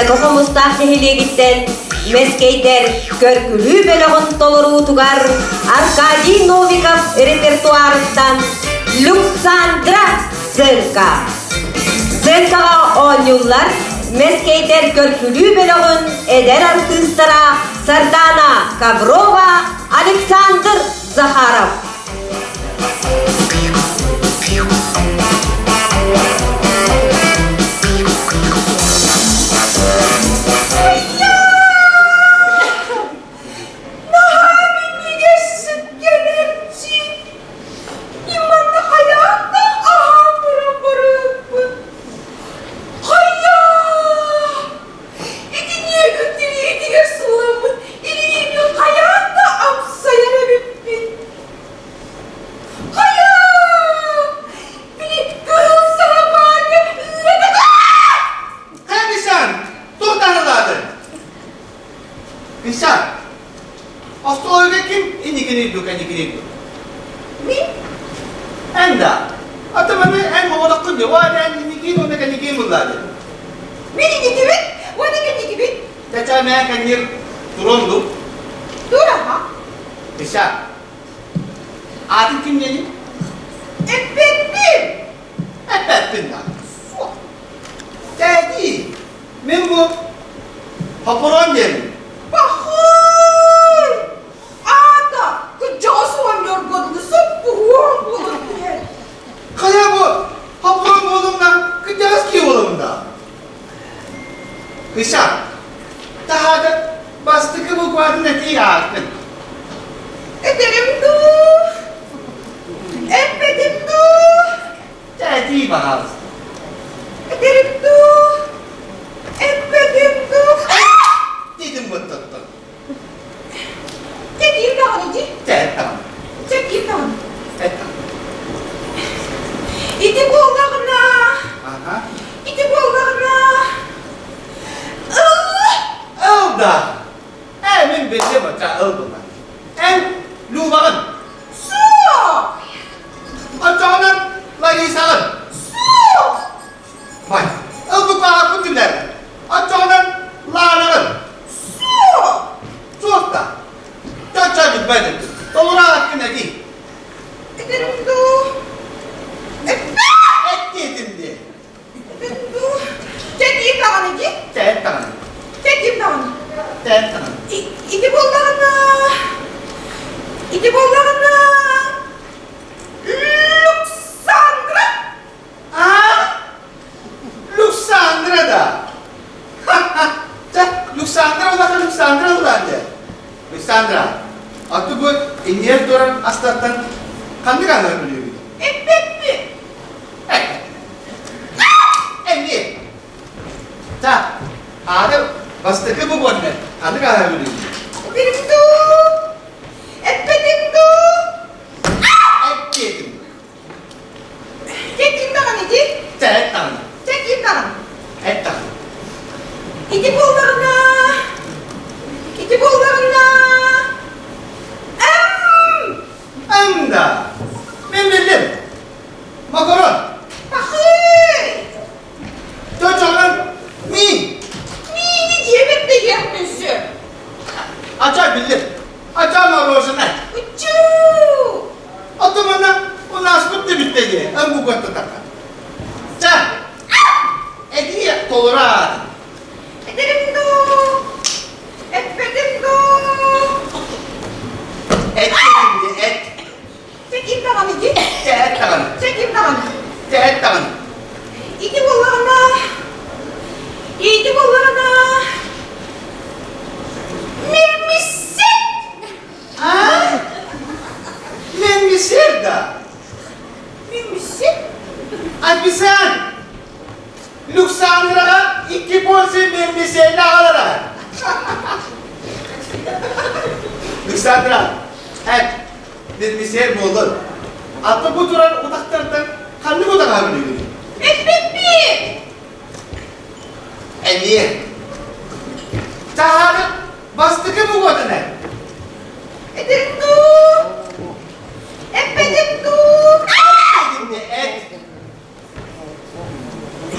Koko Mustafihili gitten meskeyder körkülü beloğun toluru tugar Arkadi Novikov repertuarından Luksandra Zırka. Zırka'ga 10 yıllar meskeyder körkülü beloğun eder artistlara Sardana Kavrova, Aleksandr Zaharov.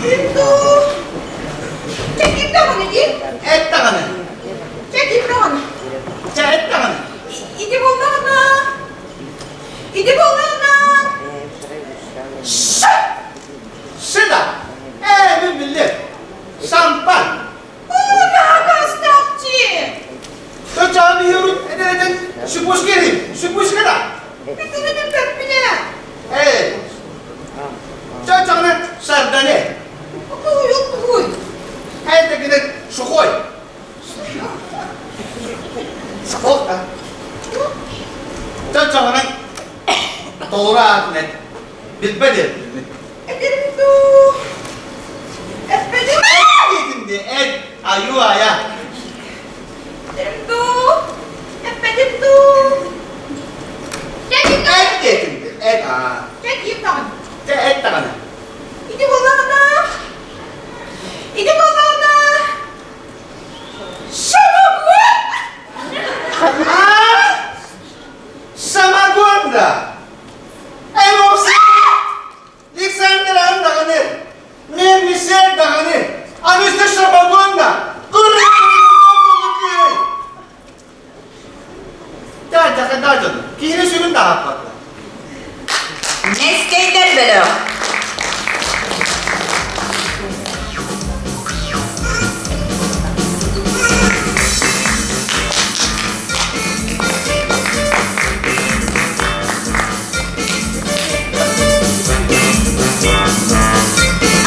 Itu, cek kita mana Bitmedi. Ederim du. Etmedim. Şimdi et ayuaya. Ederim du. Etmedim du. Çekil du. Et getirdi. Et ha. Çekil tamam. Et takana. İdi kulağına. İdi kulağına. Samagonda. Emosi. Liksandra takana. Nemise takana. Anüste samagonda. Kurri. Daha takana daha canım. Kihine sürün daha patla. Meskeyder böyle.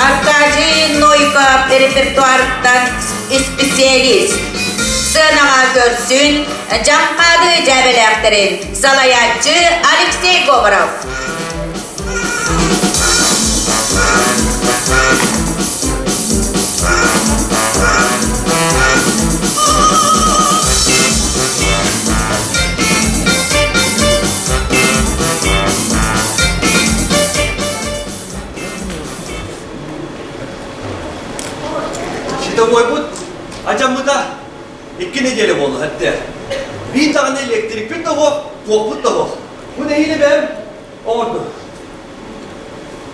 Arkadaşı Noika repertuardan spesiyalist. Sığınağa görsün, Cankadı Cebelekler'in salayatçı Alexey Govorov. Şimdi bu acamıda iki nedeni oldu hatta. Bir tane elektrik bir de o, toput da o. Bu neyle ben? Oldu.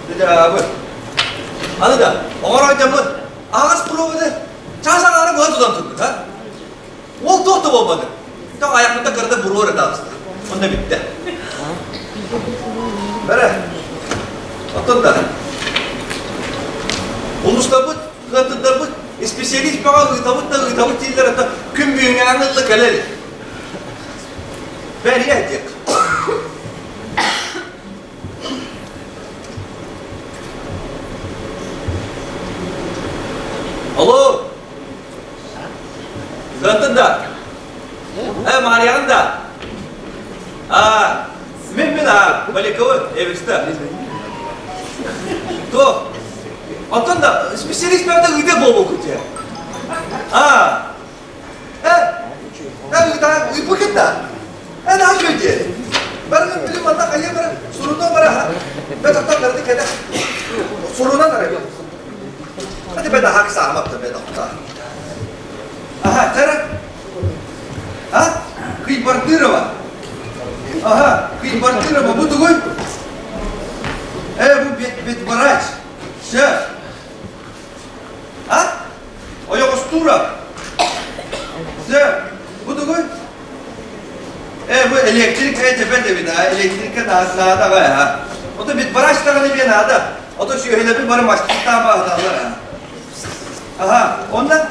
Dedi abi. Anladın? Onlar acamı ağız provada çarşılara böyle tutantırdı ha. O tuhtu olmadı. Tam ayakta kırdı buru orada aslında. Onda bitti. Böyle. Atında. Ulus'ta bu, Hıtı'da bu, spesiyalist bana ıtabut değiller hatta küm büyüğüne anıllı kaleli. Ben yedik. Alo. Hıtı'da. Marian'da. Min Malikova, eviste. To. Atında spesiyalist bir adam ıde bol okutuyor. Bu kita. Daha kötü. Ben bilim mata kaya bara suruna bara. Ben tak nerede keda. Suruna nerede? Hadi ben hak sahmak da ben doktor. Aha, cara. Kıybartır var. Kıybartır var. Bu tuğuy. Bu bit baraj. Şef. O yok ostura. Şef. Bu tuğuy. Bu elektrik tepede bir daha. Elektrike daha sağda var ha. O da bit baraj tane bir nada. O da şöyle bir barı maçta bağlılar ha. Ondan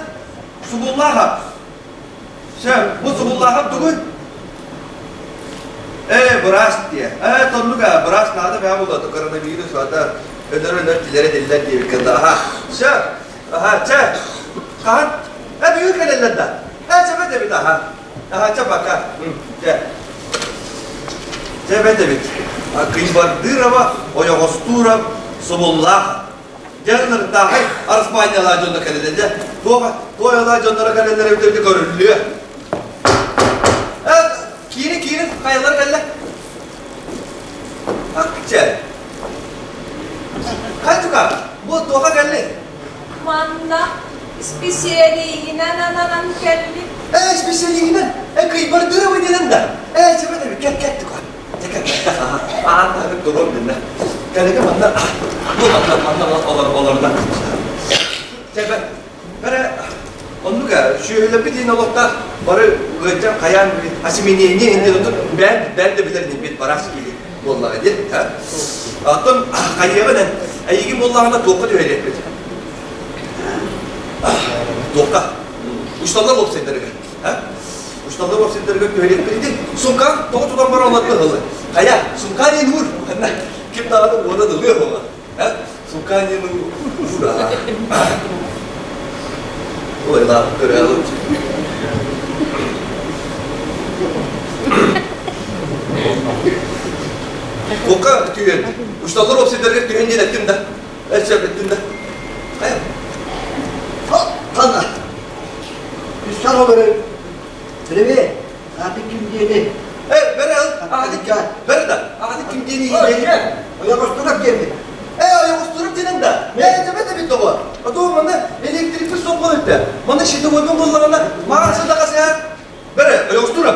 Subullah'a. Şef, bu Subullah'a tuğuy. Bıraş diye. Tonluga, bıraş nada ben buladı. Koronavirüs vardı. Öner dilere deliler diye bir kında. Şef. Çek. Kahan. Büyük ellerden. Çepet de bir daha. Çabak ha. Çepet de bir. Kıybardır ama o yok ostura Subullah. Canlar daha Arspanyalar canına kalede. Doyalar canlara kadelere bir de görülüyor. Kiri kayalar kalle. Güzel. Kaç tuka? Bu doğa kalle. Manda spesiyeliğine nanan kelli. Spesiyeliğine. Kıybardır ama neden de. Çabuk tabii ket tuka. Tek. Tabii doğru dinle. Kalede manlar. Bu olanlar. Çabuk. Böyle onu ga şöyle bir din olukta barı gıcam kayan hasimini ne otur ben de bilirim bir paraş gibi vallahi değil ha. Atın kayıya ben ayıgı mollahına topu diyor öyle. Toka. Ustalar olup senleri ha. Ustalar olup senleri böyle dedi. Sunkan topu tutan var anlattı halı. Kaya sunkan nur. Kim daha da orada doluyor baba. Ha. Sunkan nur. Ha. Ôi là cười luôn. Koka tüyen. Ustalar ofislerine tüyen ettim de. Eşref ettim de. Hayır. Tanrı. Üstan olur. Trevi. Artık kim diyeni. Bere al. Hadi gel. Bere de. Hadi kim diyeni iyi. Ayak usturak geldi. Ayak usturup denen de. Cebede bitti o. O da bana elektrikli sokma ötte. Bana şimdi uygun kullanana mağazada kasar. Bere ayak usturup.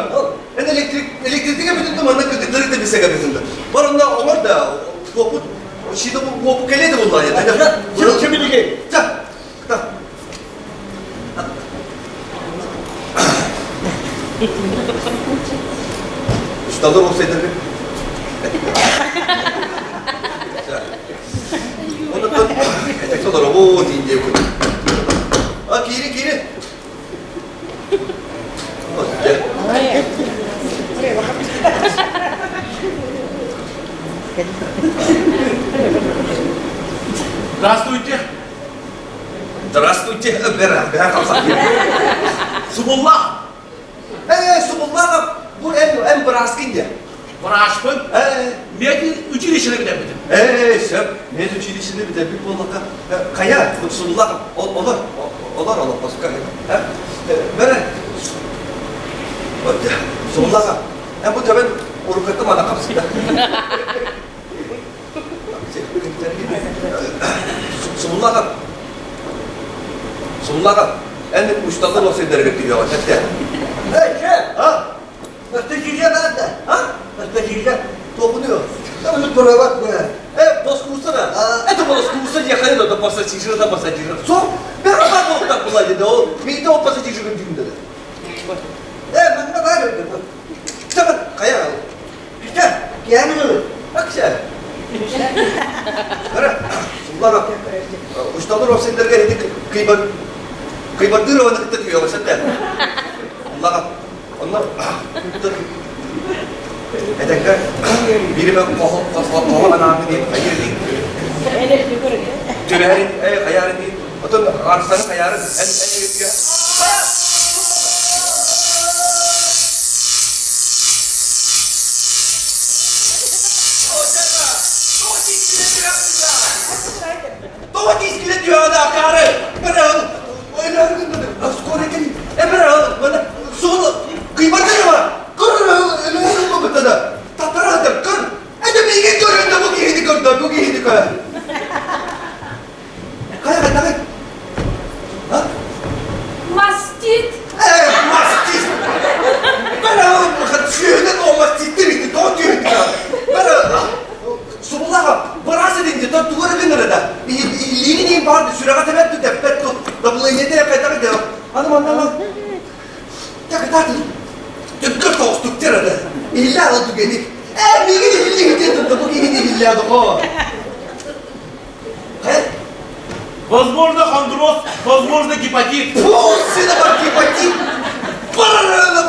En elektrikli bütün de bana kırdıkları da bir sega bizimde. Var onda olur da. Koput. Şimdi bu kele de bunlar ya. Şimdi kimi bilgi? Tamam. Tamam. Ustalar olsaydı onu da etek olur o deyince koy. Ha kiri. Gel. Здравствуйте. Здравствуйте. Бera kalsak. Субулла. Subullah bu en braskin ya. Врашпын. Мен училищене бітемін. Şef, ne училищене bir de bir bollaka. Kaya, Subullah olur başka. Bera. Subullah. Bu taben urukatı mana kapsın da. Subullah. En ustalar olsaydı bekliyor hatta. Hey şef. Ha? Gazetecice nerede? Ha? Gazetecice. Dokunuyor. Tamam buraya bak buraya. Поскусана. Это было скусать, я ходил до пассатижа. Со? Бeraber boktan bulaydı o. Bir de o pastacı gündü. Ben de var öyle. Tamam, kaya al. İşte gelin olur. Bak sen. Bera. Sulla bak. Ustalar o sender geldi kıybatır o nakit diyor sen de. Allah. Onlar. Edekler. Biri ben kovan anamı diyeyim. Hayır diyeyim. Tüberin, hayarın diyeyim. Otun arsanın hayarın en iyi diyor. Domates bile diyor ada karı. Bera. Öyle argındadır. Skora gelin. Bera. Bana solu. Kıymatı mı? Kır. Öyle argındadır da. Tataradır. Kır. Ede bir iki göründü bu giyini gördü. Bu giyini kaya. Kaya kaya. Ha? Mastit. Mastis. Bera. Şöyle o mastitti miydi? Doğru diyor. Bera. Subullah. Baraz edince da duvara binir de. Lini diyeyim vardı. Sürakat evet tepet tu. Da bunu yedi yapayım da. Hanım anlamam. Takıtatın. Tıkkır tostuk tirada. İlla oldu geni. Bilgi bilgi getirdim. Bu geni illa da o. He? Возможно хондроз, возможно гепатит. Bu sene bak gepatит.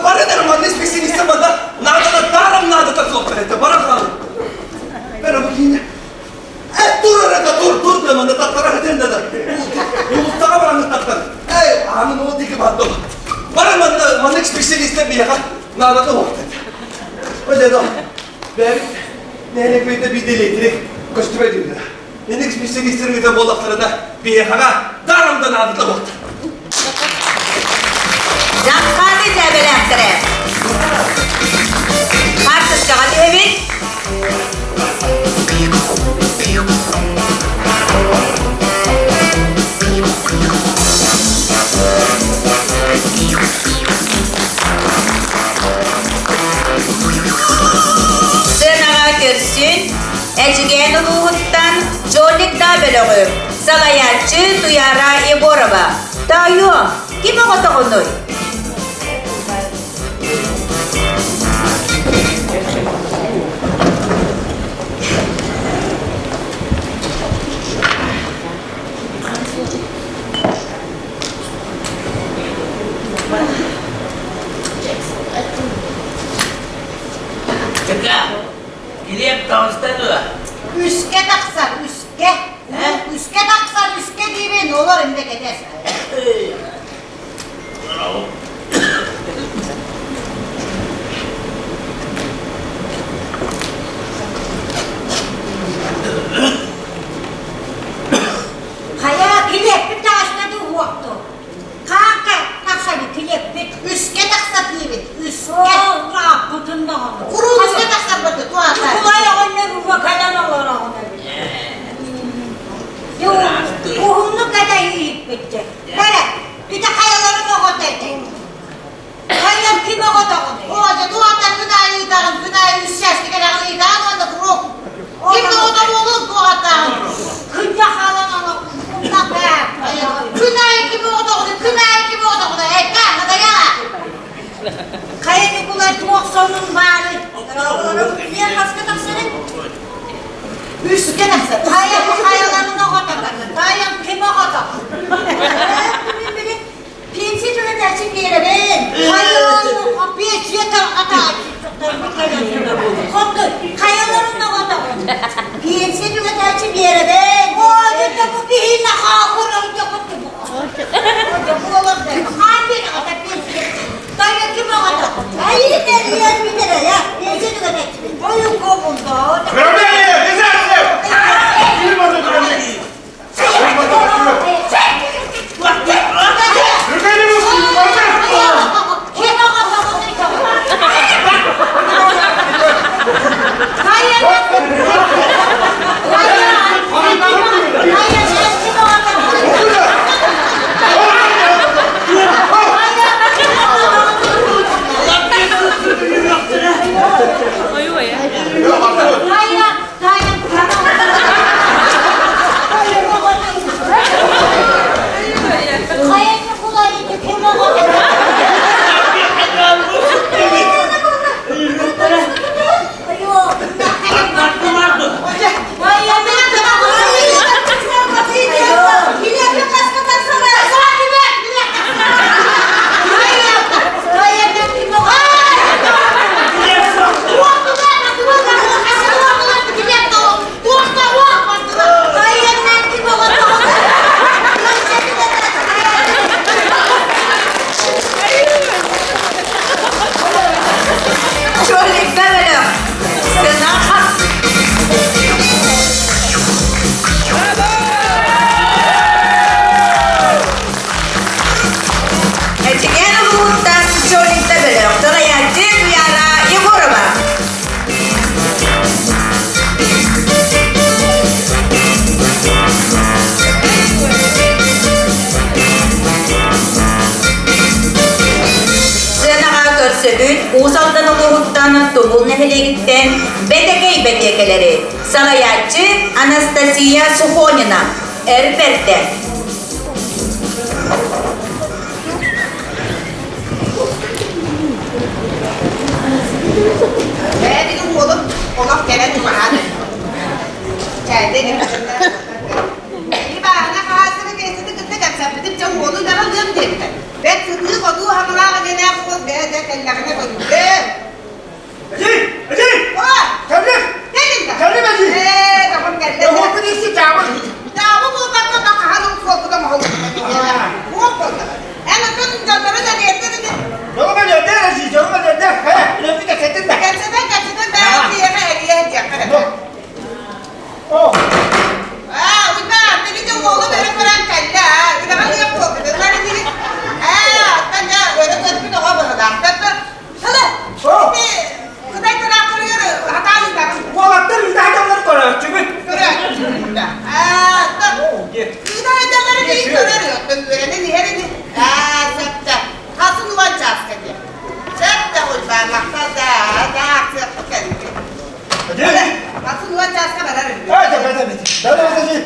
Para dermanlı spesialiste bana. Nada darım nada da sohbet etti. Bana kalın. Ben bu yine. Dur arada dur demende tatlara hedende de. Yumurtağa bana tatlar. Anın o diki bandı. Bana manlık spesialiste bir yaka. Nada da sohbet etti. Öyle de. Ben neyle bir de bir deli kostüme diyorlar. Nenek spesialistlerin de bollakları da bir yaka. Darım da nada da sohbet. Jankadı cebelektirin. Markız kağıdı evet. Sırnağa görsün, Ecigen Ruhut'tan Jolik Dabelog'u, Salayatçı Duyara Eborova. Dayo, kim o konuyu? Cekak, gidip tanıştırdılar. Üske taksan, üske. Üske taksan, üske diye ben olur hem de gidersin. bitti. Böyle bir de kayaların o dedi. Kayam kim o dedi? O da duvarda günah yıdarım, günah yüzeceğiz. Bir kere yıdarım, o da kuru. Kim de o da olur bu adam? Kınca halan ana. Bundan be. Günah gibi o da olur, günah gibi o da olur. Karnı da yana. Kayam kular çok sonun bari. Niye maske taksana? Üstüne taksana. Kayaların o dedi. Kayam kim o dedi? Benim pensiye ödersin bir yere ben. Kayaların kapıya yeter ata. Koptu. Kayaların o dedi. Pensiye ödersin bir yere ben. O dedi bu bir hinne kalkırım. Koptu bu. Bu olur da. Hangi ata pensiye? Kaya kim o dedi? Hayır der bir kere ya. Pensiye ödersin. Boyun kopuldu. Kraliye! Güzel! Kim orada kraliye? Ürkeni mi? Kim o Uğuzal'dan Uluğut'tan Tubul Nehelegit'ten Bedekey Bedekeleri Salayatçı Anastasia Suhonina Erper'den Benim oğlum Allah gelen numaranı. Kendini bir bana kasını kesini kıtı kapsam bizim çok oğlu da alıyorum dedi. Ben sıkıntı kodu hamla gene bu de kellerine koydum. Acil! Acil! Var. Geldim! Gelin de. Geldim Acil! Tamam geldim. Ya bu ne işi çağırmış? Tamam bu bak halım koku da mahvoldu. Bu koku. Ama tüm canları da yeterli. Canım ben nerede Acil? Canım ben nerede? He? Önemli de setin de. Gerçekten ben bir yere eleyeceğim. Oh! Udah, tadi tuh mau beres perang kalla. Kita kan lihat kok, kita kan ini. Kan ya, udah tuh kita nggak berada. Halo. Oh! Kita terakhir ya, hati kan. Bu vakti bir daha canlar koyar. Çünkü Udah. Kita jangan di korea. Ini nih hari ini. Sabta. Kasih nuan jas kan ya. Sabta udah maksudnya, siapa kan? Acil! Kasih nuan jas kan ada. Evet evet evet. Devam et Acil.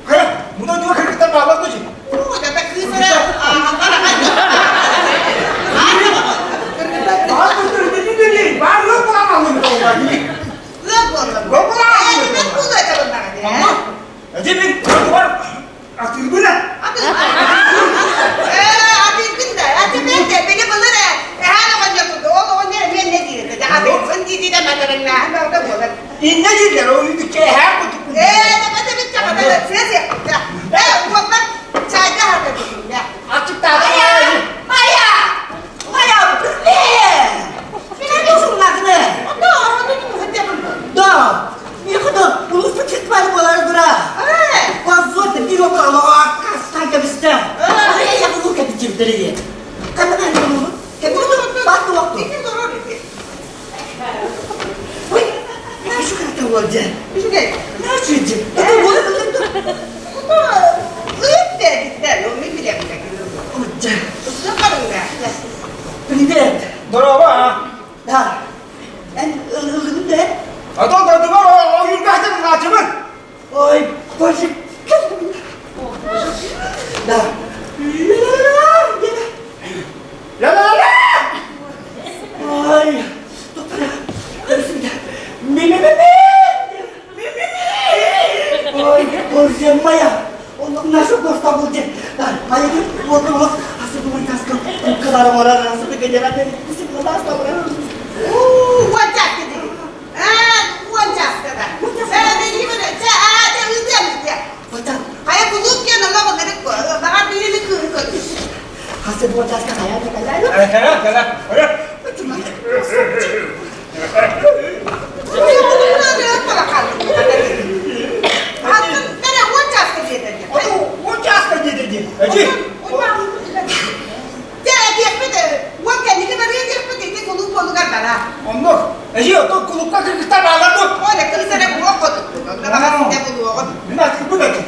Hayır. Bundan dua kırıktan bağlı koyacak. Udah tak kisah. Dur dedi dedi. Var yok bulamam bunu vallahi. Gua pulang. Ini kan gua aja bentar aja. Ama Acil bir var. Akıl bu ne? Abi gında. Abi ben de beni bulur. Hala bana kudu. O ne ben ne diyeyim? Abi sen dedi de makaron ne? Ben de bulur. İnne gider o bir şey her kutu. Ne kadar bir kadar ses ya. Bu bak çayda hadi dedim ya. Açık da. Maya. Maya ne? Sen diyorsun makine. Doğru dedim hadi bunu. Da, ne kadar bunu fıtık var buralar dura. Fazla da bir o kadar kastayda bizde. Ay ya bunu kapıcım deriye. Kadın ne bunu? Kadın bak bu vakti. İki doğru dedi. Uy, ne şu kadar oldu? Bir şey. Ne Barışık. Da. La la la! Ay. Doktor ya. Bismillah. Ay, borcam Maya. Untuk nasıl dosta bulacak? Lan, Maya git. Oğlum, asıl bu taskan. Bu kadar moral nasıl bir geceler dedi. Bismillah, hasta bırak. Wajah dedi. Wajah dedi. Saya dedi böyle. Ada ucap dedi. Bocah. Kayak bulut ya nama bener kok. Bahkan diri ni kau. Hasil bocah sekarang ya, kaya. Kala. Ini orang ada apa lah kan? Hasan, mana wajah dedi. O çasta dedi. Eci. Dia pede. Wajah ni kita dia pede ni kulit kan mana? Onur. Eci o to kulupta kırkıta bağladı. Oh, dia kerja nak buat kot. Nama kasih dia buat kot. Nasıl bu dedi?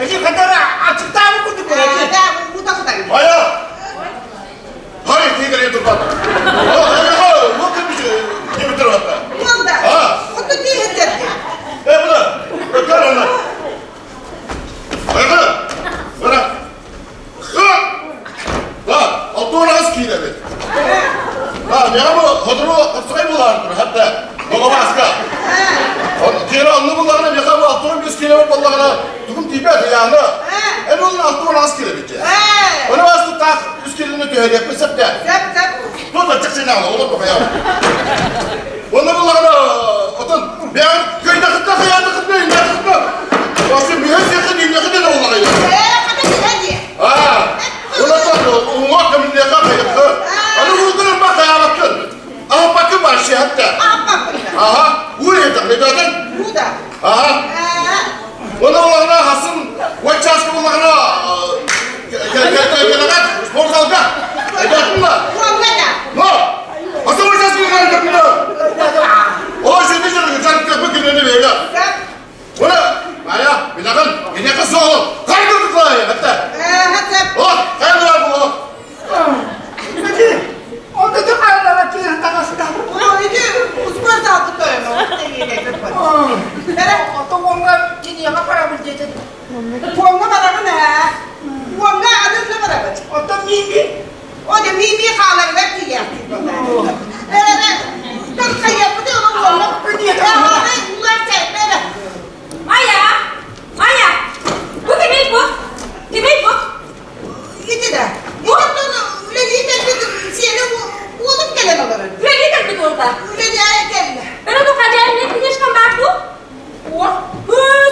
Eci kadar açıkta mı kutu bu Eci? Dah, buta buta. Maya! Hayır, tigre yeter bak. Bu kırmızı gibi dur hatta. Wanda. Untuk dia jadi. Bu da. Bakar ona. Ayakına. Bırak. Bak, altına az ki dedi. Ne bu? Hodru kapsayı bulardır hatta. Baba baska. Kira anlı bunlarına ne kadar altına 100 kilo vallahi tukum tipe yani. Onun altına az kilo bitti. Onu bastı tak 100 kilonu tüher yapmışsak da. Zap. Dur da çıksın ama olur mu ya? Onu bunlarına otun. Ben köyde kıtla hayatı kıtlayın ya kıtla. Başka bir hız yakın yakın da onlar ya. Kata dia dia. Ona da umma kamin ne kadar yaptı. Onu vurdular bak hayatın. Ama bakın var şey hatta. Apa benda? Aha, buraya da ne dedin? Muda. Aha. Ona onlara hasım, vaçaskı onlara gelenek spor salga. Edettin mi? Wanda. No. Hasım vaçaskı gelenek mi? O şimdi canım can kapı gününü veriyor. Zap. Ona, Maya, bir dakika, bir dakika soğuk. Kaydırdıklar ya hatta. Zap. Oh, kaydırdılar bu. Eci. O da çok ayarlara kirin takasında. Oh, ini usman satu tu yang ini dekat. Atau onlar gini ya para berjejak. Wanda mana mana? Wanda ada tu mana? Atau mimi. Oh, dia mimi kalah lagi ya. Kan kaya betul orang Wanda. Dia orang bukan cek Maya, bu kimin bu? Kimin bu? Itu dah. Itu tu lagi itu siapa buat kalian orang. Lagi kan betul tak? Lagi ayat kalian. Ben onu kaçarım ne kıyışkan bak bu?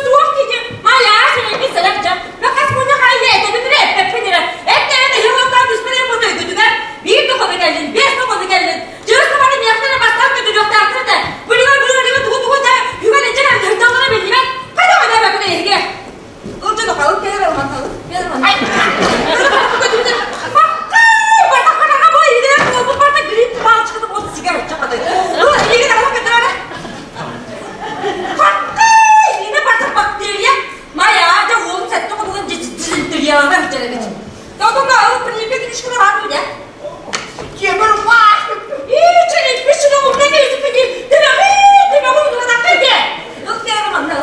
Suak ki Maya, seni bir selamcam. Fakat bunu hayli edebilir hep penire. Hep de yıllardan düşmeye bunu götürdüler. Bir tokadı geldin, bir tokadı geldin. Cırısı bana niyaklara bastan götürüyor tartır da. Bunu tuğu da güvenecek hem hırdanlara belli ben. Hadi o ne bakın eğer gel. Önce bakalım, gel ver bakalım. Gel ver bakalım. Ay, böyle bana götürdü. Bak, bana bu ilgilen bu parta grip bal çıktı bu sigara çakadı. Bu ilgilen ama götürer. Bak, yine parta bakteriya. Maya, da oğlum sen tokadığı cizindir ya ben içeri. Tamam da alıp bir ilişkine var mı ya? Kiamar wah. İçeri bir şey oldu ne diyorsun peki? Deme bunu da peki. Yok ya aman da.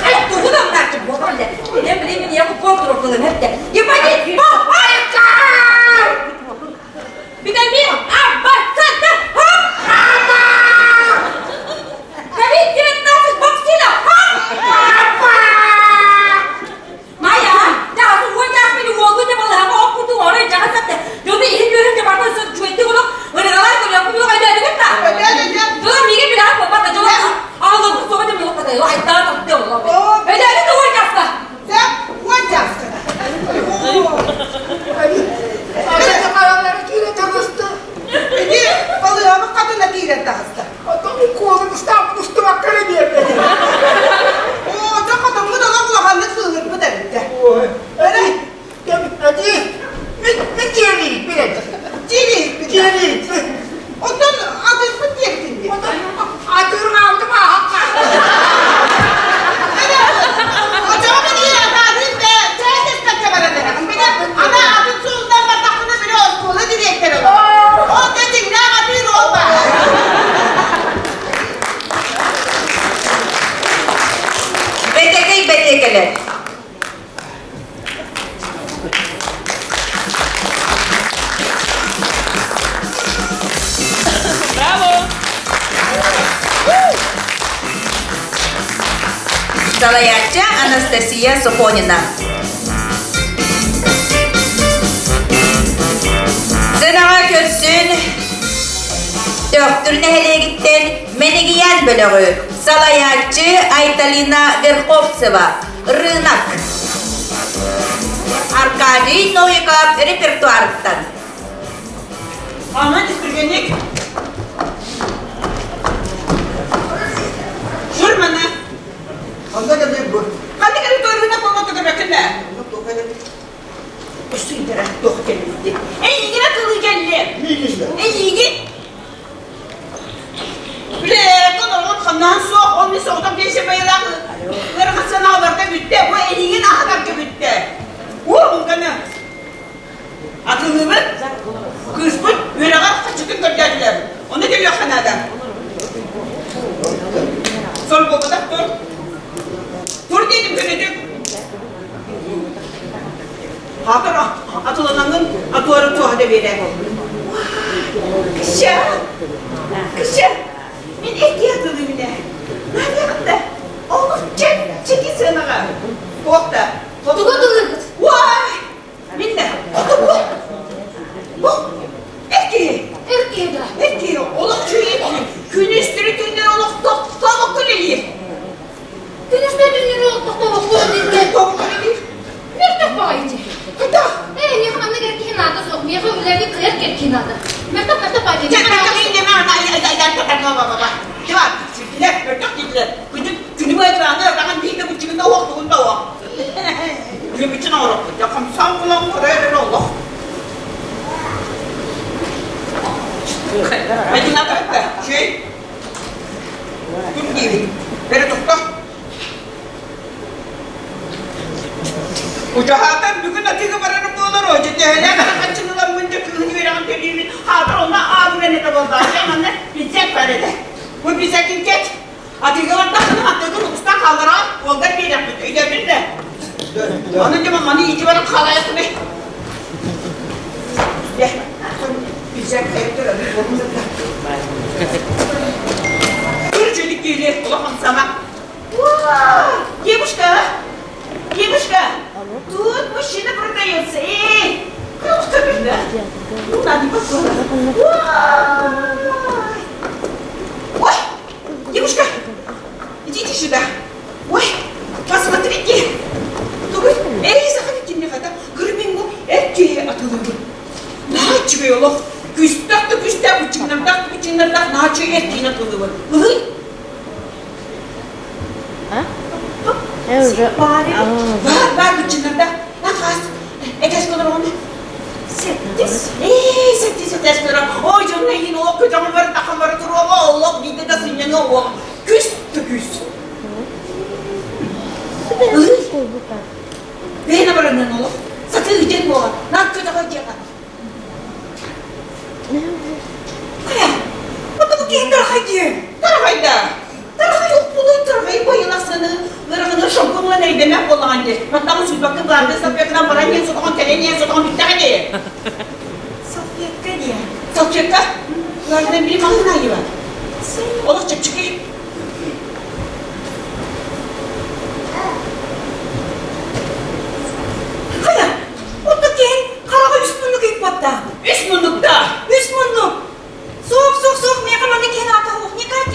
Ay tuğu da bıraktım bu halde. Ne bileyim ya bu kontrol kılın hep de. Yapayım. Harika. Bir de bir abartı. Hop. Tabii direkt nasıl boksuyla. Hop. Maya, daha sonra jasmini oğlu ne balı ama okudu oraya jangan satte. Jadi ini görünce bana cuetti bunu. Öyle kalay koyuyor. Bunu kayda edin ta. Dur migi bir daha baba da jola. Ağlı bu soğuk değil mi? Kadar yok. Ay daha da diyor Allah. Öyle de doğru yapsa. Zap. Wajah. Ada çok ayarlara kirin takasında. Ini kalau apa kata nak kira tak hasta. Atau bir kolun İstanbul üstü bakkara diye. Oh, tak kata muda nak lahan nak sulit betul dah. Hadi. Hadi. Ne diyelim bir de. Ciri. Diyelim. Ondan adı seperti ini. Adır aldım ha. Acaba dia tadi saya testak kepada dia. Beda, ada adı sultan batakna beri sekolah direktur. Oh, dia tinggal di rumah. Салаятчы Анастасия Сухонина. Sınağa kötsün, döktürüne hele gitten Menegiyen bölüğü, Salayatçı Aytalina Verkovtseva, Rınak. Arkadiy Novikov repertuarından. Aman üstürgenlik. Şurmanı. Anda geldi bu. Hadi gel doyuruna koymadı göbekinde. Üstü indire, doğru geldi. En iyi yine kılı geldi. İyi işte. En iyi. Bile kadar kandan soğuk, onun soğuktan bir şey bayılan. Kırgızsın ağlarda bitti, bu en iyi yine ağlar ki bitti. Vurun kanı. Atılımı, kızbın, yüreğe kaçıkın gönderdiler. Onu geliyor kanadan. Sol babada dur. Dur dedim gönderdim. Hatır atılananın atıları tuhada verir. Kışa, kışa. Ben ehtiyatlı bile. Nerede yaptı? Oğlum çeki sığınağa. Korkta. Tuğda dılırgıt. Vay! Minne, oğlum bu. Bu. Erkeği. Erkeğe de. Erkeği. Oğlum şu iyi. Günüstürü günden oğlum tavuk kuleliği. Günüzde dünürü tavuk koyduğunda Tavuk kuleliği. Mertap bağıyıcı. Hadi. Ne hanımda gerkeğin adı sok. Meğe ölerli kıyar gerkeğin adı. Mertap bağıyıcı. Gel ben de baba. Cevap. Sürtüler, örtük dediler. Günü bayırağını öğrenen değil de bu çıkında olduğunda o. Günü bütün ağırlık. Yakam sen bulan buraya Allah. Medine tarafta dur diyeyim. Beni tuttu. Uca haber bugün atığı baranın bu olur o. Ciddi hele kaçınılan bunca kığını veren dediğimin haber ona ağabeyine de bozdu. Hemen bizzek veredi. Bu bize kim geç? Atığı var takını atığı usta kaldıran. Olgar bir yaptı. Ödedin de. Onun zaman bana iyice bana kalayasını. Gel. Bizzek evdir öyle. Bir çocuk geliyor. Ulan sana. Vaa! Yemuşka. Yemuşka. Tutmuş şimdi burada yatsa. Kılıf tabii de. Bundan bir bakalım. Vay! Vay! Yemuşka. İdi şurada. Vay! Посмотрите. Dur. Ey zaten ne kadar. Kırmın bu. Erkeğe atılıyor. Ne çıkıyor oğlum? Küstak da küstak bıçınlardan ne çıkıyor erkeğin atılıyor. Hıhı. Var bıçınlarda. Ne faz? Kaç kadar oldu? 8. Sekiz kadar. Oy canına yine o kocaman var takım var duruyor. Allah bir de sinirli o. Küs. Ne baranın oğlum? Satın yiyecek mi o? Ne kadar hacı? Kaya. Bu kim tarhaydı? Tarhay yok bunu tarhay bayılasını. Vırağını şampunla neydi ne kullandı? Hatta bu bakın vardı sapyakla baran yen sotan telen yen sotan bitti hadi. Sapyakka? Vardı bir mahınayı var. Olur çık. Kaya. Oradaki karağa üst munluk ilk batta. Üst munlukta. Soğuk. Ne kadar ne kene atağım. Ne kadar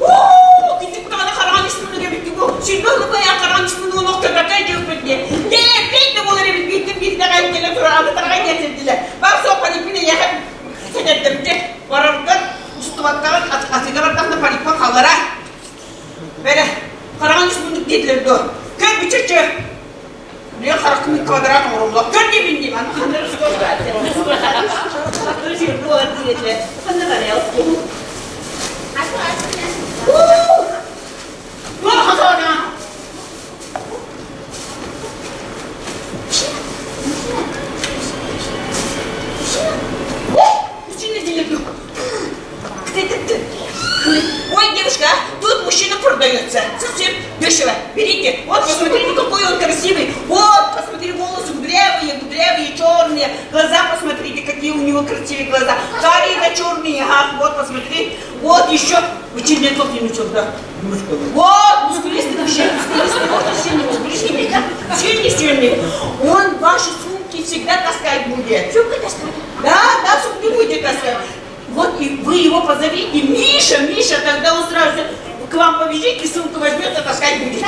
ooo! Küçük tane karan ismini gebertti bu. Şimdi onu bayağı karan ismini o noktada kayacak bekliyor. Pek de bunları bittim bir de kayıp gelen sonra adı tarafa getirdiler. Bak sopanın ipini yakıp senetlerimce varırken üstü baktılar atıyla baktılar panikma kallara. Böyle karan ismini dediler de. Gör bir çocuk. Buraya karakımı kadar orumda. Gör diye bindim. Anı kanları su koş verdi. Kanları şimdi bu arada dediler. Kanları var ya. Ne oldu? Ой, девушка, тут мужчина продается. Совсем дешево. Берите. Вот, посмотрите, какой он красивый. Вот, посмотри, волосы, кудрявые, черные. Глаза, посмотрите, какие у него красивые глаза. Карие да черные, ага, вот посмотри. Вот еще. Очень лицо клинучок, да. Вот, мускулистый вообще, мускулистый. Вот сильный, мускулистый. Сильный, сильный. Он ваши сумки всегда таскать будет. Сумку таскать? Да, сумки будет таскать. Вот и вы его позовите, Миша, тогда он сразу же к вам побежит и сумку возьмет и таскать будет.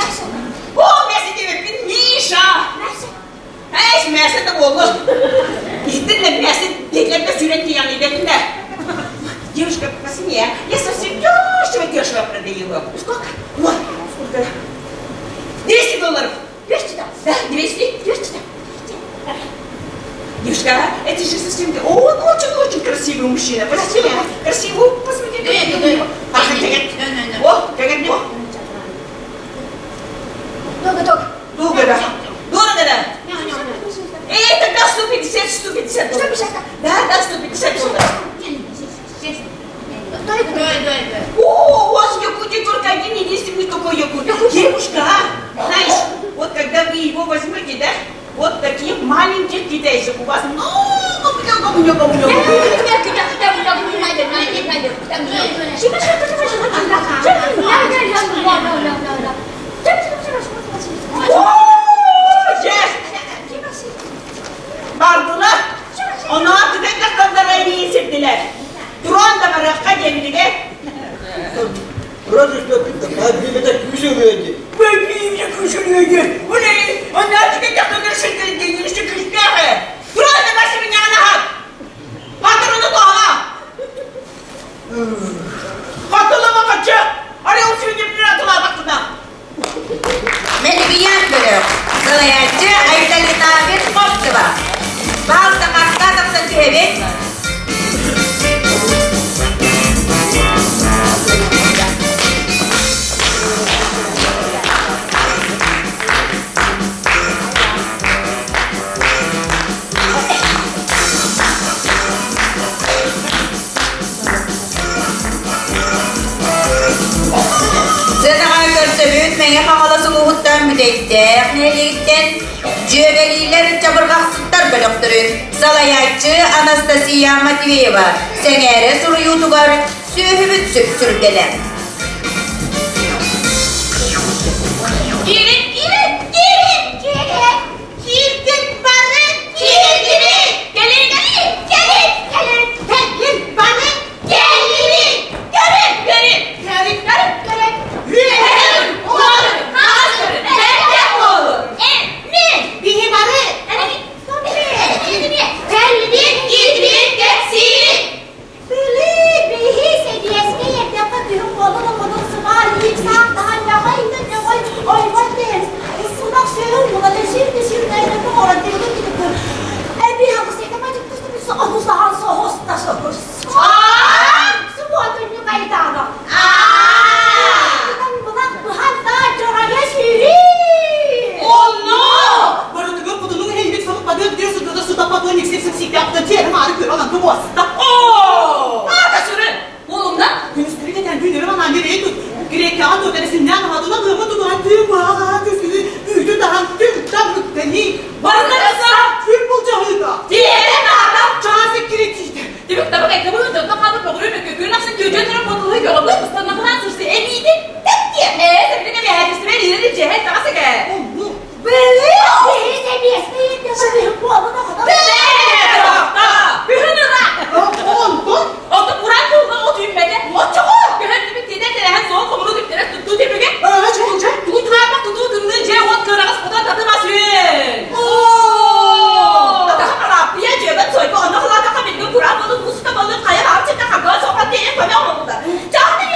О, Мясо тебе, Миша! Эй, Мясо это было. Действительно, Мясо, для сюренки я не видно. Девушка, посмея, я совсем дешево продаю его. Сколько? Вот, сколько? $200. 200, да? Да, 200. 200, да. Девушка, это же совсем... Он очень красивый мужчина. Красивый, посмотри, какой у него. О, как это? Долго. Дорого, да? Эй, тогда 150. 150, Да, $150. Да. О, у вас якутия только один единственный какой якут. Девушка, знаешь, вот когда вы его возьмете, да, вот таких маленьких китайцев у вас много. Bardılar, onu artık kadınlara yiyirdiler. Duran da bırakka geldiler. Радость напитка, а где это кушали? Böyle kuşuruyor. Bu ne? Onu artık kadınlara şirketleri, işte kuşları. Duran da başımın yanına hak. Patronunu doğala. Hatırlama kaçı. Araya o sürücü bir atılar bakına. Менегиян бөлөк. Салаячы Айталина Верховцева. Балта Какта 99. Zınağa görsöbün menge hamalası uğuttan müdeyttek, nelikten jöbeliler çabırgaqsıttar bölöktürün. Salayatçı Anastasiya Matveyeva, sengere suru yutugar, sühübüt sürtelen. Girin. Girdin bana. Girin. Gelin bana. Gelin. Olur. Hazır. Nerede olur? Bihi bana. Gelin. Girin. Getsin. Jangan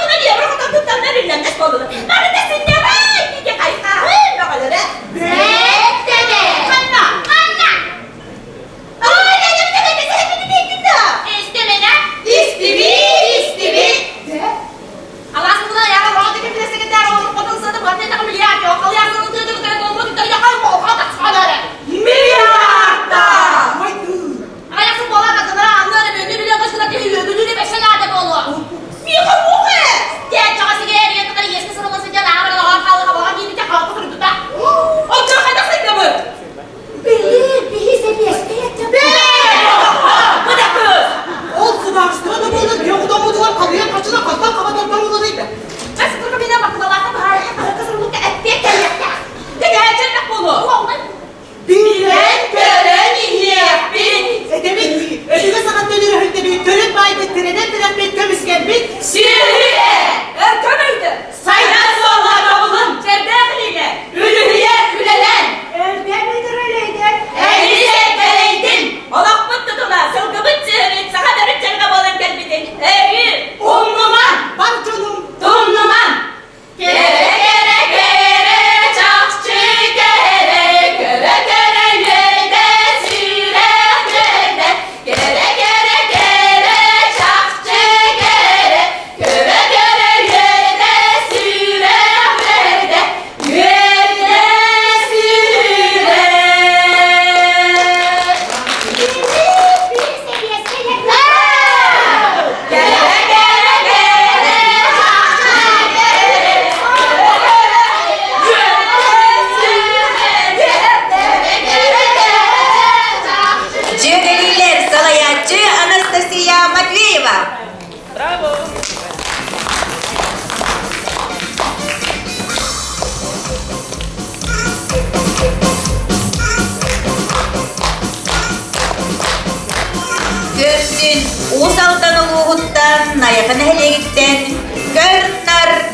Hınehlikten Görnar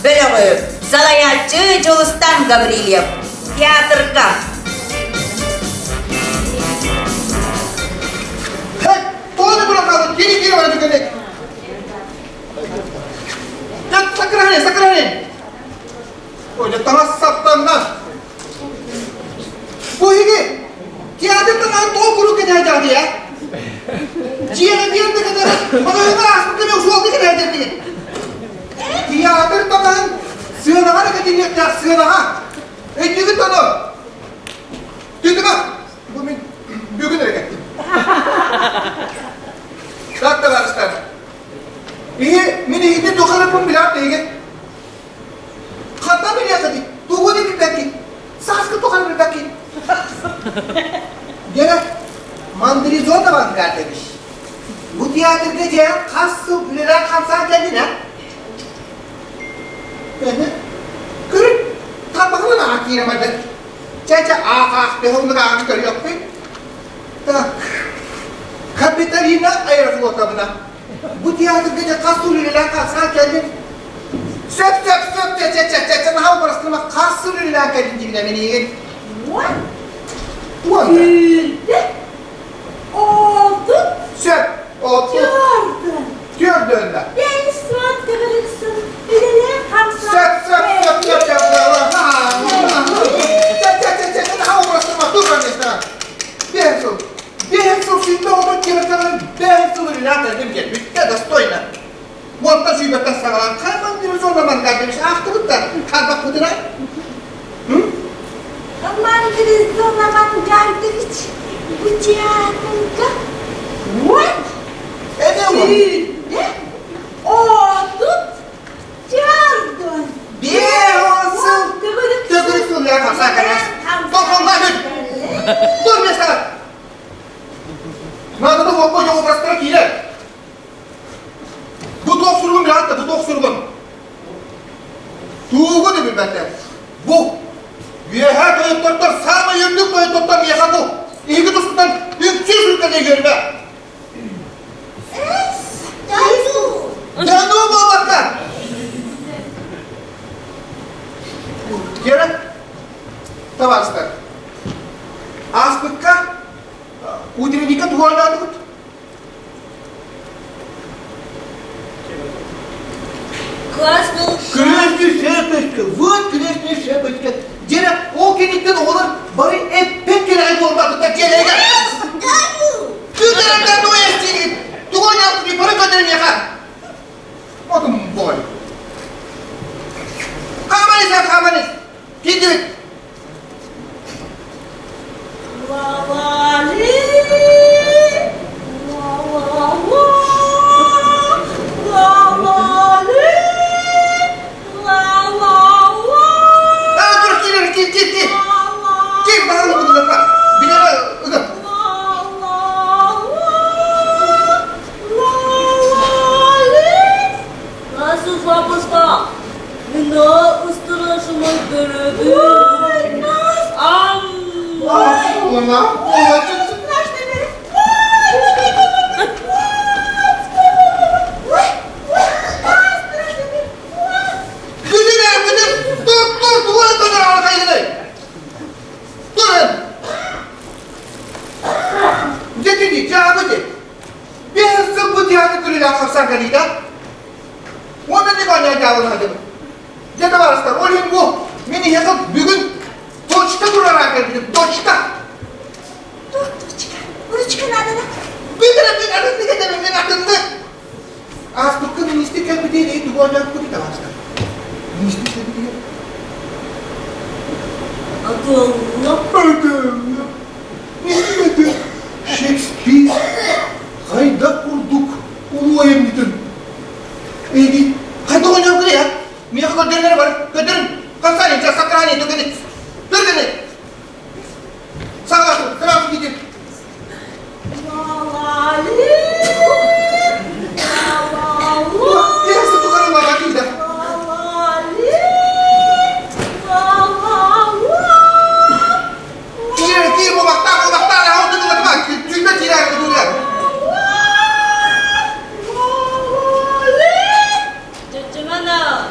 bölüğü Salayatçı Culustan Gavrilyev Teatrga Hey, doğru bırakalım. Geri bana dükkanı. Ya sakırhane. Hoca tamam saptandan. Bu higi. Tiyatrdan an doğu kuru kadar geldi ya. Ciğere bir de kadar. Bana öyle aslında bir usul oldu kadar dedi. Tiyatrdan an sığınağa hareketini yapacak sığınağa. Yıkıt onu. Tütüme. Bu bugün hareket. Dakika var ister. İyi, mini hindi dokarapım bilat değil. Hatta bile yakadi. Tuğu ne bir belki. Saskı dokar bir belki. Gene mandirizon da var demiş. Bu tiyatrda gece kası lira kansan kendine. Yani kırık tabakla da akiremadı. Çeçe behomda akır yok mu? Tak. Kapitalina ayırıp ortamına. Bu tiyatrda gece kası lira kansan kendine. Söp çeçe naha parasını kası lira kendine gibi beni yiyin. What? What? Gülde. Oldu. Söp. Otur. Gördüm. Gördün de. Ben suat kıvırıksın. Bilelim kamsa. Söp. Naha parasını dur ben sana. Behemsul şimdi onu kirakalan behemsul lira kendim gelmiş. Ya da stoyna. Monta şubetten sağlan. Kalman bir zorlaman kardemiş. Ahtırıp da kalmak kudura. Aman bir zorlaman gardiç. Bu tiyatrda. What? Ne bu? Gülde. Oldu. Gördüm. Behemsul. Kıvırıksın ya kalsan kardeş. Toplumdan hüp. Dur mesela. Надо было по нему прострокилять. Bu tok surgun bir hatta, bu tok surgun. Tuğu da bir bende. Bu. Yeha koyup tuttar, sağma yürüdük koyup tuttar yeha bu. İlgi tutundan yüksüz ülkede görme. Canım babaklar. Gene. Tamam ister. Aspıkka. Udinika duvarda adık. Красный шапочка, вот красная шапочка. Gene o kedikten oğlan bari pek kirayı olmadı da geleye gel. Güzelimden de o eski. Duvar yaptı bir para gönderim yakar. Oğlum boy. Kamanız. Gidiyor. Git. Git bakalım bunu da. Bir de ıgı. Nasıl sapısta? Ne ıstıraşımı görüldü? Ulan. Gıdım. Dur. Duvar döner arkayı. Durun. Dedi, cevabı de. Ben size bu tiyatrıyla kapsan kanıyla. Ona ne bana cevabını adım. Cevabı arasında, olayım bu. Beni yakıp bugün Doçka durarak geldim, Doçka. Doçka nerede? Bir arasında gidelim, ben aklımda. Az bakın, mistik yapı değil, duvardan kuru da var. Mistik yapı değil. Adım. Mistik Shakespeare. Hayda kurduk. Ulu emnitin. İyi. Hayda oynayalım buraya. Niye kadar dönleri var? Götürün. Kalsayın, sakranayın, dur gidin. Dur gidin. Sağa bakın, tarafı gidin. Biraz da tukarım var, bakayım da. Gir, bu baktan, ne oldu da bak. Tüyme tirar, dur ya. Ana.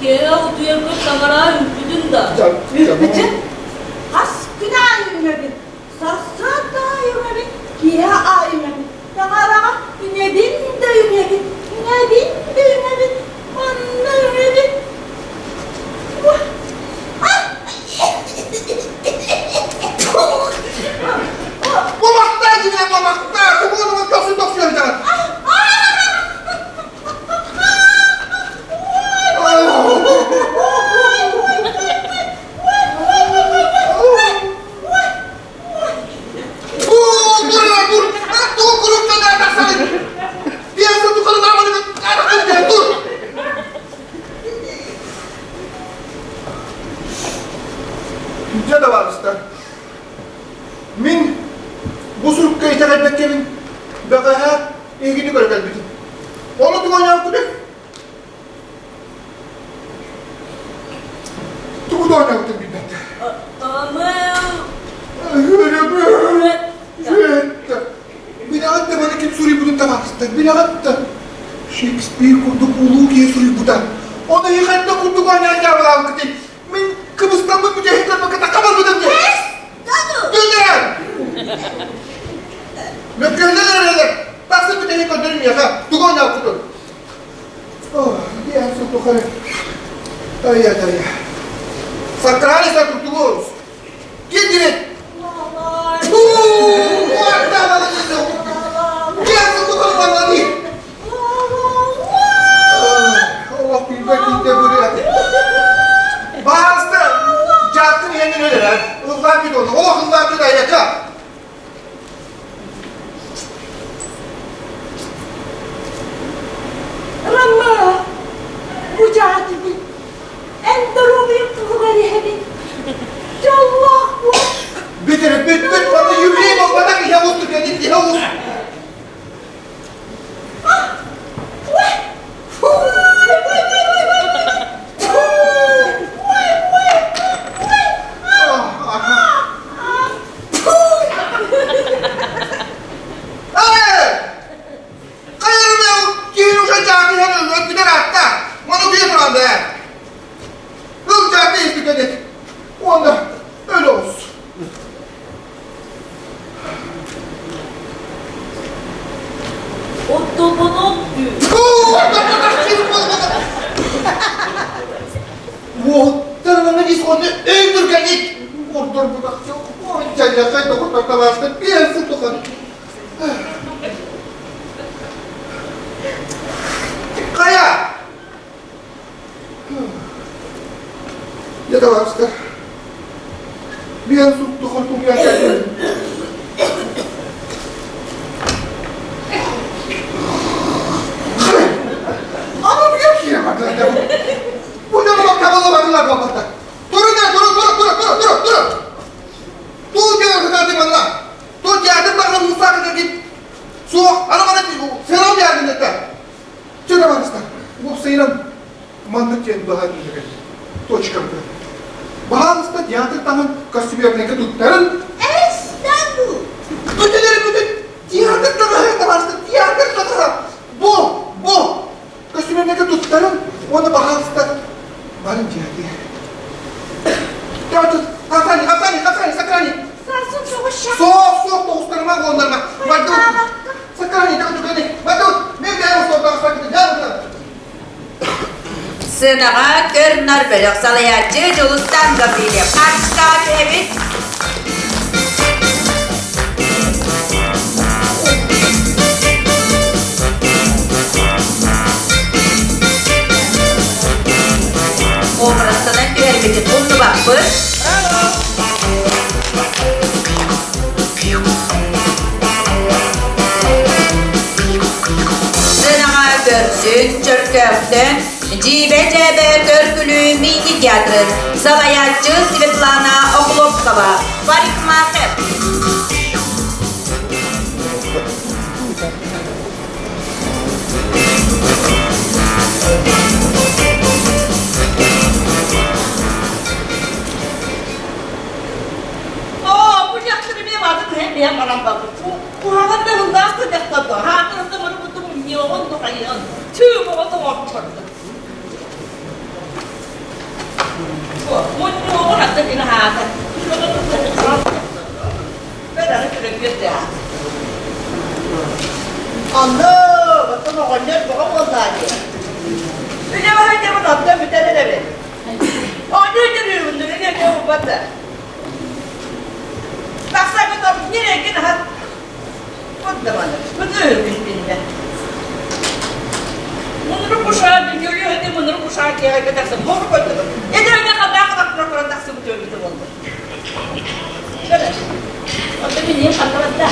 Kaya duyar kız samara ümpüdün da. Bütün has günahıyla bir sassa dayımla bir kiye ayımla bir yanara günebin dayımla bir günebin dayımla bir anlayımla bir Mamakta yine mamakta. Bu adamın kafasını dokuyor canım. Dur. Dur kulüpte nereden sen? Diğer tutukanın armanı nereden dur. Yüce de var işte. Min bu sürükle ithal etmek min bakaya ilgini görürken bizim. Onu tuğan yaptı. Tuğu da yaptı bir de. Ama. Öyle mi? Binaat da bana kim soruyor bunun tabakında? Binaat da. Shakespeare kurduk ulu diye soruyor buradan. Onu yıkatta kurduk oynayacağım lan kıtı. Min Kıbrıs'tan bu mücahitler bakıta kabarmadım diye. Döndüren! Mökkörler öyle. Taksın bir tehlik öldürüm ya ha. Dugon yaptı. Oh, diğer su tukarı. Ay. Sakrani sa kurtuluruz. Getirin. Bu arada bana gidiyor. Diğer su tukarı bana değil. Allah bilmek de buraya. Bazı cattın yemin öyle lan. Hızlar bir dolu. O hızlar bir de yaka. Rama bu cahibi en darubiyim tuğları hebi Allah bu Bitir. Bana yüreğim olmadan ki Yavuz tükeni. Yavuz. Onda öyle olsun. Otobana diyor. Bu tarafına git onu öldürken git. Ordur bu da çok. O cayla kay dokutmakta başka bir yersin dokan. Kaya. Ya da başka. Bir yer tuttu korkum ya geldi. Ama bir yer ki ya bak lan. Bu ne bak kabalı babata. Durun. Dur diyor hadi bana. Dur yardım bakalım mutfağa git. Su arabana selam yardım et. Çöre var işte. Bu seyran mantık yendi daha iyi. Точка. Bağlısta tiyatro tamın kostümlerine tuttarın. İstanbul Bütün tiyatro hayata başta tiyatro bu kostümlerine tuttarın. Onu bağlısta varın tiyatro. Tiyatro Hasan sakrani. Sarsın çok şak Soğuk dostlarıma gönderme. Hadi sakrani hadi. Ne diyorsun dostlarıma gel. Sığınağa görünür bölük salayacı Culustan Gabriel'e karşı evet. Obrazının tühelbeti buldu bakmış. Sığınağa görsün çörkökten Cibe törkülü mini tiyatro Salayacı Svetlana Oklopkova Parikmacher. Bu yakları bir vardı ki hep yan bana bakır. Bu havada hızlı dakikada. Hakkında bunu yoğun dokayın. Tüm o da ortalık. göster. Allah, bakın o anne babam onlar diye. Öyle var hadi bunu attan bir tane de ver. Anne öldürüyor bunları, ne o batı. Baksana bakalım nereye gidin ha? Bu da bana, bu da ölmüş birine. Bunları kuşağı bir görüyor, hadi bunları kuşağı diye kaybedersin. Doğru koydu bu. Ederine kadar bırakıran taksi bu tövbütü oldu. Şöyle. Orada bir niye patladı?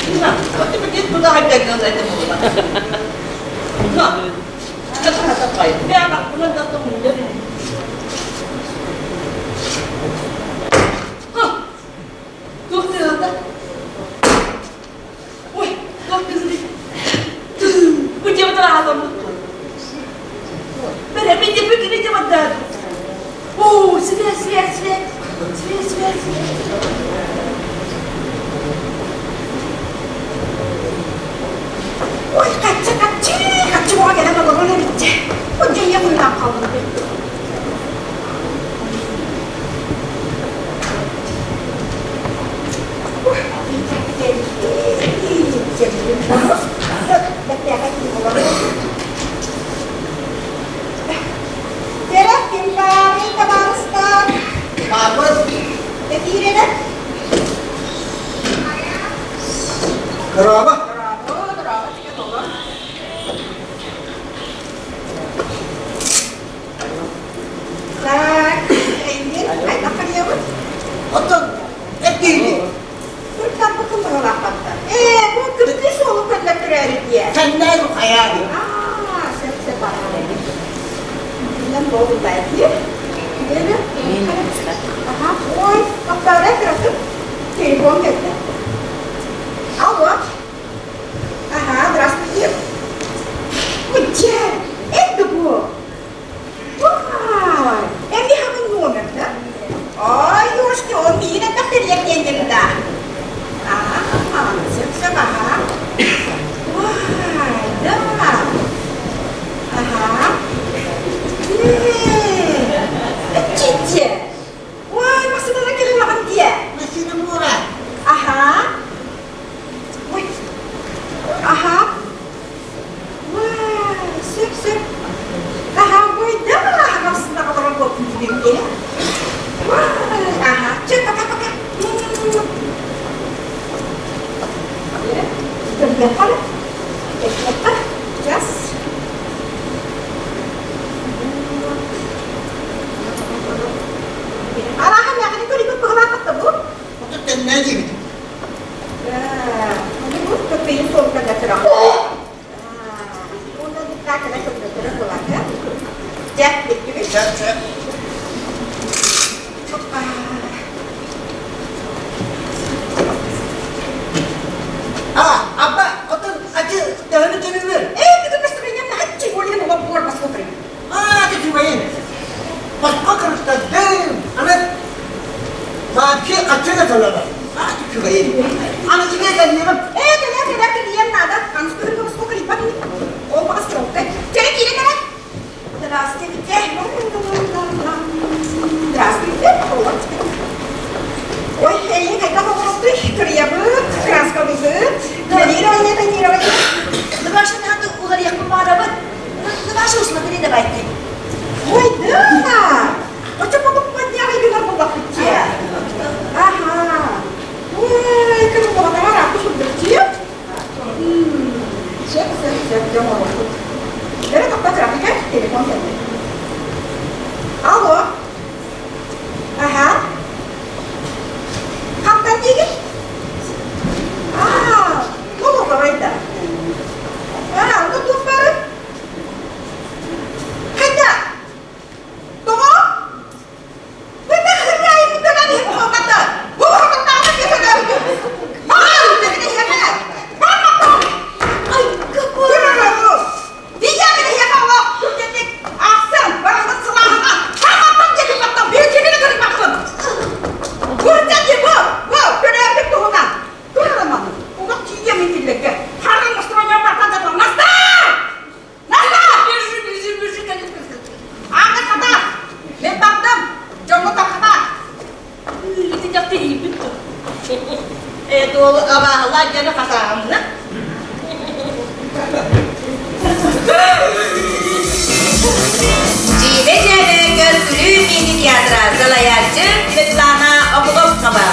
Bilmem. Orada bir git bu da harbiden gönderdim bunu. Bilmem. Çıkatın hatta kaydı. Veya bak buna da bunu Dur diyor da. Oy, dur kızım. Bu cebeden ağzım. Ben bir de bir cebeden. Oo, siver. Oy, kaçı bu gelen adamı ne bitti. Bunca yakından kaldım. Kerama. Oton, ettiğini. Buradan bakın bana rahatlar. Bu kırklı solu kadar kırarı diye. Sen ne bu hayali? Sen bana ne? Bundan doğru belki. Gidelim. Aha, oy. Bak böyle bırakıp telefon geldi. Alo. Aha, здравствуйте. Где? Это bu. Vay. Evi hanım номер, да? Ay, ёшки, он yine takdiriyek kendimde. Aha, sen aha. Vay, da. Aha. Ciddi. Vay, masada da kelimem diye. Nasıl Murat? Aha. Uy. Aha. Vay, süp. Aha, boy da mı? Aslında kadar korkunç bir şey. Vay, aha. Çık, bak. Dur, yapalım. Yapalım. Yes. Arahan ya, kan ikut pengamat bu. Otur ne gibi? Ini bu kepingin tuh kagak terang. Udah kita kena terang pulang ya. Cek gitu. Cek. Abba, otur acı dağını dönülür. Kita mesti punya nanti boleh mau buat pas kopri. Hadi cobain. Başka kırıkta değil. Ana, maki kaçına çalarlar. Hadi cobain. Anacığa geliyorum. Kita dia nada, kan sekarang pas kopri pagi. Oh pas cokek. Cek ini kan. Здравствуйте. Здравствуйте. Ой, ini kayak kamu tuh kerja bet, keras kali bet. Tanya. Lepas na hantu ular yang kumara ba? Lepas us materi na baik. Ой, да! А что потом подняли и на губах идти? Ага. Ой, как было на раку, чтобы идти? Все, где могу? Это как потрапить, телефон сядет. Алло. Ага. Как там деньги? Ну, говорит, да. Ну тут пары. Хотя. Tunggu! Kita kerjain dengan hikmah kata. Bukan pertama kita dari. Ini siapa? Mama tuh. Ay, keburu. Dia ini siapa lo? Jadi asal barang selama. Mama tuh salayatçı Svetlana Okulovkova.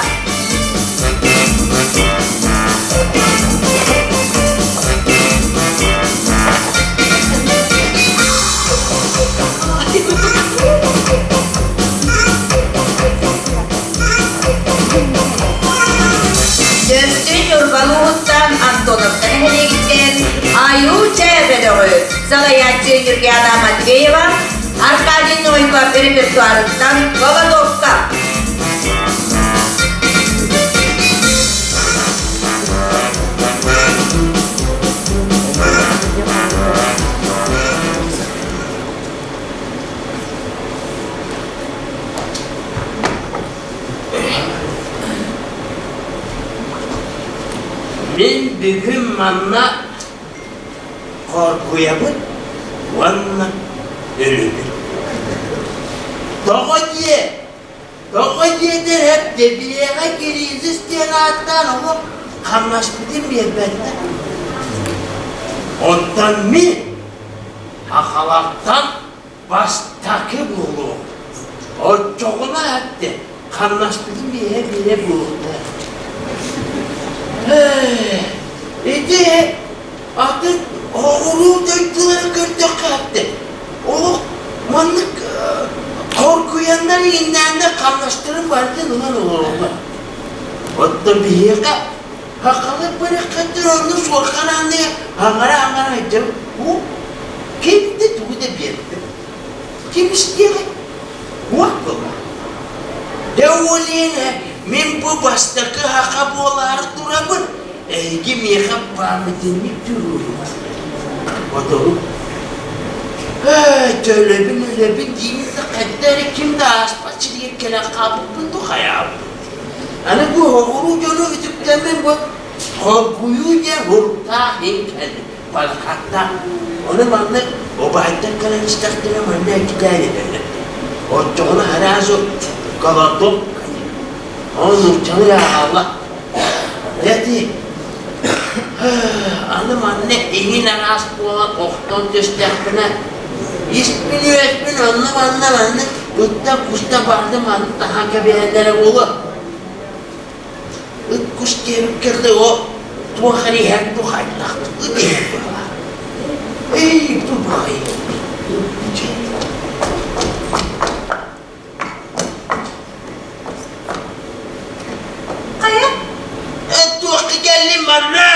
Dönsün Yurbaluğuz'dan Antonovka'nın helikten Ayu Çevredörü salayatçı Yurgiyana Matveyeva, Arkadi Noykov repertuarından Gogodovka. Men bugün manna korkuyamın, vanna ölümün. Doğacı'dır hep de bir yere giriyiz isteyen ağıttan onu kanlaşmadın bir benden. Ondan mi? Akalaktan baştaki bulu. O çoğuna hep de kanlaşmadın bir yere bulundu. İdi, artık oğlu döktüler gördük attı. O manlık korkuyanlar iğnende kanlaştırım vardı lan oğlum. Hatta bir yaka, hakalı bırakıttır onu sorkan anne, hangara ettim. Bu kimdi tuğda bir yerde? Kim istiyor? Bu aklıma. Devletine min bu bastaki haka boğuları durabın. Kim yaka pahmetini dururum. O doğru. Tölebin deyimizde kadderi kim de aspaçı diye kele kabuk buldu hayal. Hani bu hoğuru canı ödüklemin bu. Korkuyu ya hurta heykeli. Balkatta. Onu manlık o baytta kalan istakdire manlığa gider ederler. O çoğuna harazı kaladım. Onun canı ya Allah. Dedi. Anım anne evin arası olan oktan gösterdiğine İsmini anlamadı. Ötte kuşta vardım anım daha kabiyenlere olur. Öt kuş gelip geldi o tuğari hem tuğaylaktı. Öte hem tuğaylaktı. Ey tuğaylaktı. Kaya, Tuğaki geldim bana.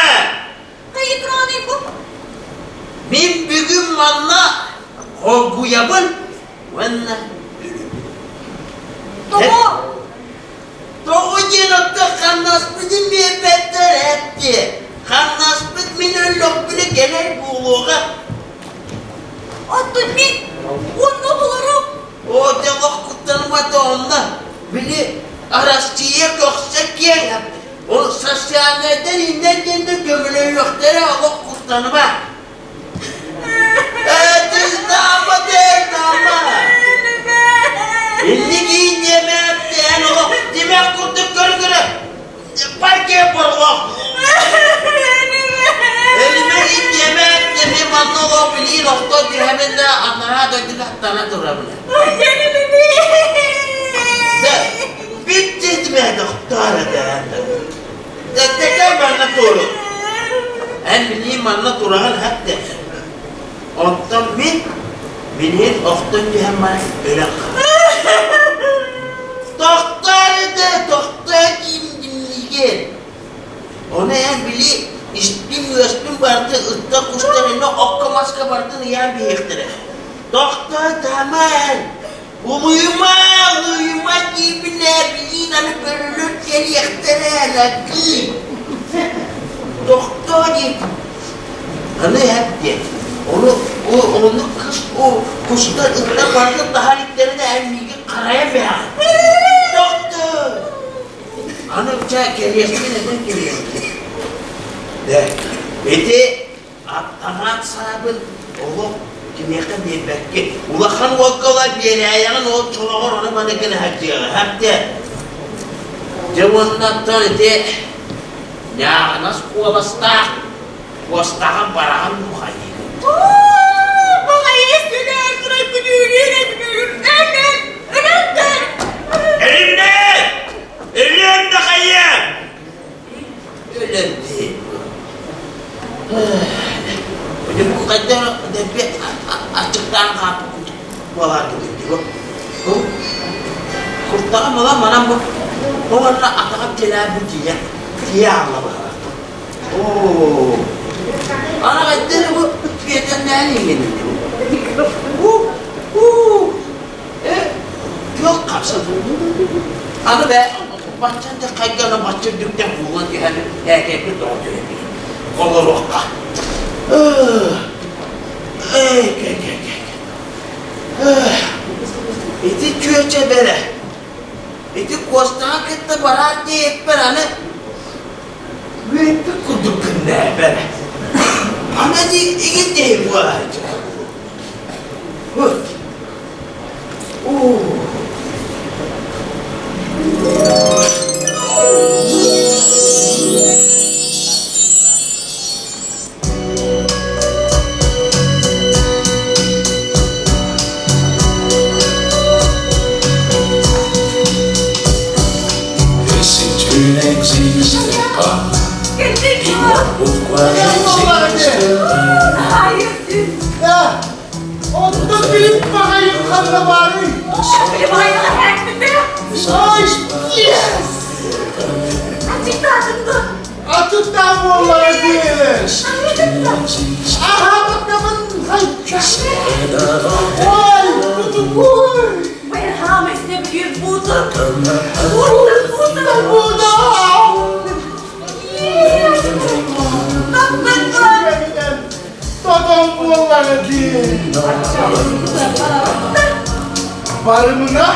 kaya duranı bu. Ben bugün valla korku yapın. Valla Doğu. Doğu cenapta kanlasmıdın bir better etti. Kanlasmıd minön lokbine gelen buluğa. Attın min. Onu bulurum. O devak kutlanmadı onunla. Bili arasçıya koksak yen yaptı. O sasyanlardan inlerken de gömülü yokları Allah kutlanma. Düz dama değil dama. Elini giyin yemeğim diyen o demek kurduk görgürü. Park yapar o. Elime in yemeğim de bir manlı o bilin okta diye hemen de anlara döndük hattana durabilir. Bitti mi doktora dayandı. Tekrar bana doğru. En bileyim bana durağın hatta. Ondan bilin oktan diye hemen öyle kalır. Doktor kim ona en bili üstün vardı, ıtta kuşlarına okkamaz kabardın yan bir hektire. Doktor tamam. Uyuma gibi ne bileyim hani bölünürken hektire lakı. Doktor dedim. Hani hep de. Onu kız o kuşlar ıtta vardı daha ligleri de en bilgi karaya beyan. Doktor. Hani uçağa geliyesini neden geliyor? De. Bedi Abdamat sahabın oğlum kim yakın değil belki. Ulakhan vakkalar bir yere ayağın o çolağır onu bana gene hacıya. Hep de. Cevandan tanıdı. Ya nasıl kuvalastak. Kuvalastakın barağın muhayyi. Bana yesinler. Bırakın yürüyerek ölürüm. Ölen. Ey Bu kadar depi açıktan kapı kutular gibi. Bu kurtlar mı lan bana bu? Bu arada atak telabu diye anlamadım. Oo. Ana kadar bu birden ne ilgili? Yok kapsadı. Ana be, bahçede kaygana bahçedükten bulan ki erkekli doğdu. Olur vakka. İti çöçe bere. İti kostan kette barat diye ekber anı. Büyük bir kuduk ne bere. Ama iki değil bu ağacı. Et si tu n'existais pas, dis-moi pourquoi j'existerais. Hayır, Ya, oturup bilip bakayım kanına bari. benim hayvanım herkese. Ay, yes! Açık dağıtımdı. Atıktan mı onlara diyelim? Aha bak yaman, hay vay, kutu koy. Bu elhamesine bir buldum. Bu da. Dadam bu onlara diyelim. Barımına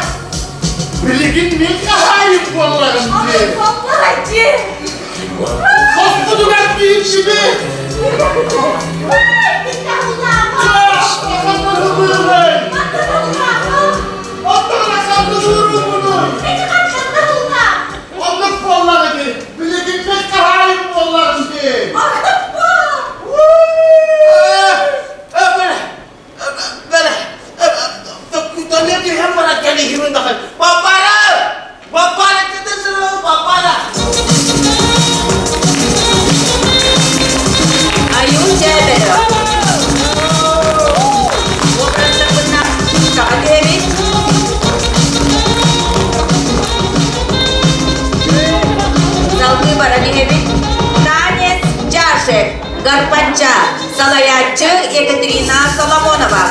bilgin milk ahayım bu onların diyelim. Hacı. Koptu ben değil gibi. Ayun Jebero. Obras na punna kakademit. Salgı barani evit. Танец Джашев. Гарпача. Салаятчы Екатерина Соломонова.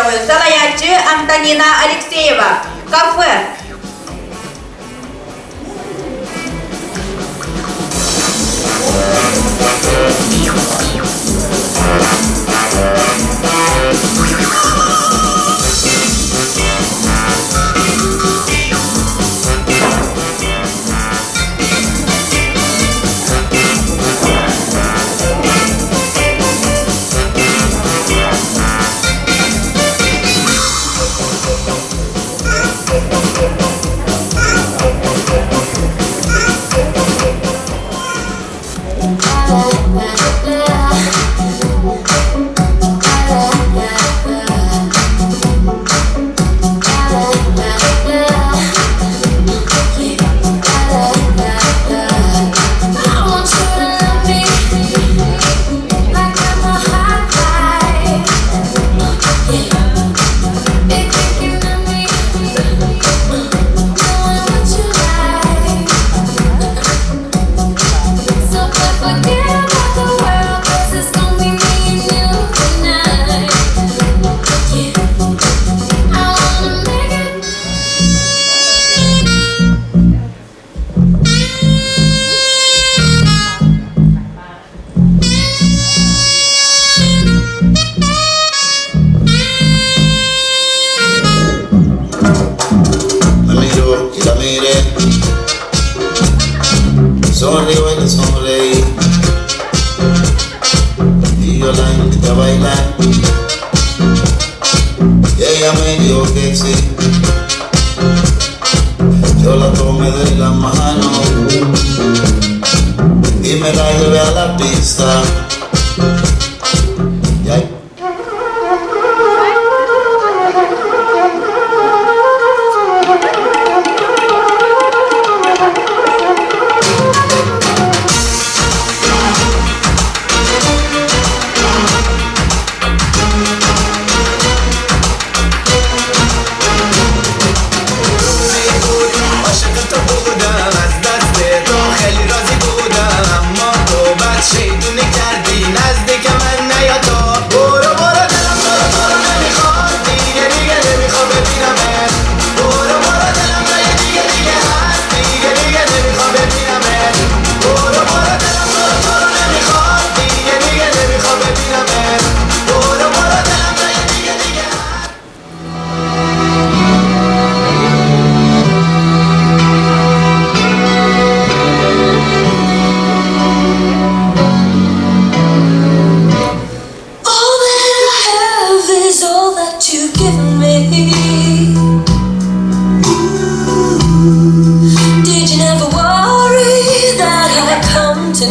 bölümü salayatçı Antonina Alexeyeva. Kafe. Sonríe, baila, sonreí. Y yo la invité a bailar. Y ella me dijo que sí. Yo la tomé de la mano y me la llevé a la pista. Y ahí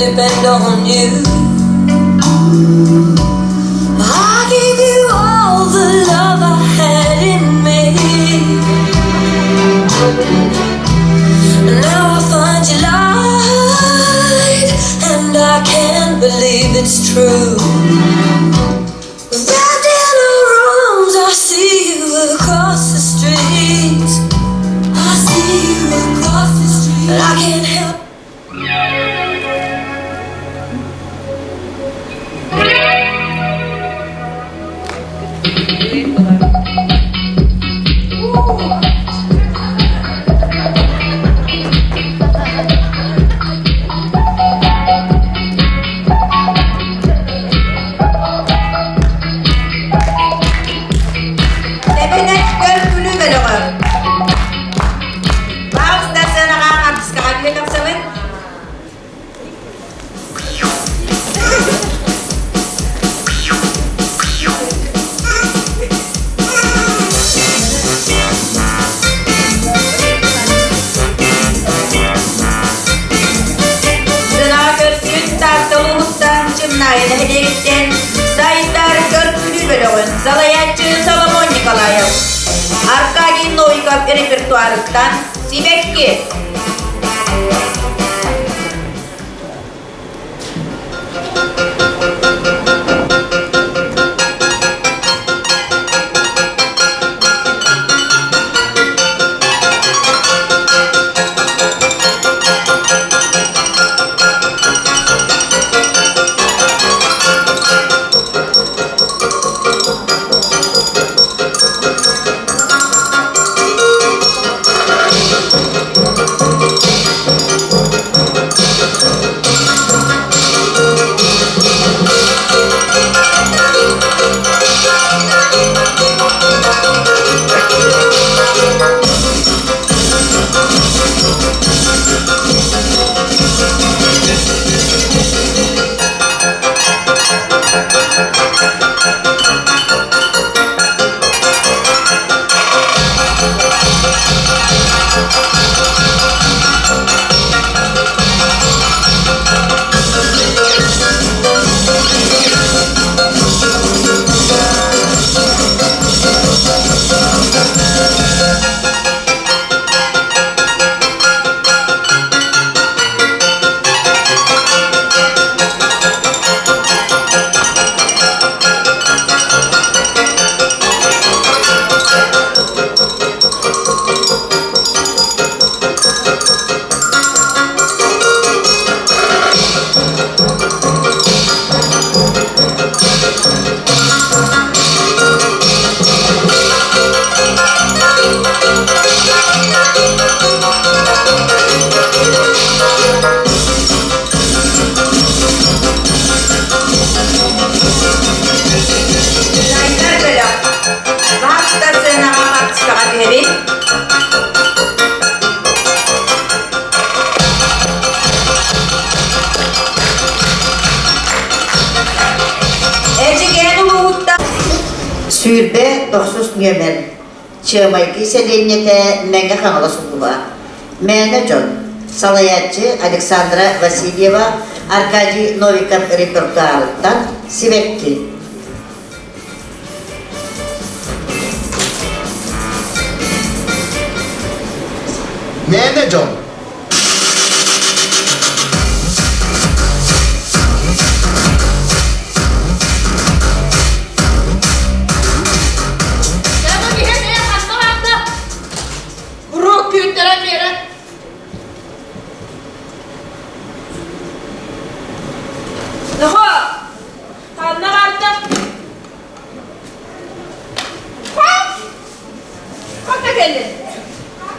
depend on you. I gave you all the love I had in me. Now I find you lied, and I can't believe it's true. Wrapped in her arms, I see you across the street. I see you across the street, and I can't help. Заlayatçı Salomon Nikolayev. Arkadiy Novikov repertuarından Sibekki. Sürbe 9 nömer. Çığmayki sedeniyete menge kanala sunduva. Manager, salayatçı Aleksandra Vasilyeva, Arkady Novikov repertuarından Sivekki. Manager. Ama bir hediye hakkı vardı. Kuru kütlere bir yere. Daha. Kanına vardı. Kalk da geldin.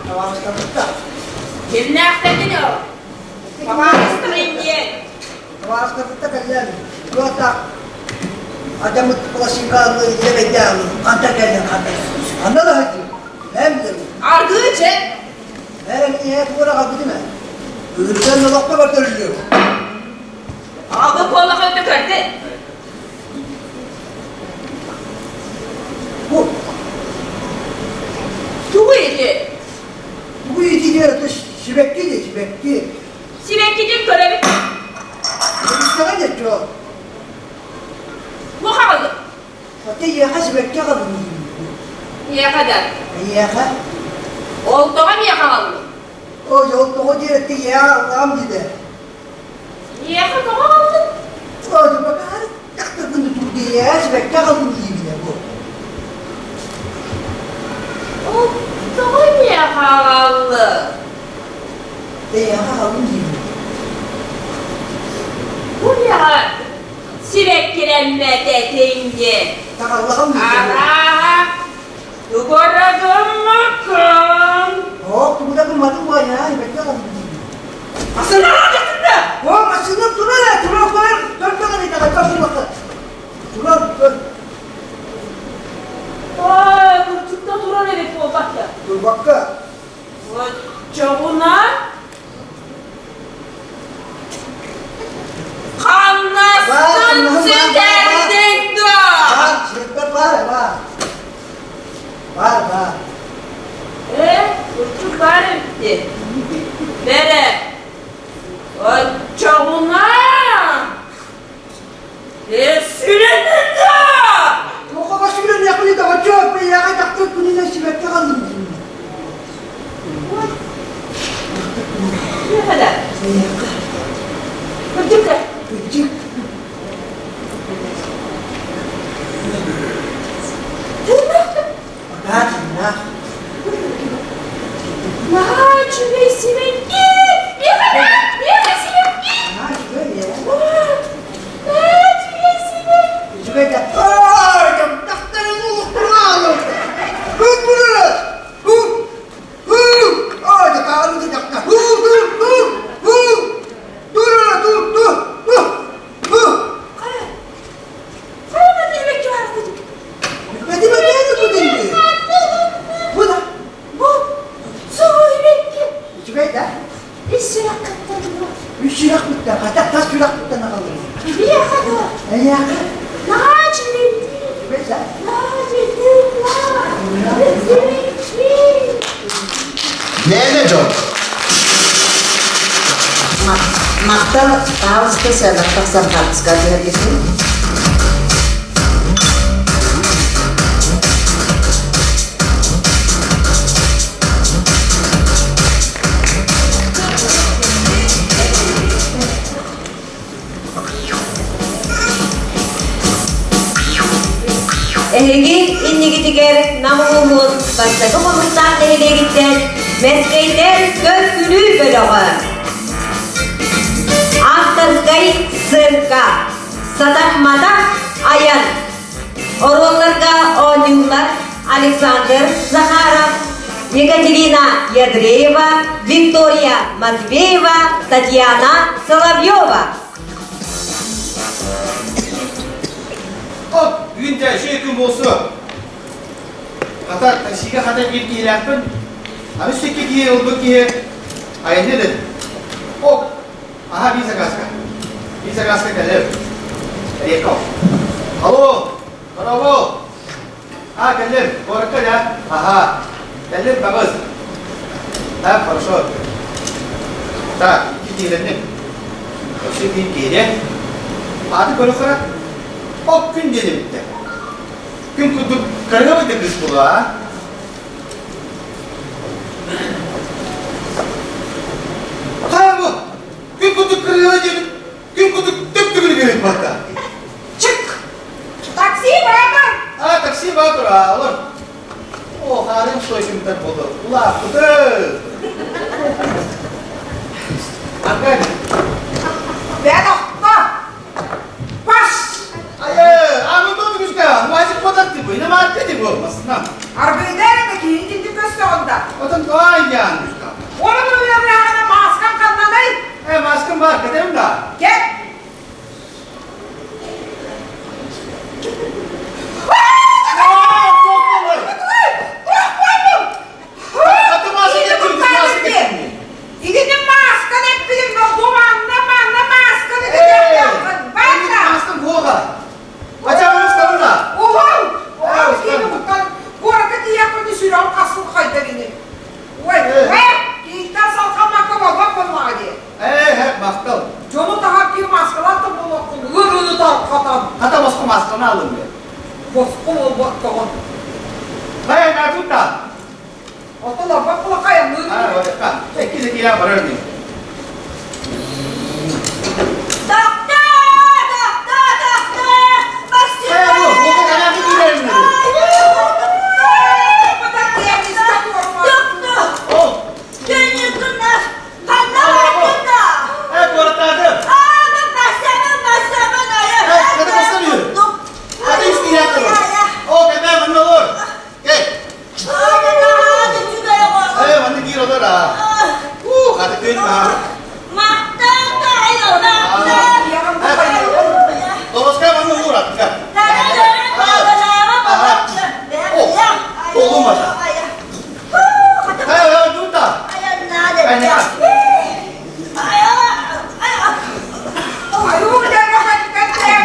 Tamam, tamam. Kimle akledin o? Baba isteyeyim diye. Tamam, tamam, kalian. Dua tak. Ada motivasi kamu lebih kantor kalian kantor. Anda lah haji. Hem de. Ardığı için. Her niye pura kapı değil mi? Ürden nokta batırılıyor. Ağabey kolla kalktı kalktı. Bu. Bu iyiydi. Bu itiyor da şibekli de şibekli. Siveklicim görevi. İşte ne çok. Bu kaldı. Hatta yaka şibekli kaldı. Niye kadar? Yaka. Olduğuna mı yakalandı? O yol o diye ya Allah'ım dedi. Niye yakalandı? O da bakar. Yaktı bunu durdu ya şibekli kaldı gibi bu. Olduğuna mı yakalandı? Yaka kaldı gibi. Bu ya Sivekkilenme dediğince. Tak Allah'ım dedi. Ara. Yukarıdın mı kan? Oh, tu udah kemarin gua ya, şibekli kaldı gibi. Asıl alacaksın da. Oh, masını turun koyar. Dört kita kaçar bakın. Turun. Vay, kurtukta duran evet bu bak ya. Dur bakka. Vay, çabuna. Kanlasın siderdin da. Şibekli var. Var. Kurtuk var bitti. Nere? Vay, çabuna. Sürendin da. O kadar sürün yakını da çok be ya taktık bunu da şibekli kaldı. Ne kadar? Kurtuk da. Küçük. Bakar ya. Vay, çüvey simenki. Ne kadar? Ne simenki? Ha şöyle ya. Vay, çüvey simenki. Şibekli. Ay, taktarın uluğunu. Tut bunu. Ay, takarın da taktar. Kaya da yemek var dedim. Hikmeti mi geldi bu değil? Bu da. Bu, soğuk yemek. Şibekli. İşe yakıttadı bu. Bir şirak bitti. Katak tas şirak bitti ne kalır? Bir yakadı. Ne ya? Nacime'ydi. Şibekli. Nacime'ydi. Manager. Maktal tahu spesial taksan harus kalian itu. Ehegi ini gitiker namumun basta kumamustan ehegi gitten meskeyler kökülü bölüğü. Авторской сырка, садак-мадак аян. Оролларга оюлар Александр Захаров, Екатерина Ядреева, Виктория Матвеева, Татьяна Соловьева. Бүгін тәші күн болсы. Қатар, тәшіге қатар ел кейләппін. Аны сөкке кейе, ол бұл кейе. Айын деді. Aha, bisa gaska kalian. Eko. Halo, bravo. Ha geldim. Korkak ya. Aha. Geldim bagus. Ha хорошо. Так, gidelim. Şimdi geri. Hadi korkak. O gün dedim de. Gün kutu karına mıydı kız bu ha? Ha bu. Gün kutu karına dedim. Gün kutu tık gelip baka. Çık! Taksiyi bırakın! Ha taksi var tura olur. O harim soygundan buldu. Ula kutu. Akan. Bedokta! Baş! Ayo, anu tuh terus kan, wajib kotak tipu, ini mati tipu, mas nam. Arbeiderdeki ikinci gösterinde. Otan kau yang terus kan. Onu böyle bırakana maskan kalmadayım. Maskım var, kadem da. Gel! Atı maske getirdim, maske getirdim. İkinci maskan hep bilim o dumanla maskanı getirdim. Ben de. Maskım koga. Macam mana sekarang dah? Oğlum! Oğlum yine buradan korku diye konuşuyorum kasım kayderini. Vay vay! İlkten salkamakta baba koymadı. Hep maskal. Canı daha bir maskalar da bunu okulu. Vırını da katan. Kata maskı maskını aldım ya. Boskulu bakalım. Hey, nak tuta. Otolar bakıla kayan nuri. Ah, boleh kan. Kita kira baru ni. Hey, bu, bukan anak kita ni. Oh, kuat ada. Kata pasal dia. Ada istirahat tu. Oh, kata menur. Okay. Ayo, mana kira tu dah. Kata kuat mah. Teruskan mana murah kan? Tolong masa. Ayo, tuta. Ayo jangan makan ayam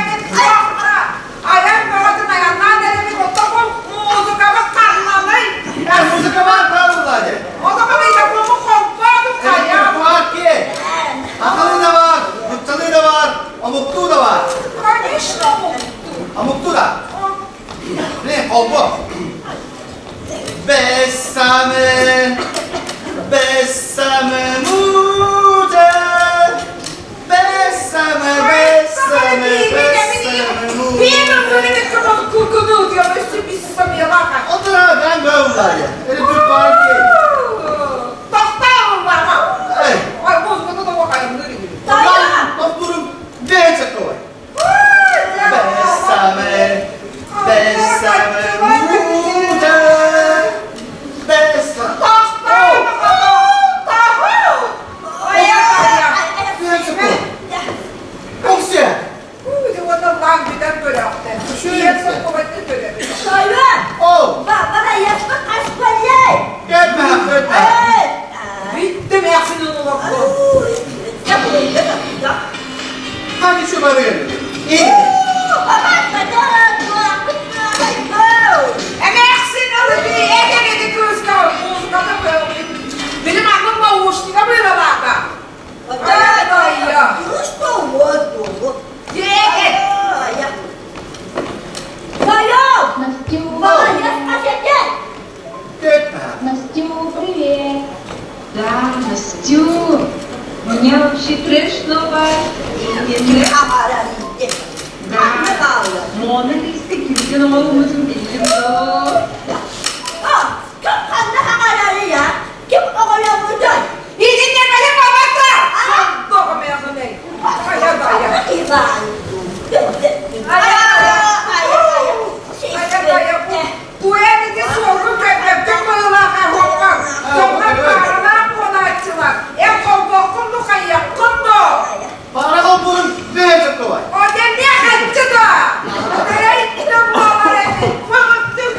ayam bawa ayam dari mi kotor musuh kamu karena nih. Musuh kawan tahu saja. O zaman bisa kamu kompor ayam. Kuat ke? Akıllı da var, bıçalı da var, amuktu da var. Конечно, Amuktu da. Ne? Kolbu. Besame, besame muda. Besame, besame, besame muda. Bir böyle bir kırmızı kurkunu diyor. Üstü bir sistemiye bakar. Otur abi ben böyle ya. Öyle bir var ki. Doktor var mı? Hey. Ay bozmadı da bakayım. Nuri gibi. Oturum dece koy. Besame, besame muda. Besame. Doktor bakalım. Doktor. Komşu. Bu da lan birden böyle yaptı. Şöyle kuvvetli böyle. Oh. Gitme, gitme. Bitti mi yapsın onu bak. Hadi şu bana gel. İyi. Emersin alıcı, ege'de göz kal. Bozukada böyle. Benim aklımla uğuştuğuna böyle bak. Ay ya. Ege. Gitme. Настю, привет! Да, Настю, мне вообще трэшного и не Мона листа киргин olmasın bildim de. İzinle benim babakla. Sen doğmayacaksın ey. Kaya daya. Bu evde sorun köpekte koyulan hoplar. Sonra karına konakçılar. Kovbokunlu kayakkundu. Para kompunun dece koy. O da ne haccı da. O da ya ikna bağlar evi. Fıttım.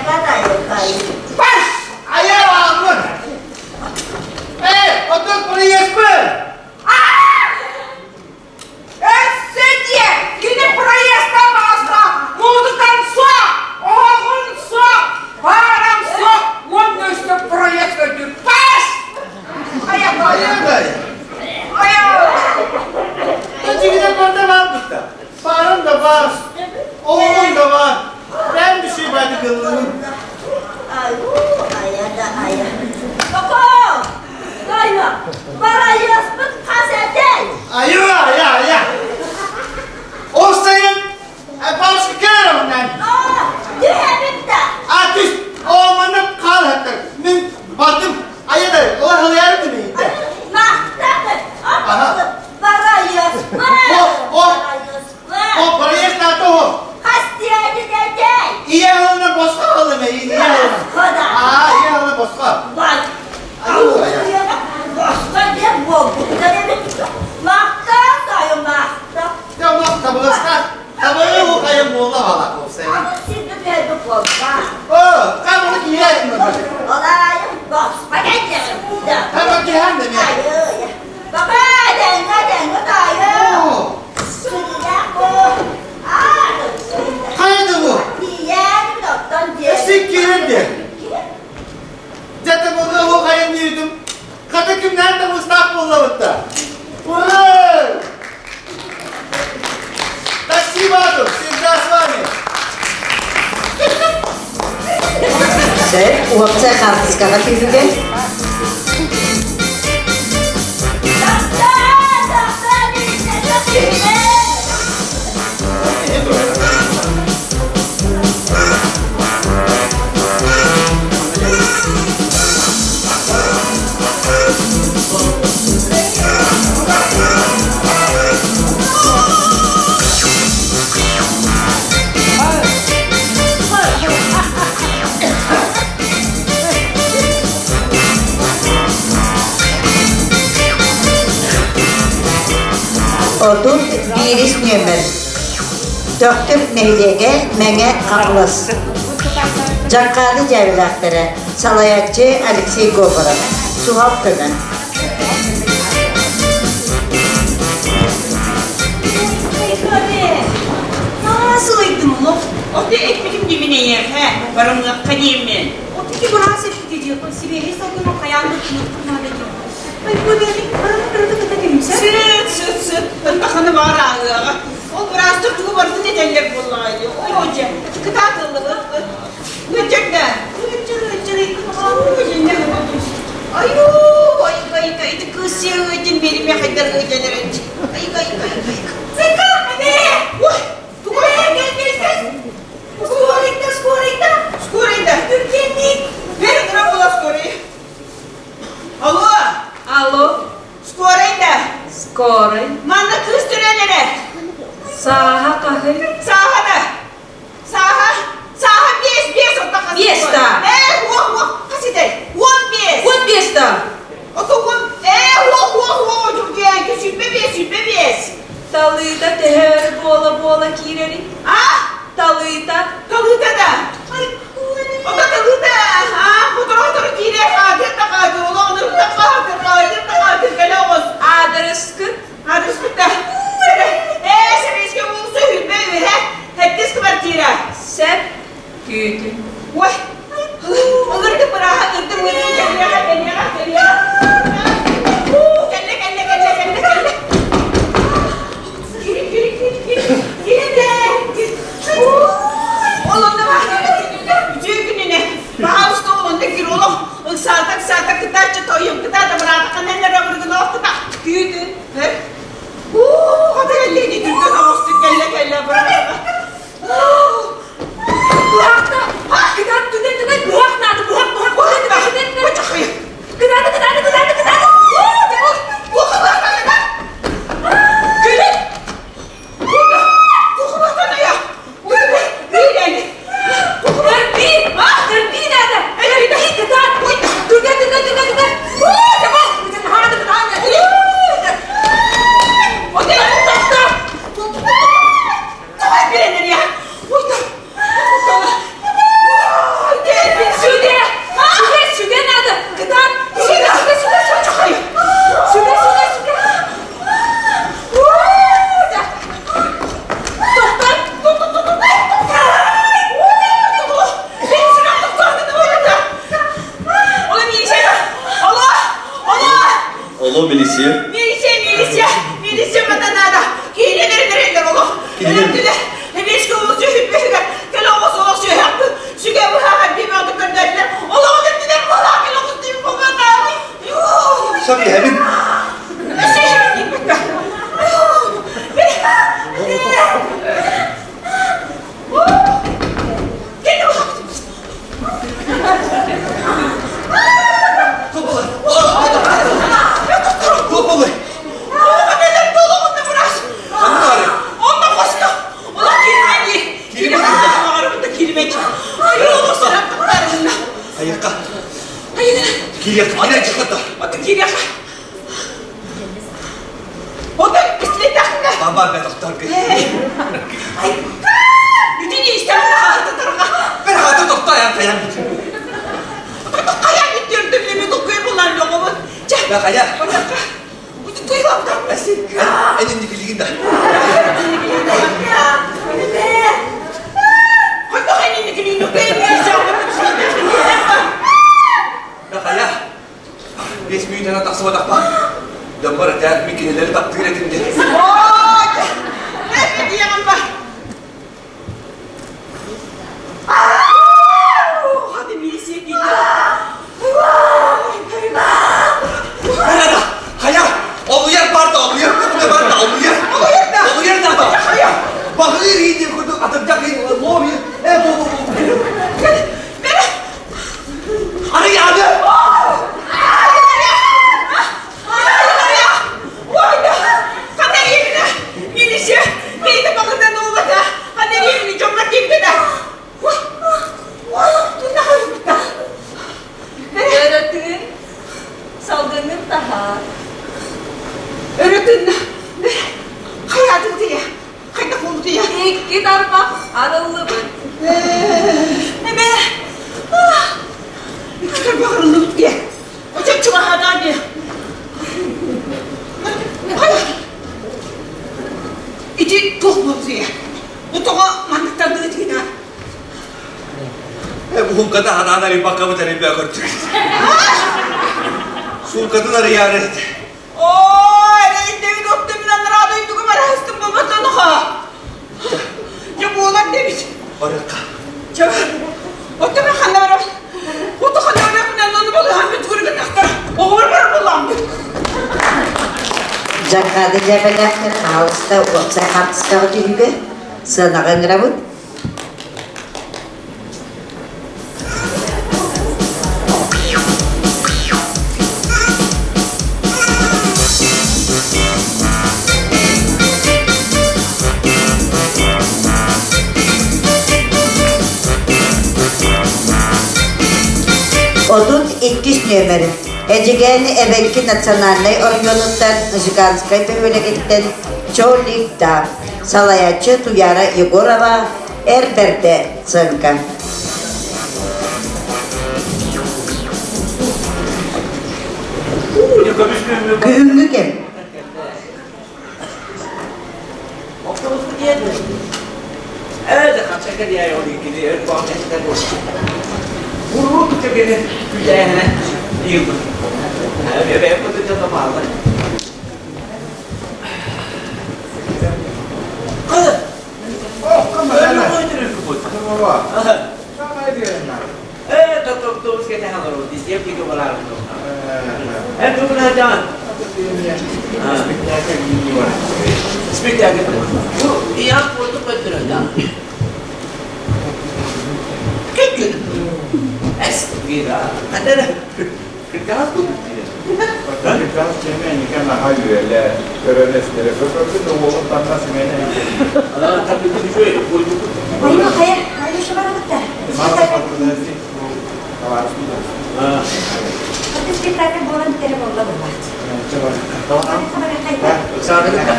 kadar yok. Baş! Ayağımın! Otur buraya esme! Össediye, yine proyesta basta, muzikan sok, oğun sok, param sok, onun üstü proyest ödür. Baş! Ayak Ayağım! Öncekiden burada var burada. Bağırım da var. Oğlum da var. Ben bir şey vardı kıllığım. Aya. Bako! Dayla, bana yastık kasete. Aya. O senin başka kere ondan. Düğenim de. Ateş olmanın kal hatta. Min baktım. Aya da o halıyarı da neydi? Mahtakır. Aha. Bana yastık. O parayı esnatı o. Hastiyeli dede. İyi halına başka halı mı? İyi halına. Koda. İyi halına başka. Bak. Başka ne bu? Mahtak dayı mahtak. Ya bak tabağısına. Tabağı o kayın boğula halak o senin. Ama şimdi ben bu koda. Kan onu iyi yapma böyle. Olayım bak. Spagetti. Hemen giyen de mi? Hayır. Baba denge dayı. Sıcak bu. Kaydı bu. Diğer doktan diye. Sikkirildi. Zaten bunu o kayın diyordum. Kadıkım nerede Mustafa Lavut'ta? Ulan! Taksi vardı, sizde var mı? Sen uapsa kartis kada pidugan. Doktor dinle. Odun biris nömer. Doktor neylege menge kaplas. Cakkali cevlaktere. Salayatçı Alexey Govorov. Suhap kılan. Nasıl ettim oğlum? O da ekmeğim dibine yer he. Varımla kadiyim ben. O peki bu nasıl ediyor? O Sibirya sakın o kayanda tunuttum ediyor. Ay bu benim paramı kırdı kıta dedim sen. Sıt. Ben bakanı var ağırlığa. O biraz da tuğu vardı nedenler bulaydı. O hoca. Kıta atıldı. Gıcık da. Gıcık. Ay kız ya için benim ya kadar gıcıdır. Ay. Zeka hadi. Vay. Скоренько. Türkiye'nin. Verin bana скорее. Alo. Скоренько. Скорый. Manda kız türenere. Saha kahır. Saha без вот так. Без-то. Вот. Kaside. Вот без. Вот без-то. Вот. Türkiye. Süpe без. Талыта tehер bola kireri. Талыта. Da. O da Otur kire kadir. Olanır da kadir. Gele olsun. Adreskı. Adres bitti. Sen eski bulsa hülme he. Heptis kvartira. Sep. Kütü. Vay. Agırdı bırak. Gel. Oğlum da bak. Bütün gününe. Daha usta oğlum da gir oğlum. Sartak kıtaçça toyum. Kıtaçça bırak. Annenler ömrünü noktada. Küydün. Hadi ellerini Türk'ün havuzlu kelle bırak. Buhakta. Kıtat tüne. Buhak nerede? Buhak. Hayırka. Hayır. Giriyak. Aynen çıkıntı. Bakın giriyor. Otur, bisiklet takımda. Baba ben doktor kız. Ay, bütün işten rahatı durma. Ben hadi doktor ayağım kayan bitir. Kayan bitirdim, yemin dokuyu bunlar lokumun. Gel. Ya kaya. Bu duyulamdan basit. En indi bilgin de. Hadi bakayım elini gülüğünü, ben yiyeceğim. Ya kaya. Resmi yüzden taksıma takma. Damar atar mikineleri taktı üretimde. Oy! Ne diyemem ben? Hadi birisi gidiyor. Nerede? Kaya. O yer barda, o yer kutuda barda, o yer. O yer nerede? Kaya. Bakır iyiydi kutu atacak iyiydi. Bu bir. Bu. Arı yandı. Öğretin. Salgının daha. Öğretin. Hayatım diye. Hayat oldu diye. İki darma arılı mı? Ne be? Ne kadar bağırıldı diye. Hocam çuvahadan diye. Hayat. İçi tohum diye. Bu tohum mantıktan da diye. Bu kadar hana bir bakamı da bir bakır. Sul kadınları yani. Oy, devi doktor bilenler adayı tukum arasın babasını ha. Ya bu olan demiş. Oraka. Ya, o da ben kanlarım. O da kanlarım ben onu buluyor. Hem de turgun aktar. O var bulam. Jakada jabanakkan hausta waksa hatska juga senakan rambut. Odun ilk numara. Ecegeni evvelki nasyonalnej orionundan Żyganskej bölgetten Çoğlik'ta Salayacı Tuyara Yegorova Erber'de Sınka. Güğümlü kim? Evet, kaçak diye yol gidiyor. Bahçede boş. Vurur tutuyor beni. Güzel. İyi. Evet, ben bu da bağlı. Kız. Öyle koyduruyorsun bu. Tamam. Sana ediyorum ben. Evet, doktor kita harus disiap di kepala. Tu pernah jalan? Spektakel gitu. Bu yang foto betul Kayak gitu. Kira. Ada dah. Kerja tu. Biraz yemeğini kan hayırlı. Görenesleri. Fakat o oğlum tanrısı beni. Tapi itu juga Ayo kaya, ayo coba bentar. Masa faturası bu harus kita. Terus kita akan bulan telepon lo berapa? Coba. Tamam. Sana dekat.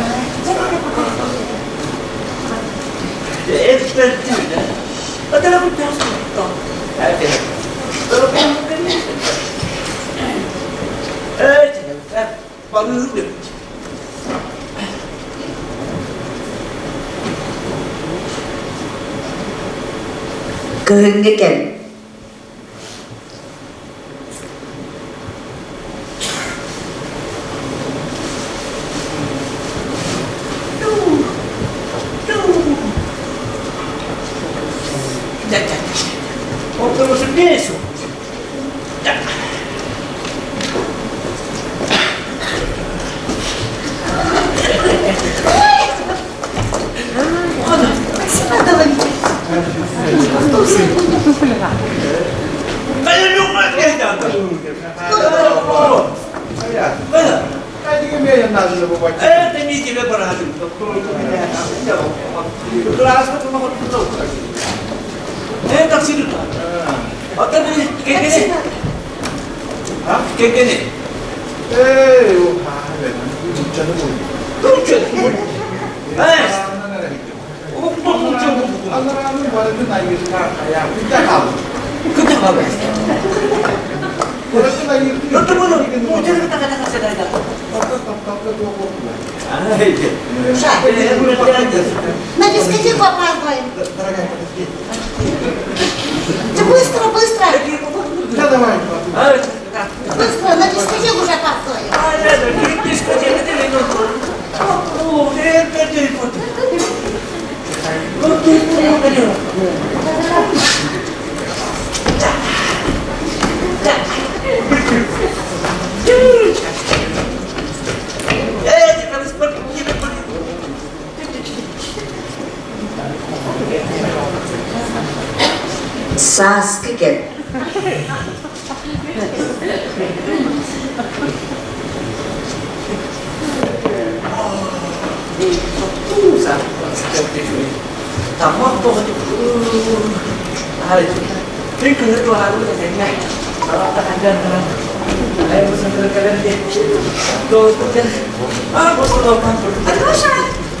Expert juga. Ada apa tu? Ada. Kalau kamu baru deh. Kehengge kim? Otro eso. Kayak lupa dia jangan. Kayak gini yang nazar bu bacı. Temiz gibi para hazır. Kelas itu cuma tahu. Taksir. Atau ni Kekeni. Ha? Kekeni. Canım Dur canım. Evet. Allah rahmet eylesin. Ya kıta kaldı. Kıta kaldı. Burası da yırtıyor. Yoktu bunu. Bu canım taka sedaydı. Haydi. На дискотеку опаздываем. Ты быстро, быстро. Да давай. Быстро, на дискотеку уже опаздываем. Hayır, diskoteye de verin onu. Oo, nerede telefon? O telefonu veriyor. Evet, kapısı bakın, gibi bakın. Saskigen. Tamam, pokoknya. Hari ini kedua hari ini. Kalau tak ada, ayo pesan ke kalian deh. Tuh, ah, bos. Алёша,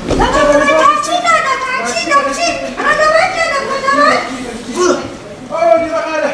давай, такси надо, такси. А давай, давай. Oh, di mana?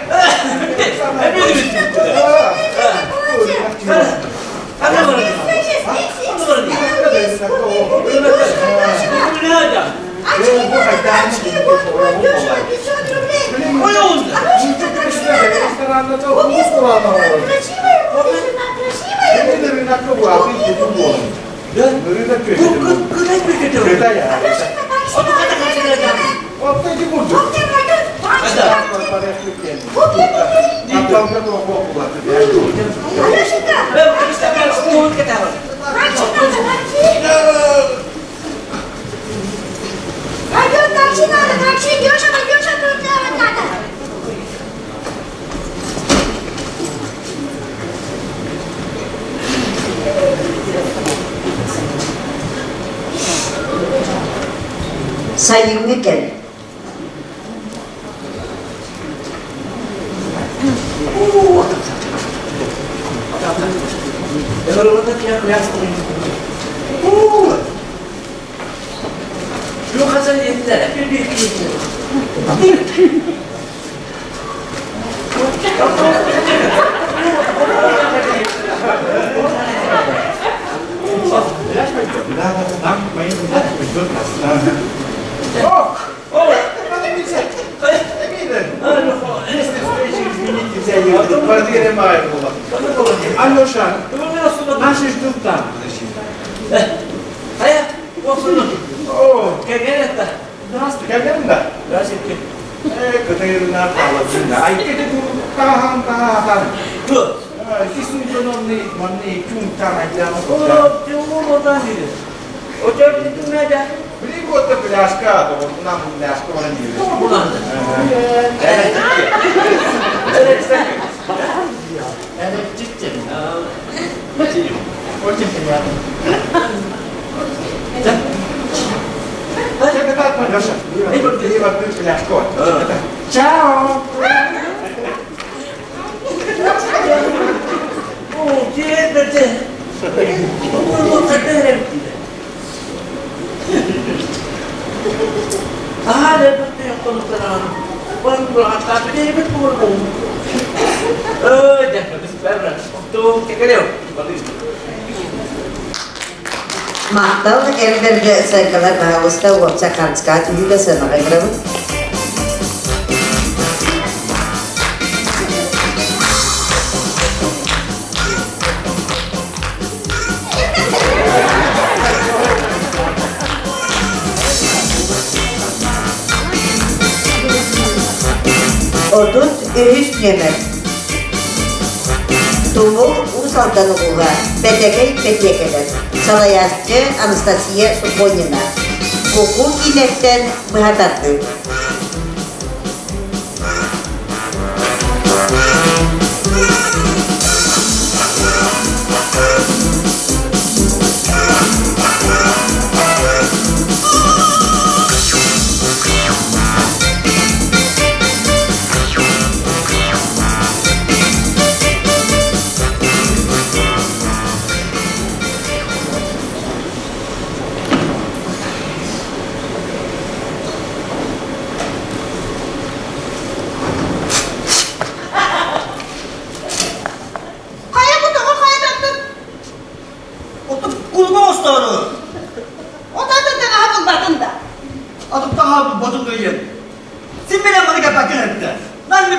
Sayın gel. Lu kasar yediler, bir yediler. Алёша, наши ждут там. Saya, waktu О, kayak gini. здравствуй, как это? Здравствуйте. Катарина Павловна, а это тахан. Tuh. Кисунтономный, манный, чунтан, айдам. Oh, cuma mau tanya. Ocak itu nggak ada. Beli вот пляшка, то вот нам пляшка orang ini. Bukan. Очень приятно. Saya kata apa, Dasha? Ini waktu pляшку. Ciao. Oh, dia betul. Oh, kata ada betul yang kontra. Orang berkata dia betul. Jangan berseberangan. Untuk kekeliu. Mahtalı elbette saykalar bağlısta wapsa kanskati juga sama kayak Odun ühüs yemek. Tumuk usaltanı buğa. Petekey petekeler. Salayasçı Anastasiya Suponina. Koku inekten bıhatatlı.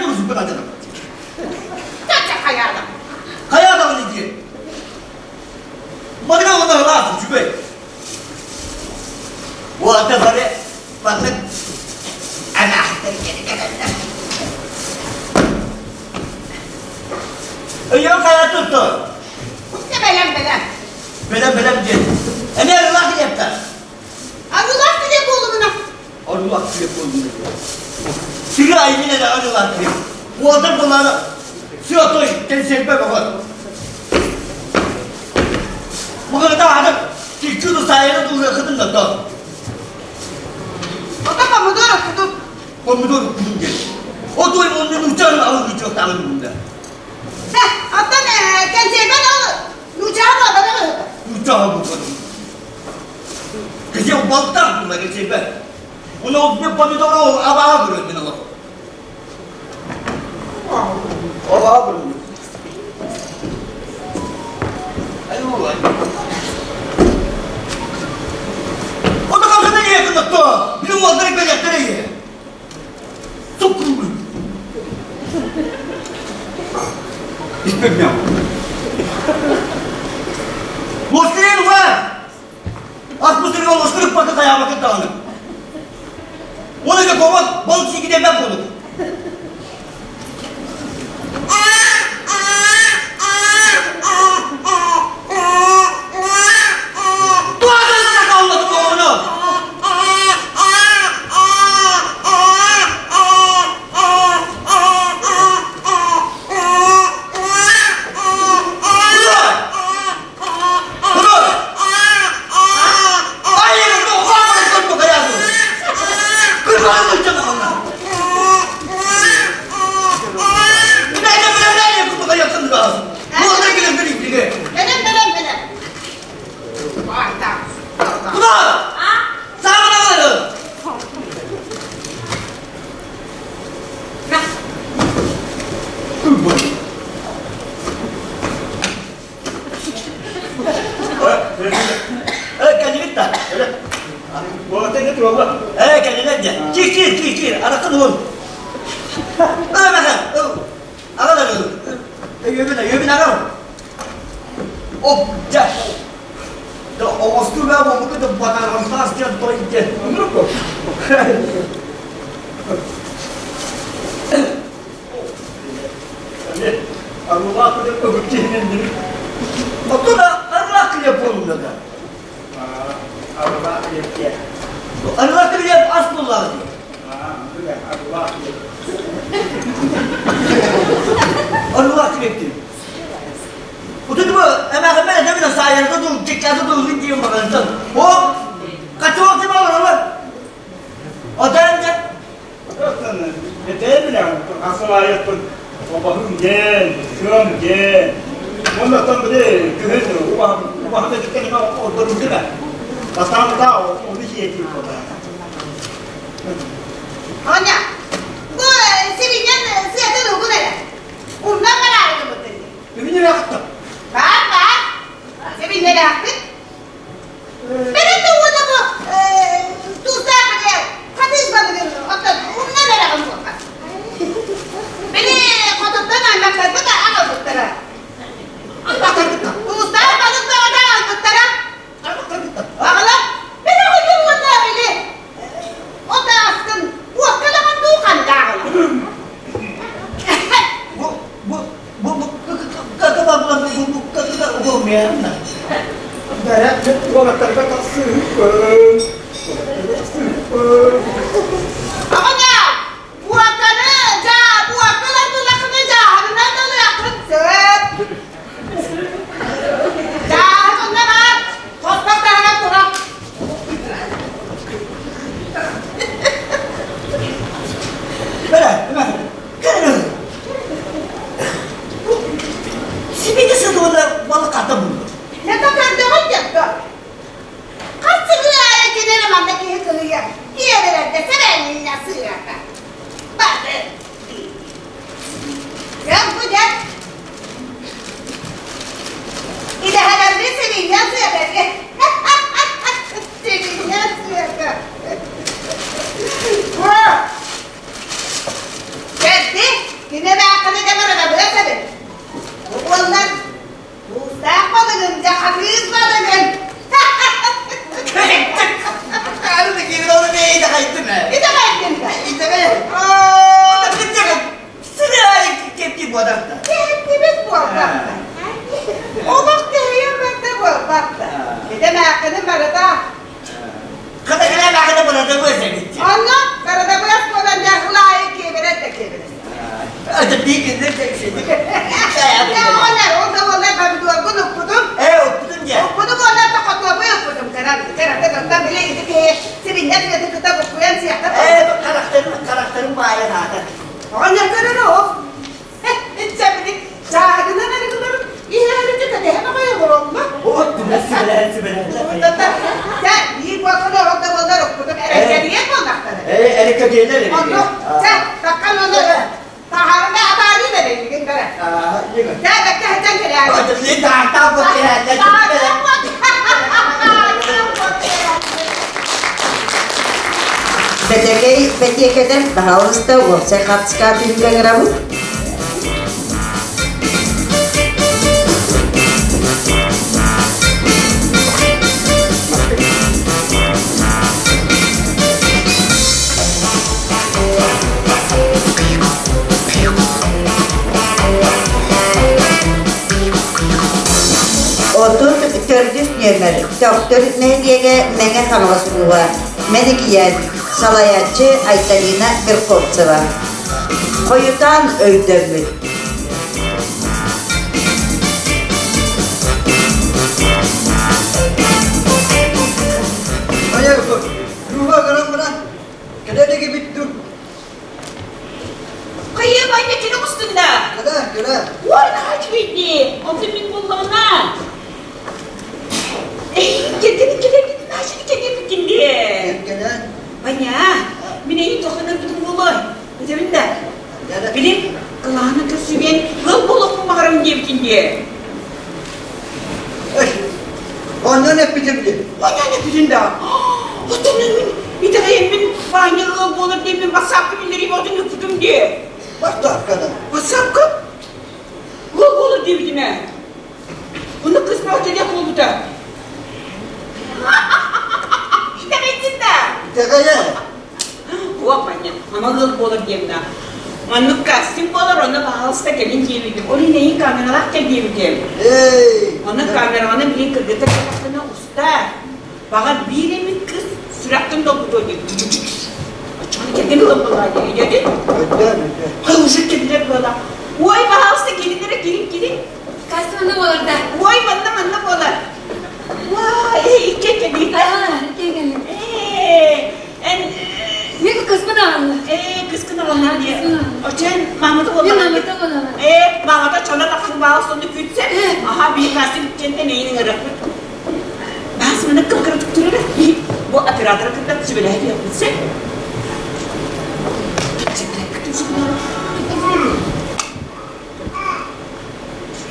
durursun ben acaba. Çocuk hayalım. Kaya adamı ne diye? Madem onları lazım Cübey. Bu arada böyle bakın. Anahtarı geri gelenler. Öyle kaya tuttu. Ne belem. Belem diye. Ne Allah diye yaptı. Allah bile kolumuna. Allah diye koydu. Sürü ayımine de Allah diye. Bu adam bunları süratı kendisi bakın. Bugün de adam tilkini sayede doğru yakıdın da da. O da pamudor okudum. Pomidor kudum gel. O da onun uçağını alır uçak alır bunda. Hatta kendisi ben alır. Uçağı da bana alır. Uçağı bu kadın. Kızı o balıktan bunlar geçeyim ben. Onu o bir pomidoru o abağa bölündün ama. Abağa bölündün. Hadi bu var. O da kalsana niye yakınlıktı o? Benim o direkt ben yaktı iyi. Sokulmuş. İstemiyorum. Boşlayın var. Atmosferine oluşturup bakın ayağa bakın dağınık. Onu da kovan, balıkçı gideyim ben koydum. Bu adamına kalladım onu. Belem. Vay da. Kendine gel. Kir. Arakın oğlum. Öyle bakın. Aralar oğlum. Yövün aram. Hop, gel. Da o askı ver bu kadar bakarım. Nasıl gel doy gel. Anladın mı? Allah kadar öbürkenin. Bakın Allah kadar yapalım da. Allah kadar yap. Allah kadar yap asıllar diyor. Allah kadar yaptı. Bu tutumu hemen edemeden sayarda dur, çeklerde dur, diyeyim bakalım. O kaç vakti var onlar? O dayanacak. Yeter mi lan? Asıl ayettin. Babahım gel, şuram gel. Ondan bir de güvendir. Babahım da dükkanı var, o durur değil mi? Basan da onu şey yapıyor orada. Hoca, bu Sevin'den siyahta doku nere? Ondan kararı mı? Ümini yaktım. Bak. Sevin'den yaptık. Benim de orada bu tuzlar böyle katışmadı görüyorum. Hatta ondan merakım bu. Beni koduktan anlatlardı da anlattıkları. Tuzlar balıklar da anlattıkları. Ağlam, ben okudum ondan bile. O da askın, bu akılamın doğukan dağılım. Bu olmayan mı? Hoca, bu akılınca, bu akılın lakınınca, hanımlar dolu yakınsın. Cahazında bak, topraklarına durak. Böyle. Sibidi sığdığında balık adı buldu. Ne kadar dağıt yaptı. Kaç sırrı ayet ederim andaki hıkırıya. İyi verer de sever odakta. Kendimiz bu odakta. Olak diye ben de bu odakta. Bir de merakını barada. Kadakana bakana burada bu özellikle. Anla, barada bu yapmadan yaklayı kebiret de kebiret. Acı bir günde tek şey. Ya onlar, o zamanlar ben bir duvarını okudum. Okudun ya. Okudum onlar da katma bu okudum. Karakter bile gidip ki seninle bir kitap okuyan siyahta. Karakterin bayağı zaten. Onlar kararı o. Sen beni sahadına ne kılarım? İleride de hemen koyalım olma. O Sibel. Sen iyi bakın orada onlar okudum. Erekleriye mi onakları? Erika gelir. Onu sen bakan onları. Taharına adali verelim günlere. Sen bekle hecen gel yani. Hadi tahta bu kere. Betekei petieketen tahallista uopse katskaatin vengramu. Otun tördüs yerler. Doktor ne diye mene kanavası var. Menekiyen salayatçı Aytalina Birkovtseva. Koyutan öydemli. Hayır bu. Ruha karan bırak. Kadar gibi bitti. Kayıp anneciğinin üstünde. Kadar. Vay ne haç bitti. Otumun bulduğuna. Kendini gidin. Naşını kendini bitin diye. Kadar. Banya. Mineyi dokunur bütün bulun. Benim de. Benim kulağına kısıgen hıl bulup mağaram diye diye. Ondan hep bitimdi. Banya ne bütün de. Otanın bir de emin banya hıl bulur diye bir masaklı binleri odun öpüdüm diye. Bastı arkadan. Masaklı? Hıl bulur diye bir ne? Bunu kısma oteli yapıldı da. İşte bitsin de. Tekaya. Wah banyak, mama lu boleh diam dah. Manuk kasih boleh orang bahas tak kelin jiwi dia. Orang ni kamera lah ke jiwi dia. Orang kamera mana beli kerja tak kena ustaz. Bahkan biri min kes suratkan dok tu dia. Macam ni kita belum pernah dia. Jadi, kalau usah kita berada. Woi bahas tak kelin dia kelin. Kasih mana boleh dah? Woi mana boleh. Wah, ikat jadi. Meko kısmına kıskanırlar diye. O çen Mahmut'u Bir olan. Mahmut'u olan. Mahmut'a çona takın bağlı sonu kütse. Aha bir kastin çente neyini ngarap. Ben sana kıvkırı tutturur. Bu atiratıra kırdak çibele hep yapılsa.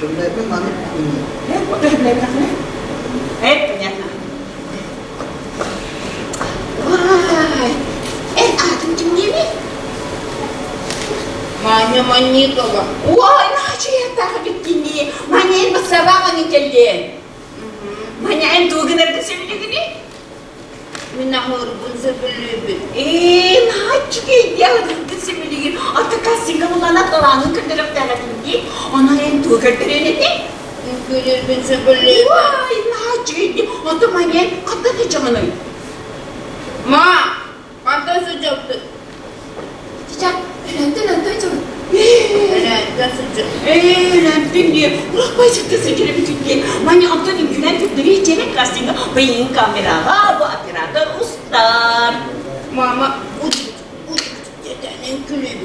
Sebenarnya mana ini? Bu da hep ne? Hep penyakna. Vay. Adım kim gibi? Manya kaba. Wah, nak cakap tak begini. Mana yang bersabak ni kalian? Mana yang tu kena bersama ni? Minahur bun sebelübü. Nak cakap dia bersama ni. Atau kasih kamu mana terang kendaraan tak ni? Ona yang tu kendaraan ni? Gülür bun sebelübü. Wah, nak cakap. Atau mana yang kata ni jangan ni? Ma, kata sıcaktı. Cicak, nanti coba. Kata sıcak. Nanti dia. Wah, macam tu saja lebih tinggi. Mana atau ni bulan tu dari jalan kasih bayang kamera. Bu operator ustaz. Mama, ucuk yetenin kulübü.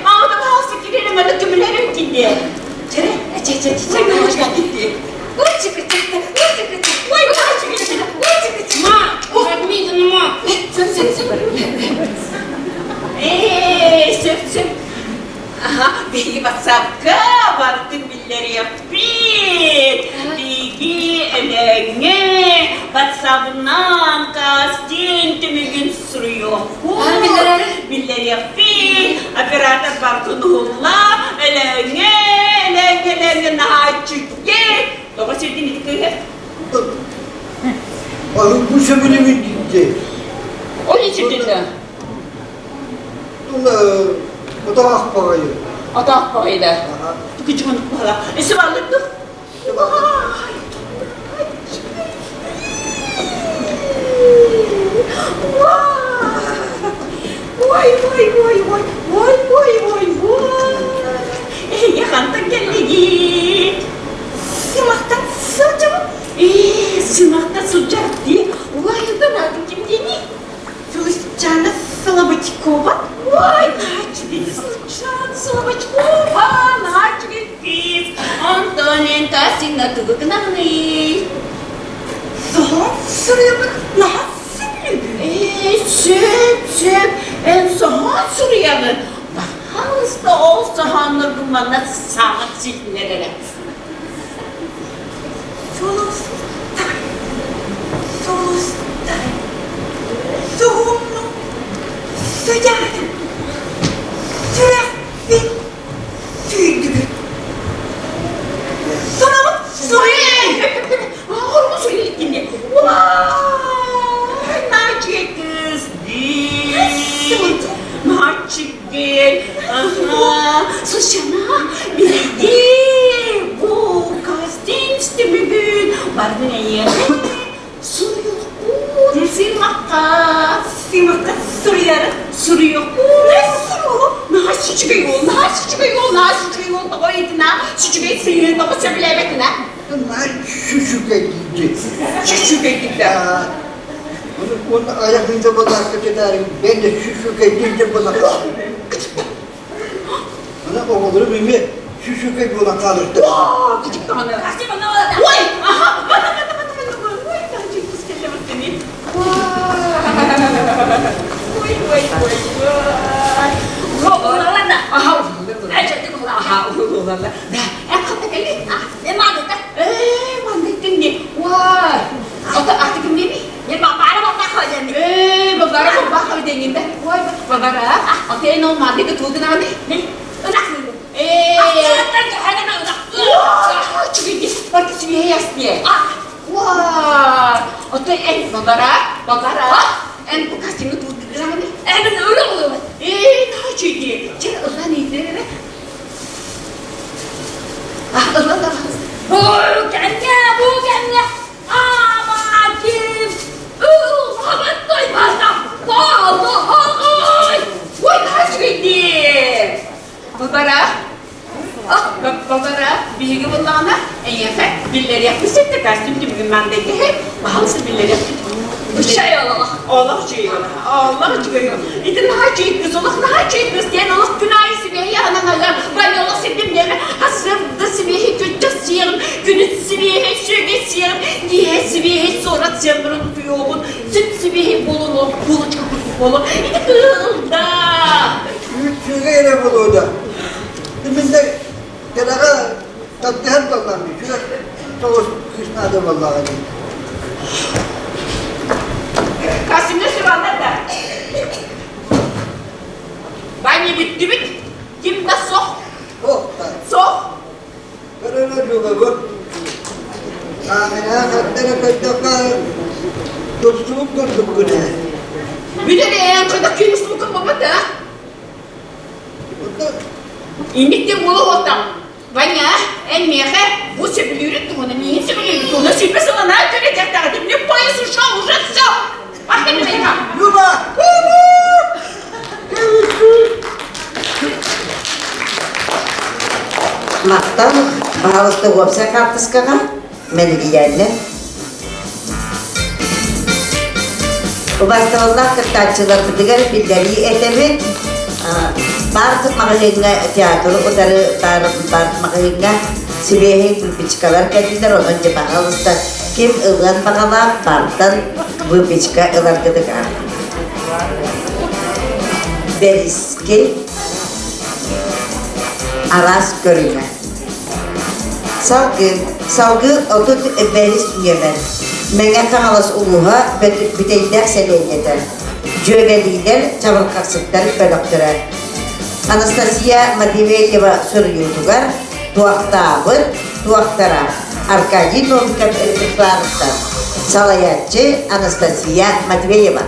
Mau tak mau sekali nama lu kemana dia? Cek, hoş geldin. Ucuk. Woi, ucuk. Ma, bırak mıydın ma? Sen. Söp. Aha, beni WhatsApp'a vardı billeri yapıp. Digi elenge WhatsApp'ından kastin tümü sürüyor. Billeri yapıp. Operator vardı nulla. Elenge nahçıkke. Doğru söylediğin ilk Bu sebelum ini. O ne çıktı? Tuna, o da akparayı. Adak böyle. Gıcık bana. Sıvarlıktık. Vay vay vay vay vay vay vay vay. Yakandan geldi git. Sımaktan sıcak. Sımaktan sıcak diye. Vay da nerede kim deni? Sıcağına Salabatikova. Vay naçı sıcak Salabatikova. Naçı kız. Antonin tasina tuğuknani. Daha sıraya bak. Daha Süt. En sahat Suriye'nin. Hangisi olsa hanır bunlarla saat zihnerine. Solustay. Soğumlu. Sıcak. Sürekli. Tüydü. Sonra mı? Suriye. Hormu Suriye'lik dinle. Vay. Naciye kız değil. Naciye değil. Aha. Susana bildi. Bu kastin işte bugün. Vardı ne yere? Suriye. Simakka. Suriye. Ne suru? Nasıl çıkıyor? O idina. Çıkıyor suyunu da basabilemedin ha? Bunlar şuşuk edildi. Şuşuk edildi. Onun ayakında bana hareket ederim. Ben de şuşuk edildi bana. Bana oğulları bilmiyor. Şuşuk edildi bana kalırdı. Vaa! Küçük tanrı. Kaçtı bana orada. Vay! Aha! Bana. Vay! Bence kız kellemek seni. Vay! Oğullarla da. Aha! Gerçekten oğullar. Aha! Oğullarla. Katta gelin. Ne mandıkta? Mandıktın ne? Vay! Artık ne mi? Ya babara koyacağım. Babara koyacağım. Vay babara. Okey no mandıkta tuğdu ne? Ne? Unak mı? Wah, cuy, berarti cuy ya sih. Wah, oke, bagara, bekas ini tuh kenapa nih? Bener, nah cuy dia, cek ulah nih, bukannya, Makim, Muhammad Toy Basna, wah, nah cuy dia, Babara, bilgi bunlarına en yakın billeri yapmışsın da karşım gibi gündemdeki hep bahalısı billeri yapmış. Şey Allah çıkıyor. İdin daha çiğ kız olur, daha çiğ kız diyen Allah günahı sibihi yananalar. Ben yola sildim yerine hasırda sibihi kötü sıyırım, günü sibihi şöyle sıyırım, diye sibihi sonra sıyırım yoğun, süt sibihi bulunur, bulu çabuk bulur. İdi kılda. Şuraya bulurdu. Dibinde kenara tatlıhan kullanmış. Şurada soğuk kışnadı vallahi. Kasım'da sıralar da. Banyo bitti bit. Kim de sok? Sok. Karena juga bu. Amina katlara kaçta dostluk durduk buna. Bir de ne? Çocuk kimmiş bu kafamda da? İndik de bulu hotam. Banyak, en meyhe, bu sebiliyordu onu, niye sebiliyordu onu? Sipesi ona ne göreceklerdi? Ne payı suçla uğraşsa? Bak benim meyhe. Yuba! Maktan bahalıkta kopsa kalktız kaka. Meliki geldi. Bu başta Allah kırtaççılar bitigar billeri etemin. Bartık mağazına tiyatro, otarı bartık mağazına sibihi biçkalar kendiler o önce bakalıslar. Kim ılan bakalar bartıdan bu biçka ılar gıdık ar. Beriski aras görüme. Salgı otut beris yemen. Menge kanalas uluha biteyler seleyneler. Cöveliler çabalkaksıklar bölöktürer. Anastasia Matveeva soruyordular. Tuaktara. Arkadi Novikov Erkeklar'da. Salayatçı Anastasia Matveeva.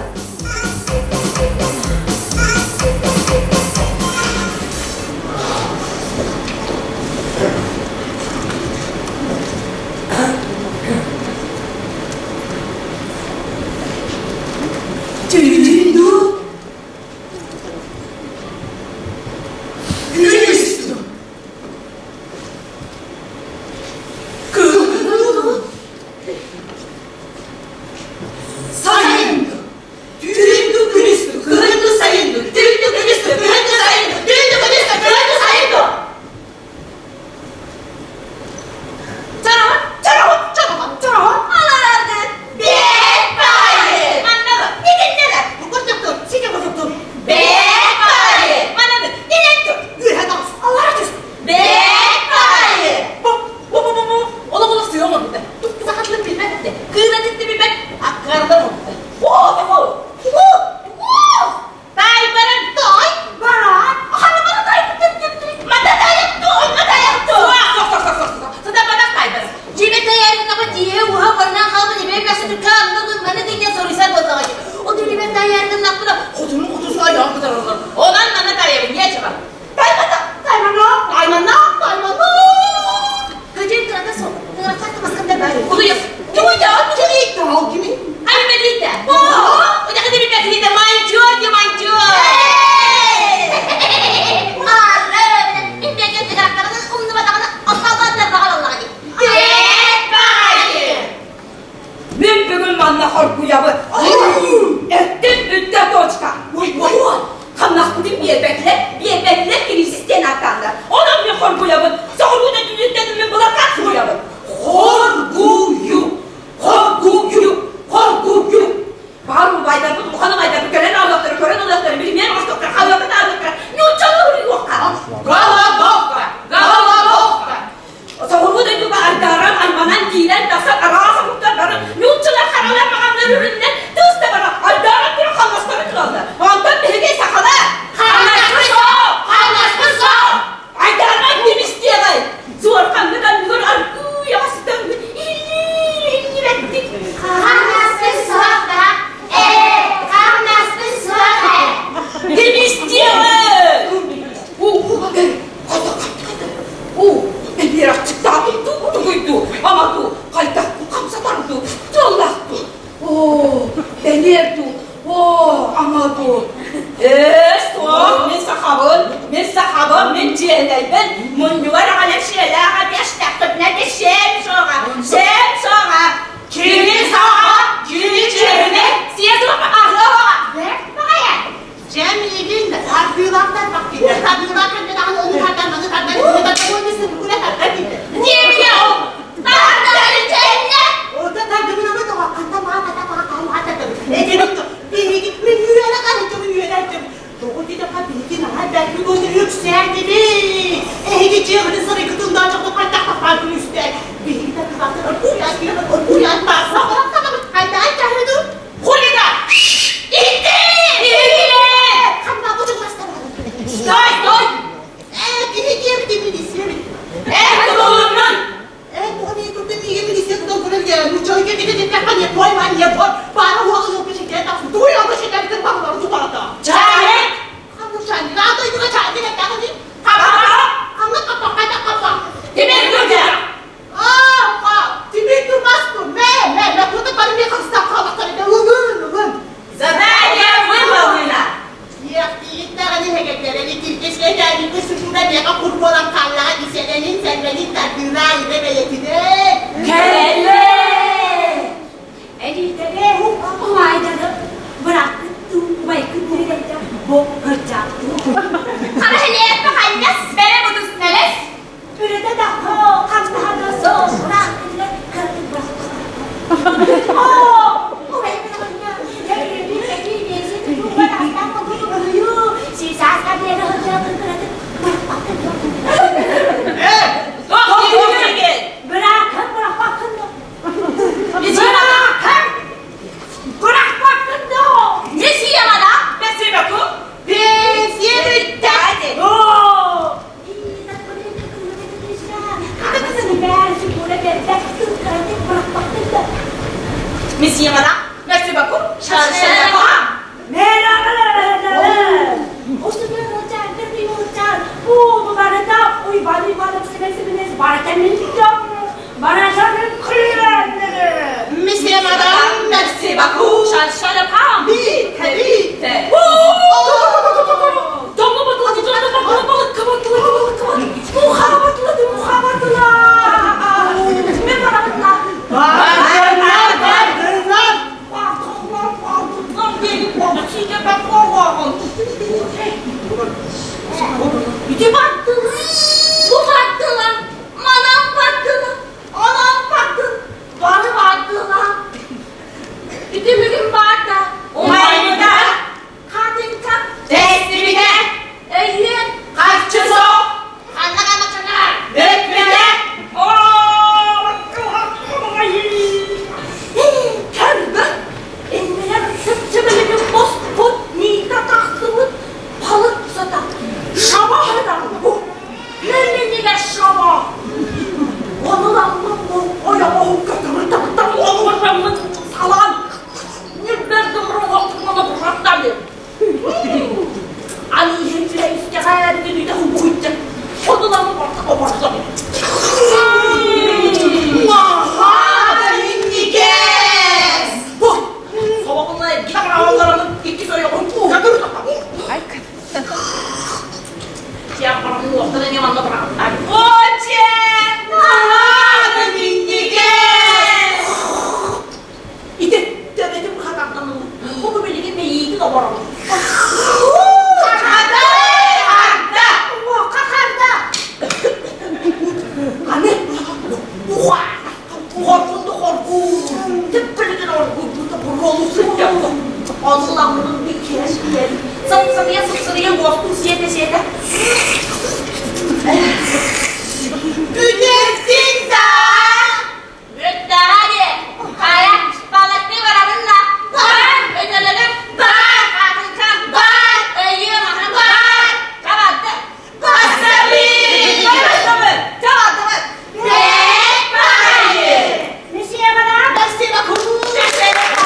ben munduvar alem şeyler yaştakıp ne de şem sonra kimin sağa kimin cehine siyasi bak ahla bak ne bakaya Cemil'in tadbiratlar vaktiyle, tadbiratlar ne daha onu tadlarmadı, niye biliyor o dağların cennet orada tadbirama da var, kanta mağata ben yürüyene kalacağım, Doğru dedi kapıyı belki bunu yükseldi mi? Gideceğini sonra kutundan çok farklı üstte. Bir de bakın uyan varsa hadi dur. Hulida İtti Kanka bu çok hasta. Stoy Gideceğim de bilirsin. oğlumun Bu ne kötü bir yemin istiyordu buraya geldi. Çay gibi de hani boyman yapar. Bana o yok bir şey geldi. Duyuyor bir şey geldi. Bakın şu tarafta. Çare Sen ne yapıyorsun? Çay gibi de hani. Kapa Kapa. Demek gördü Demek durmaz bu. Ne? Burada bana bir kızdan kalmakları da ıvın. Zamanı vurmalıyla Yaptıklarını heketlerine tilkeşle geldi. Bu suçunda bir kurbanan kallağa liselerinin servenin tadbirler ile belirtide. Kelle Elitede olayları bıraktı baykınları bu hırcaktı Kana hele etme kaynas bere budus neles Ürede de o kanlığa sos bıraktı kırdı bıraktı O benim kanya bir neyse bu bıraktan mı duruyor Sisas kadere hırcaktı kırdı Bırakın bırakın Bırakın da Nesi yamada? Nesi bakı? Biz yedik. Nesi yamada? Nesi bakı? Şarşına Merhaba O süper hocam, bir hocam Bu barada uybanım sebesiniz Barakanın Barakanın kıyıranları Monsieur Madame, merci beaucoup. Şarşına pam Bitte. Domlu batıladı, kabatladı Ne barabatla Bir de baktılar, bu baktılar, manam baktılar, anam baktılar, bana baktılar. Bir de bugün baktı, umaylıda, kadın kap, teslimine, eğlen, kaççısı, Anlamakçılar. bekmede, Kerbe, enmeler sıpçıbelinin boz put, nita tahtımın, balık sata, şabahıdan bu, nenenine şabah. Onunlanmam bu, oyama hukukatımı taktan, olmasamın salan, nürlerdim ruhatımını bıraktan bir. Ali hemşire istihayette bir de hukuk edecek, onunlanmam artık o başta bir. Sabahında gitar ağlarının iki söylüyor. Kadın da. Ay kadın. Siapa yang waktu ini mana berangkat? Ojen, ada minyak. Itu dedim kakaktan mı? Bu memleket meyi itu orang. Kakakda. Wah kakakda. Aneh. Wah. Korku. Tepelin orang bu berolu sejak. Allah'ın bir kere Sapsarıya vakti siyete. Güneşsin da. Büyük da hadi. Kayak balıklı varalımla. Var. Ödelelim. Var. Kalkıncan. Var. Eyyum ahram. Var. Kapattı. Kasabi. Kapattı. Kapattı. Bek bakayım. Nesiye bana? Nesiye bakayım. Nesiye bakayım.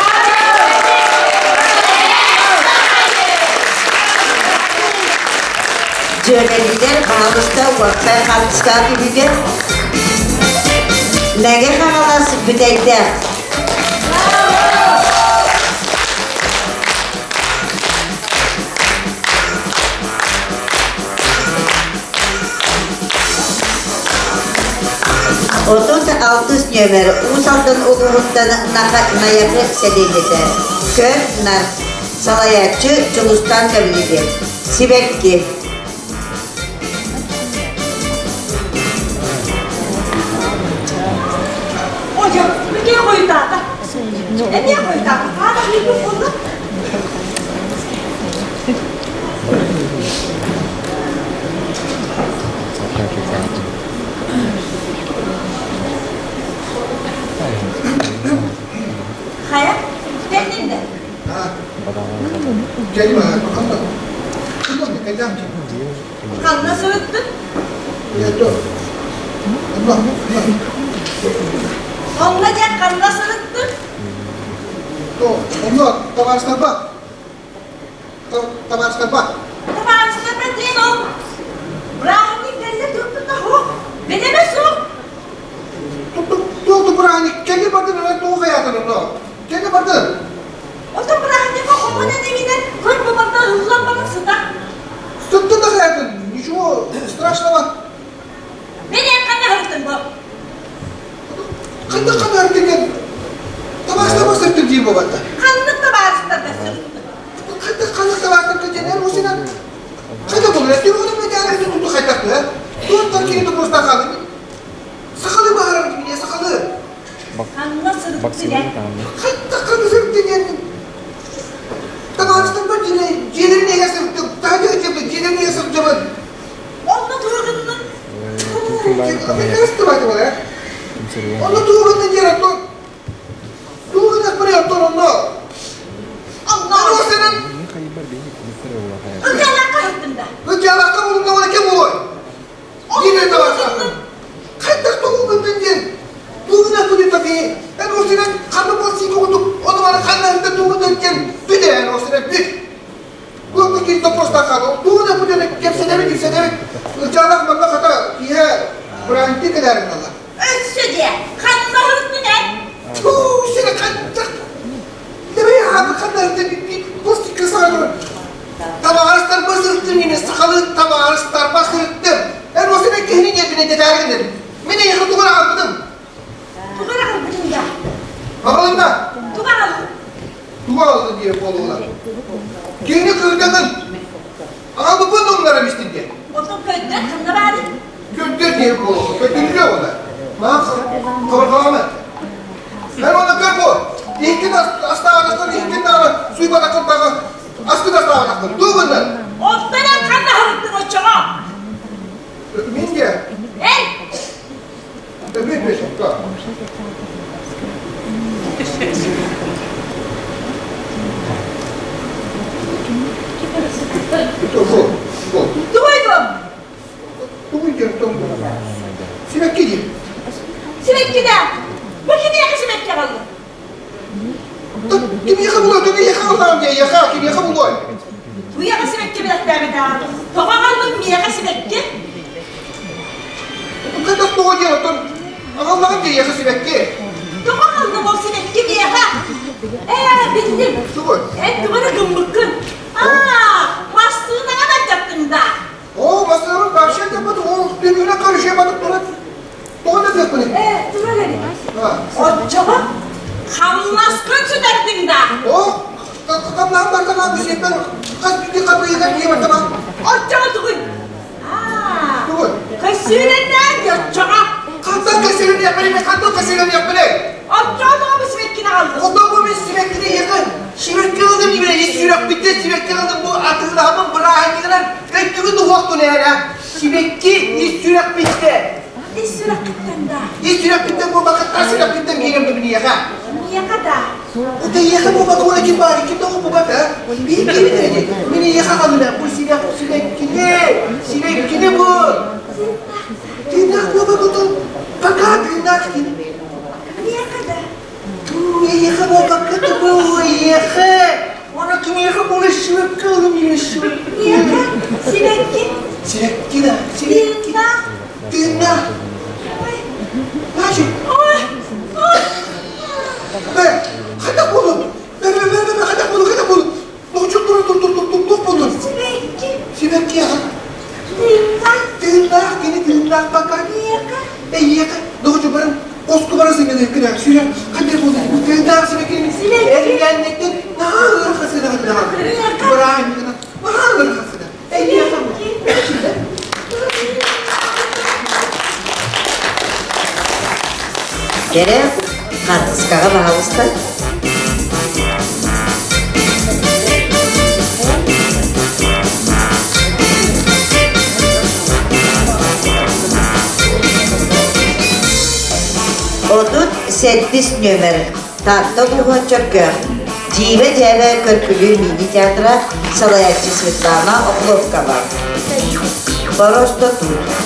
Cömertler kanalımızda vakti kalmışlar gibidir. Nege kanalası büteyde. 36 numara Usal'dan Uğur'dan Nayakı Sedilite. Kör nar Salayatçı Çulustan Devleti. Sibekki. Hocam, bir kere koyun dağıta. Niye koyun dağıta? Hala bir yok oldu. Hayat, kendin de. Gelme bakalım da. Kızım ne kadar mı? Kanına sırıttın. Ya dur. Allah. Onunla gel kanına sırıttın. Tuh, Allah, tabarsına bak. Tabarsına bak. Tabarsına ben değil o. Brahmi belli tuttu da o. Benemez o. Tuh, berani. Kendi baktın öyle tuh hayatın onu. Kendi baktın. O da Brahmi bak o bana evine. Koy babamdan hızlanmamışsın da. Sıktın da hayatın. Nичего страшного. Beni hep kanına hırttın bu. Kanda kadar degen. Tabarsına bak sırtın diyeyim o batta. Kanını tabarsına da sırttın. Kanda tabarsına degen. O senin. Kanda bunu ne diyor? Onu bir tane tuttu kaytaktı ha. Dur takini de posta kaldı. Sakalı bağırır gibi ya sakalı. Kanına sırttı ya. Kanda kanı sırtın yani. Tabarsına bak yine. Ciğerini neye sırttım? Daha da ötebdi. Ciğerini neye sırttım? Onunla durgunun. Nasıl tıvadı bu ya? Onu tuğundan yere tut. Tuğundan buraya tut onu. Allah O senin. Ilgala kayıttın da. Hıcalaka bulun da ona kim olur? Yine de var sana. Kayıttak tuğundan yer. Tuğundan bunu tabii. Yani o senin kanı basıyla oldu. Onu bana kanlarında tuğundan yer. Bir de yani o senin bir. Bu da ki toposta kaldı. Tuğundan bunu kimse demek. Hıcalak mı kata. Diye. Branti kadar Allah. Ölsü diye. Kanına hırttı ne? Seni kanıttık. Demeye abi kanlarında bir posti kısardı. Tabağı basırttım yine. Sakalı tabağı basırttım. Ben o sene kehrin yedine tedarik ederim. Beni yakın duvara aldım. Duvara hırttın ya. Bakalım da. Duvara hırttın. Duva aldı diye boluğuna. Kehrini kırdığın. Aldı bu onlara mistin diye. Otur köyde kanına verdin. Gönder diye boluğuna. Götürüyor ona. Ne yapsın? Kavurkalama. Ben ona körpo. İhkin hasta ağrısın, ihkin ağrı. Suyu batakın takın. Askı da hasta ağrısın. Dur bunlar. O benim kanına hırttın o çama. Öpmeyin diye. Hey! Öpmeyin peşin. Tamam. Bu. Duydum. Bu diyorum, tamam. Sinek gideyim. Sinek gider. Bu kimi yakı sinek yakaldı? Kim yaka buluyor? Kim yaka Allah'ım diye yaka. Kim yaka buluyor? Bu yakı sinek gibi de bir daha. Topa kaldım mı yakı sinek ki? Bu kadar doğru diyor. Allah'ım diye yaka sinek ki. Topa kaldım o sinek gibi yaka. Bildim. Dur. Duvara gımbıkkın. Bastığına kadar yaptın da. O masaların karşıya yapmadı. O birbirine karışamadık. Doğru da yapmadı. Duvara ne? Ha. O çaba kanlaskın sürdün da. O kapıdan bardağı bir şey ben kaç bir kapıyı da diye bardağı. O çaba duyun. Dur. Kaşığından ya çaba. Kandan kaşığını yapmayı ve kandan kaşığını yapmayı. O çaba da bu sinekkini aldı. O da bu bir sinekliğe yakın. Sinekli aldım gibi hiç yürek bitti. Sinekli aldım bu atıldı hamın bırağı kadar. Öttüğü de vakti ne ya? Sinekli hiç yürek bitti. Ne süre gittin da? Hiç yürek bitti bu vakit taşı yürek bitti yerim gibi yaka. Niye kadar? O da yaka bu vakit ona kim bari kim de o bu vakit ha? Bir dedi. Beni yaka kaldı. Bu sinekli bu. Tindak bu vakit. Fakat tindak. Niye kadar? Yaka bu vakit bu yaka. Ona kim yaka bu sinekli oğlum yine sinekli. Niye kadar? Sinekli. Sinekli de. Sinekli. Tindak. Nasıl? Be, hadi bulun. Be, hadi bulun. Dur bulun. Sinekli ya. Tindak, yine tindak bakar. Niye kadar? Yaka. Dur, kadar sürer. Kadir bunu. Ben daha sonra gelin. Ergenlikten daha ırkasına kadar. Bırakın. Daha ırkasına. Ey yapamam. Gene kartıskağa bağlısın. Odun 8 nömer. Tatlı bu çok Cive Ceve Körpülü Mini Tiyatra Salayakçı Svetlana Oklovka var. Borosto Tur.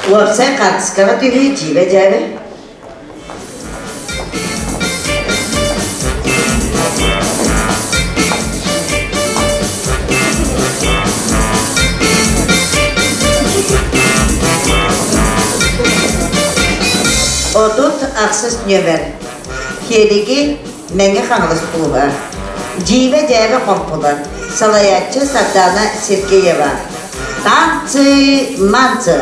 Вовсе Канского тюрьмы Дживе. Odut aksız nömer. Heligi menge kanalız puluğa. Jive jeve kompular. Salayatçı Sadana Sergeyeva. Tanцы manцы.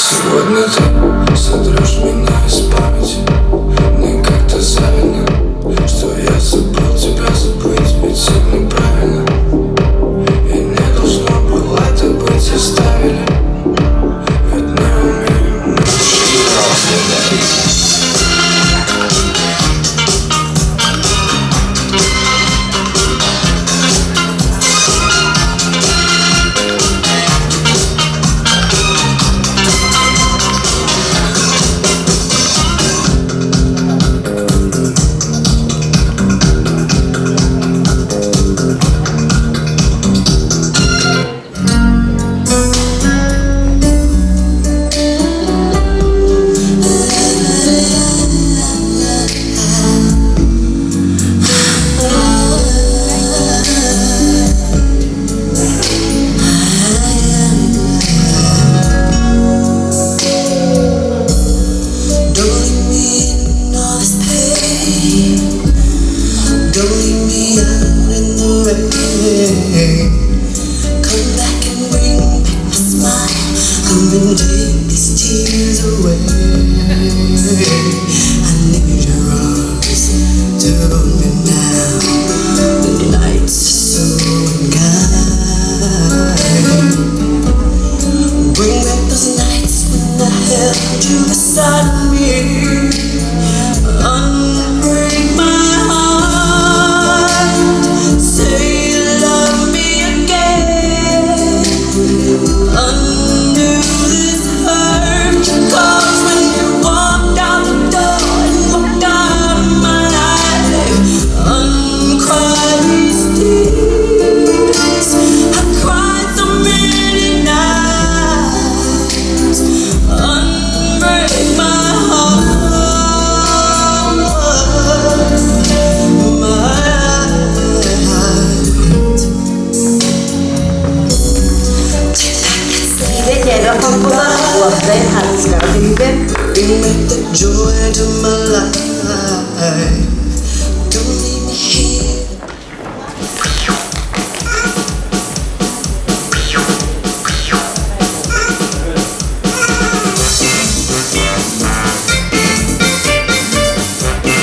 Сегодня ты сотрешь меня из памяти. Мне как-то завидно, что я забыл тебя забыть. Ведь это неправильно, и не должно было это быть. Оставили, ведь не умеем мы просто дарить.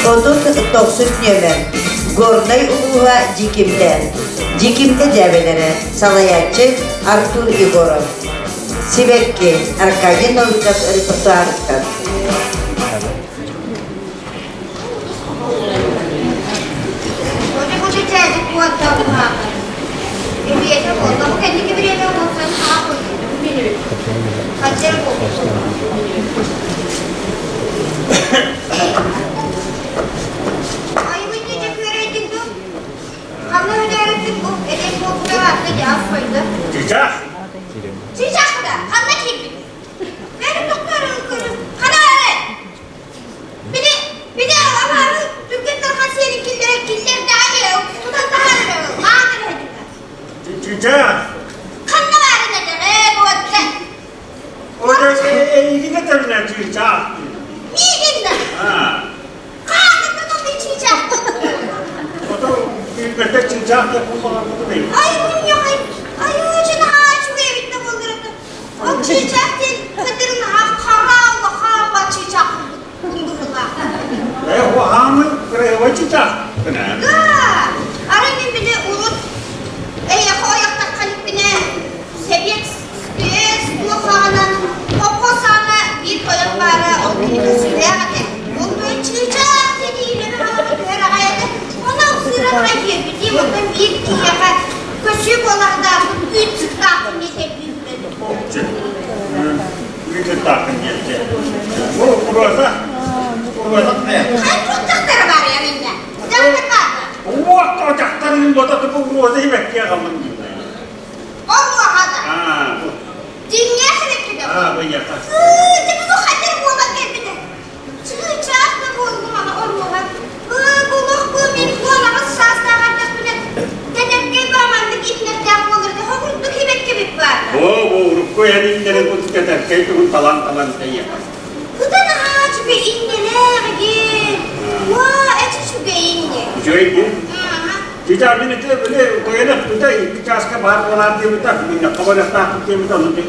Odut 90 nömer. Gornay Uluğa Jikim'de develere Salayatçı Artur Igorov. Sibekki Arkadiy Novikov repertuarıktan. Может, чайник вот там. И вечером, вот, а мы какие время вот там. Çiçek. Çiçek bu da. Kanla kirpi. Benim doktorum. Kana öyle. Bir de ama Türkiye'den kasiyenin killer daha iyi. Kutudan daha iyi. Mağdur edin. Çiçek. Kanla var nedir? Bu ötse. Orada iyi getirirler çiçek. Niye girdin? Ha. Kanla bir çiçek. O da bir betek çiçek yapılmalar mı değil? Ay bunun yok ay. Ay ucuna ağaç bu evinde bulurdu. O çiçek değil. Kıdırın kara çiçek bulurlar. O hamı o çiçek. Arayın bir de unut. Yaka ayakta kalibine sebiyet bu kanan o sana bir koyun var o beni söyleyemedi. Onun çiçek dediğine her ayette ona usura kayıyor. Bildiğim ondan bir yaka küçük olan da üç takım yetebilirdi. Bir takım gelecek. Burası ne? Kaç ocakları var yanında? Ocakları var mı? Ocakların odası bu rozayı bekleyelim. Allah'a da. Ha, Dünya sürekli de. ha, bu yakar. Canım o kadar bu olan gelmedi. Çığçak da buldum ama olmadı. Bu benim bu olamaz şanslar hatta bile. Dedem gibi amanlık ipnekten olurdu. Hokurtluk hibet gibi var. Bu Rukku elinde bu tüketer. Keyfinin talan şey yapar. Kıdan ağacı bir ingeler gir. Eti şu geyindi. Şöyle Cicar beni de böyle koyarak bir de bir kaska var olan diye bir de bir kabul takip diye bir de onu bir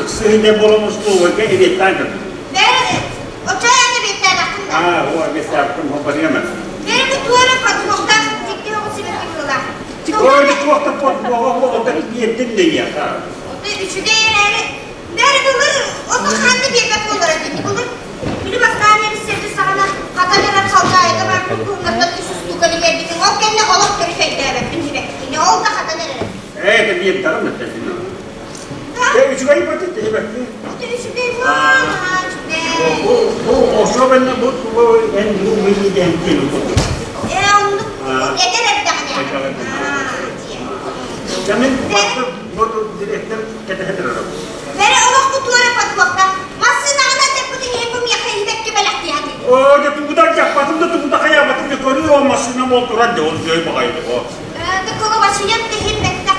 sığınca bulamış bu vakit edetten de. O çayını bir tane akında. Ha, o bir yaptım o parayamaz. Benim bu tuğra patmoktan ciddi o sebep yapıyorlar. Öyle çok pot o da yedin de ya. Üçü de yerleri. Beri bulur, o da kendi bir bek olur edildi bulur. Bir bastaneye sevdi sana, katalera kalacağıydı, ben bu kurmakta üst tukalı geldim. O kendine olup görüşeydi evet, bir bek. Ne oldu katalera? Evet, bir tarım da tesin. Ya üçü kayıp etti, evet. Üçü de bu, üçü de. O şu ben bu en bu milli dentil. Onu eder et daha ne? Jamin baktı bu direktör keteheder araba. Beri Allah kutulara patmakta. Masına kadar deputin yapım yakayı bek gibi belakti hadi. O da bu da yapmadım da bu da hayamatım da konuyor olmasına molturan da onu göğü bakaydı o. De kolu başı yaptı himmetle.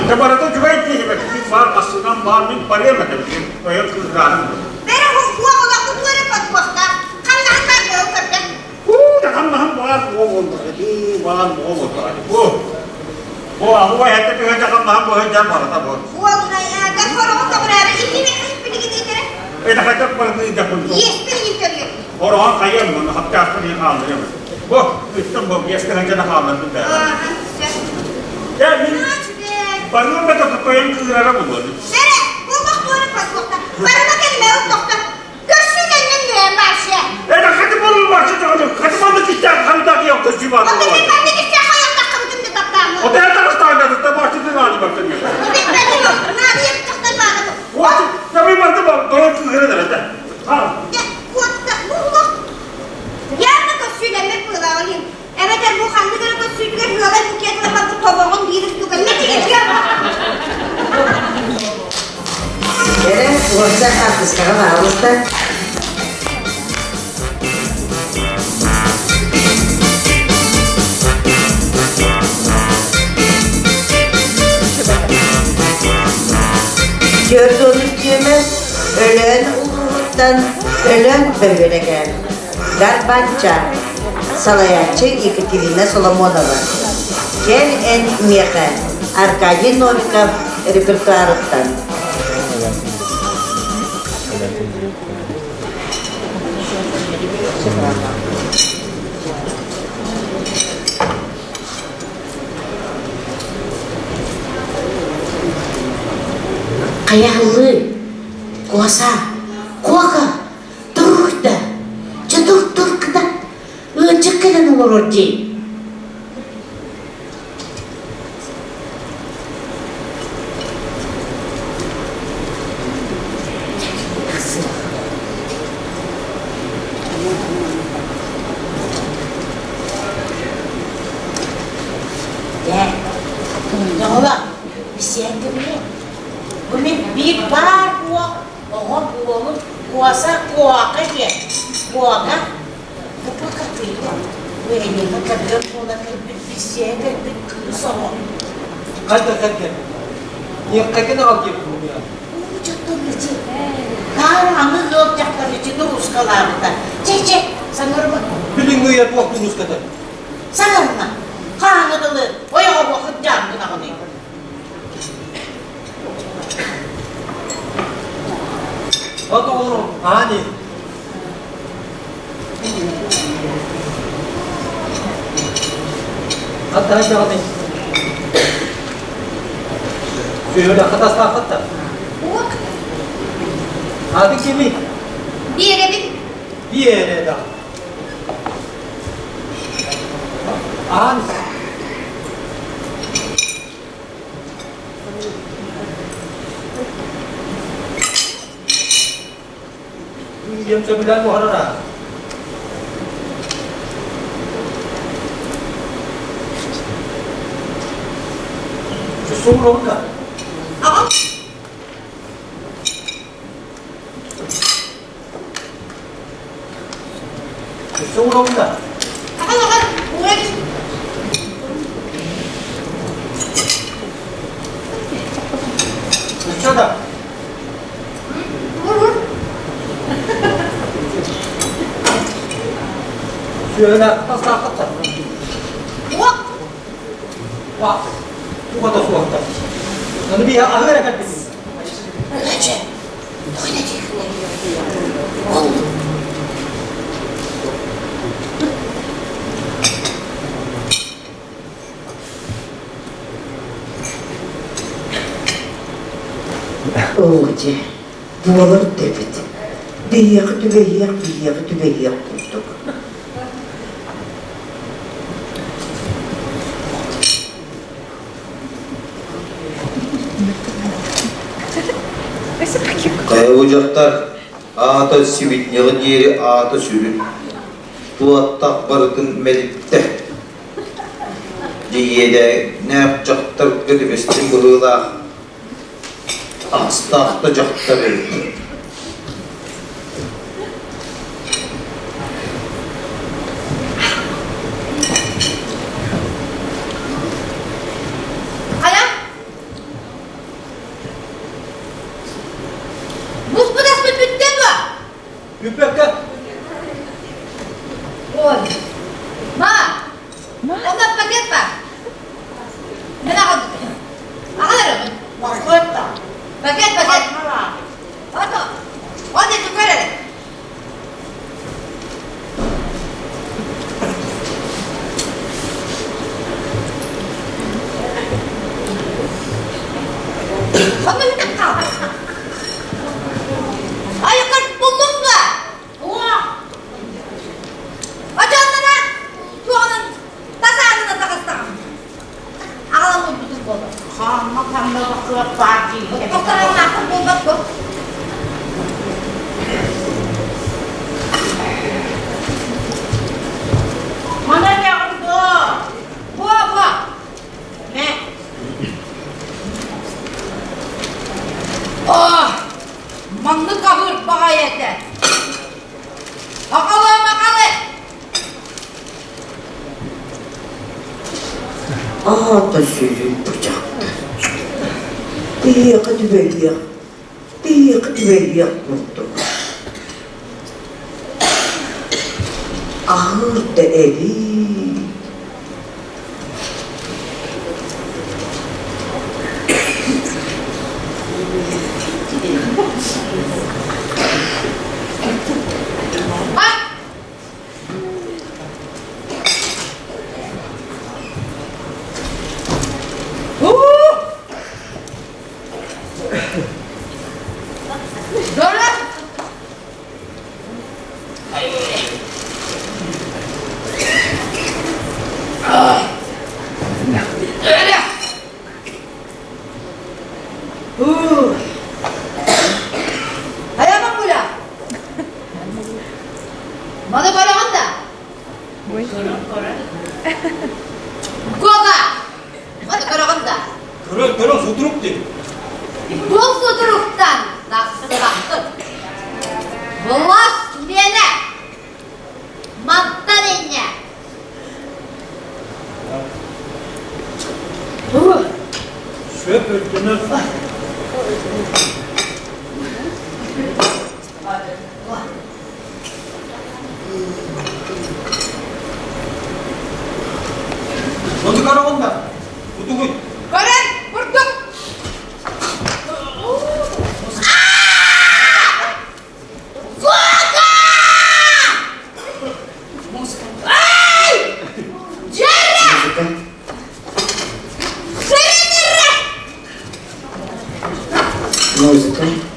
Tabarada cüvayt diye bak bir var masından var bir paraya mı tabii koyup kızlarım. Beri bu Allah kutulara patmakta. Kandan da oturdu. Da kandan var o oldu. Var o oldu. Bu hayatta bir önce kandan bu önce var da bu. Bu oluna ya da korumu kabrar. İlmi mi hiçbiri gidiyor. Da hayatta parayı yapın. Hiçbiri gidiyor. Koruhan kayım bunu hatta aslında kaldırıyor. Bu üstün bu yesten önce de kaldırdı da. Ya bir barınma da koyun kızlara bu böyle. Beri bu kutulara patmakta. Barınma kelime yok doktor. Görsünle ne marşı. Da hadi bulun marşı canım. Hadi balık ister kanıdak yok da şu var. O da bir benlik ister hayatta kıldım da taptamı. O da her taraftan da başladı nani baktın ya. Ben yok. Nadi yapacaklar bana. O tabii baktım bak koyun kızlara da hadi. Ha. Yarın köşküyle böyle alayım. Evet bu hangi göre köşküyle hıyalar bu kez ama bu tabanın bir üstü ne diyeceğim? Yere ortak artistlara bağlısta. Gördüğünüz gibi ölen uğurdan ölen bölüne geldi. Garbança, Salayatçı Yekaterina Solomonova. Gel en Myeha, Arkadiy Novikov repertuarından. Kayalı, kuasa, kuaka, turda, catur turkda, cekelen olurdu. Sen de mi? Bunun bir var bu. Oğlum bu oğlum. Kuasa kuaka diye. Kuaka. Bu kapıyı. Bu elini kadar buna bir şey de bir sonra. Kaç. Niye kakını al gibi bu ya? Uçaktan içi. Karanlık yolcakların içinde uskalarda. Çek. Sanırım. Bilin bu yer bu aklınız kadar. Sanırım. Karanlığı. O ya o vakit canlı nakını. Hadi oğlum, hani? Hadi. Şöyle hatasla hatta. Hadi kimi? Bir yere bir. Bir yere daha. Hani? Jam 9 mo na. Susulong ka. Ako? Susulong ka. Ako. Ulit. Shut up. Şöyle hatasla hatta. Wah. Bu kadar su hatta. Nanti biar ahli akan bis. Öylece. Öylece. Oğucu, buğalar tepet. Bir tübeyyak bulduk. Kaya ocaklar, ağda sivitnyalı yeri ağda sürün. Tuatta barıtın melipte. Diyede ne yapacaktır gıdımestin bıhıla. Hasta atacaktır. Yüpekte. Oy. Ma. Onda paket pa. Ben ako. Ako na rin. Paket. Oto. O, dito ka rin. Ano yung ka? Ayaw ka pulong ka. Uwa. O, dyan na na. Tuwanan. Tasaan na takas-takas. Akala mo butong ko. Kama ako sa pagi. Basta lang na akong bugat ko. Mana niya ako ito? Buwa. Ne. Oh! Manglı kahır bakayete. Makalı. Ağda sürün bucaktı. Bir tübeyyak bulduk. Ağır da evi. Hayamang mula. Mana pala kanda? Gua ka. Mana pala kanda? 그런 소드럽지. Bu suduruktan nasıl baktın? Boğaz sürüyene, mandalinye. Şöp ülkenin 어디 가라고 온다? 누구? Gören vurduk. Ay! Cerrah! Seninle! Música.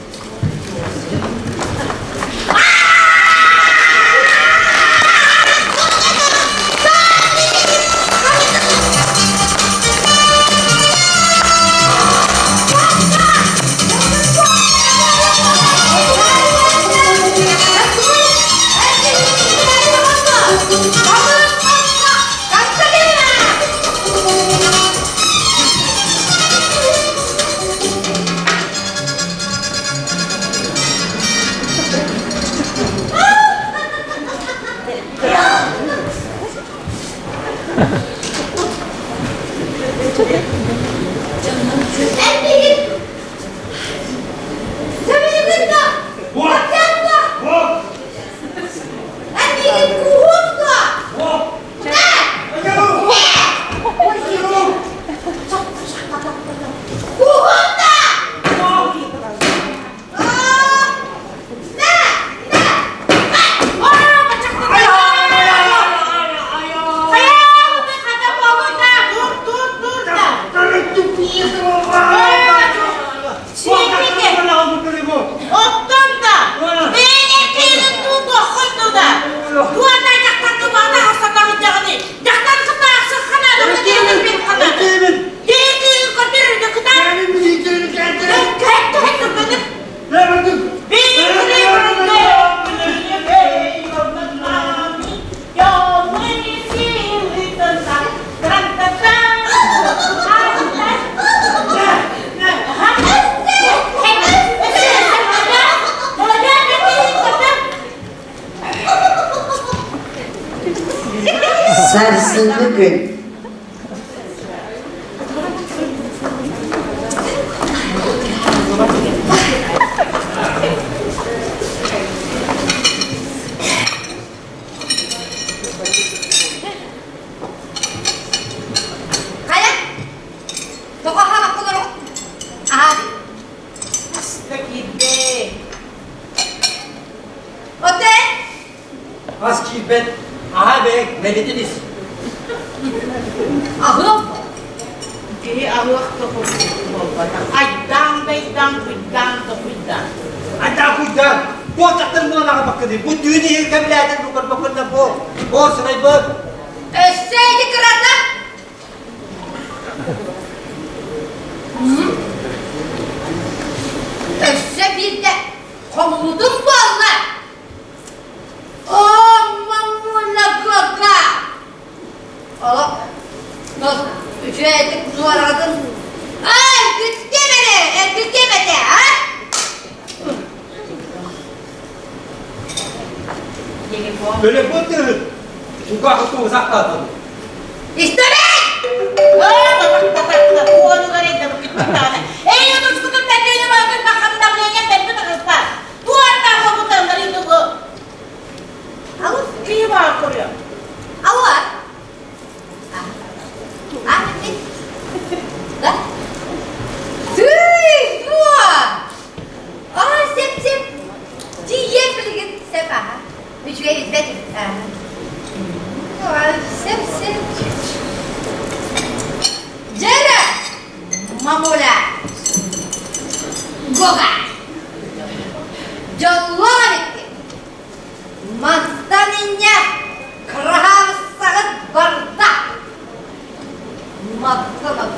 Sarsıntı gün. Kaya? Toko hawak ko na Ah. Basta kibe. Ote? Aski ben abi medetiniz. Ahım. Kaya awak to ko ay dang bay dang kuidang to kuidang. Anda kudan. Bu çaktan buna nakapakadi. Bu düğünü kabiladan bu bakın na bu. O saray bu. Eşeği kırada. Eşe bir de kovudum valla. Mamula kaka. Nasıl? Ücretli kuzu aradın. Ay gütkemedi. Gütkemedi ha? Böyle bu tür. Buka kutu uzakta. İşte ben! Kuha ka rin dapat kitana. Eh yung gusto ko tayo yung mga makamdam na yan, pero ito pa. Tuwan na ako mo tayo rin ko. Ako kaya ba ako rin? Awak? Tüy! Dua! Sep. Diye bilgin sep ha. Mücüye hizmet et. Sep. Jara! Mamula! Goga! Jolongan etti. Mantaninnya keraham sangat berdak. Matlamak.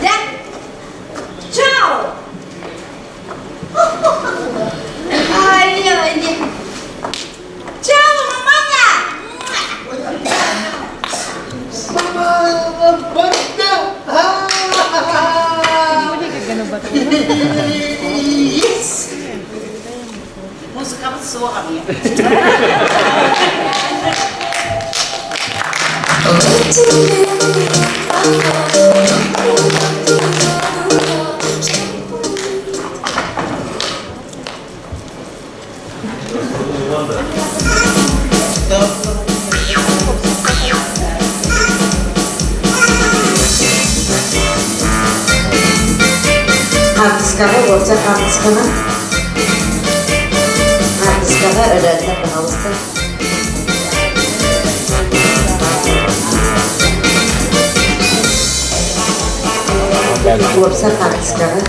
Dan ciao. Ay, ini. Ciao mamanya. ya. Artiskaga olsa artiskana. Artiskaga öğrenmek havusta. Olsa artiskaga.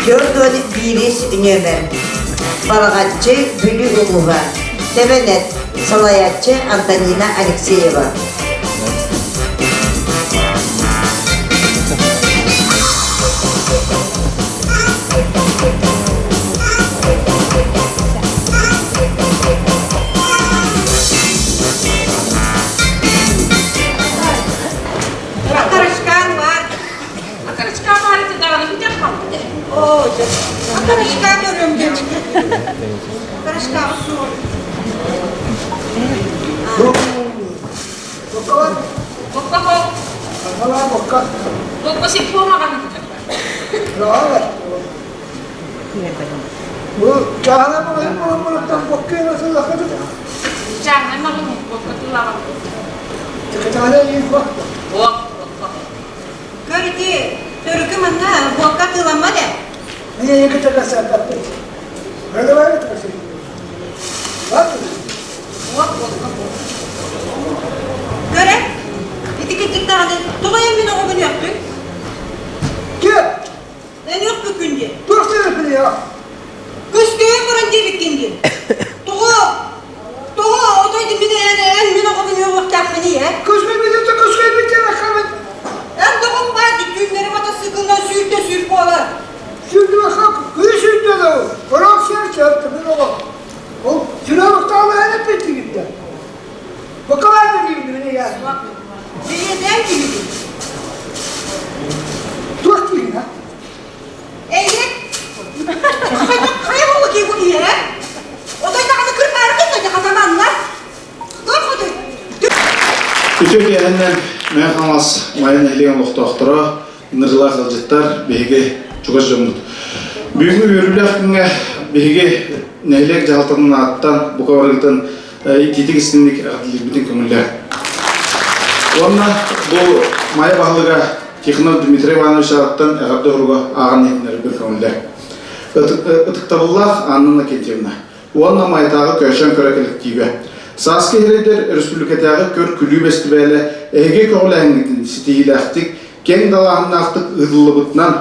Gördüğün biris nömer. Balgatçı Bülü Uluva. Temenet Salayatçı Antonina Alexeyeva. Akarışkan var. Akarışkan harita dağını bir de kaptı. Oo canım. Akarışkan görüyorum genç. Akarışkan su. Bokka. Bokka si Puma kan. Jangan malu bokka tu lawan. Bok. Görüntü. Törükü manna. Bu akak ılanmadı. Göre. Etiketlik tane. Dolayın beni o günü yaptı. Ben yok bükündü. Kısköyün burun diye bükündü. Doğu odaydı bir de en beni o günü yok yaptı niye? En doğum vardı. Düğünleri bata sıkından sürüp boğalar. Büyüyen gibiydi. Eğlet. Kayboldu ki bu yere. Odaydı adı kırmardı da katamanlar. Korkudu. Ütök yerindен мен хамас майын элеген лохтоқтыра нырла кылжыттар беге чугаш жомдут. Бүгүнкү өрүлөк күнгө беге нейлек жалтырдын аттан букаваргытын титик истиндик адилбитин көңүлдөр. Онна бул майы баглыга Тихонов Дмитрий Иванович аттан агардыруга аган этнер бир көңүлдөр. Ытыктабыллах Анна Кентьевна. Онна майтагы көшөн көрөкөлүктүбө. Саски херейдер республикатағы көр күлі бестібәлі әйге көғіләңгетін сетейіләқтік кен далағынақтық ұдылыбытынан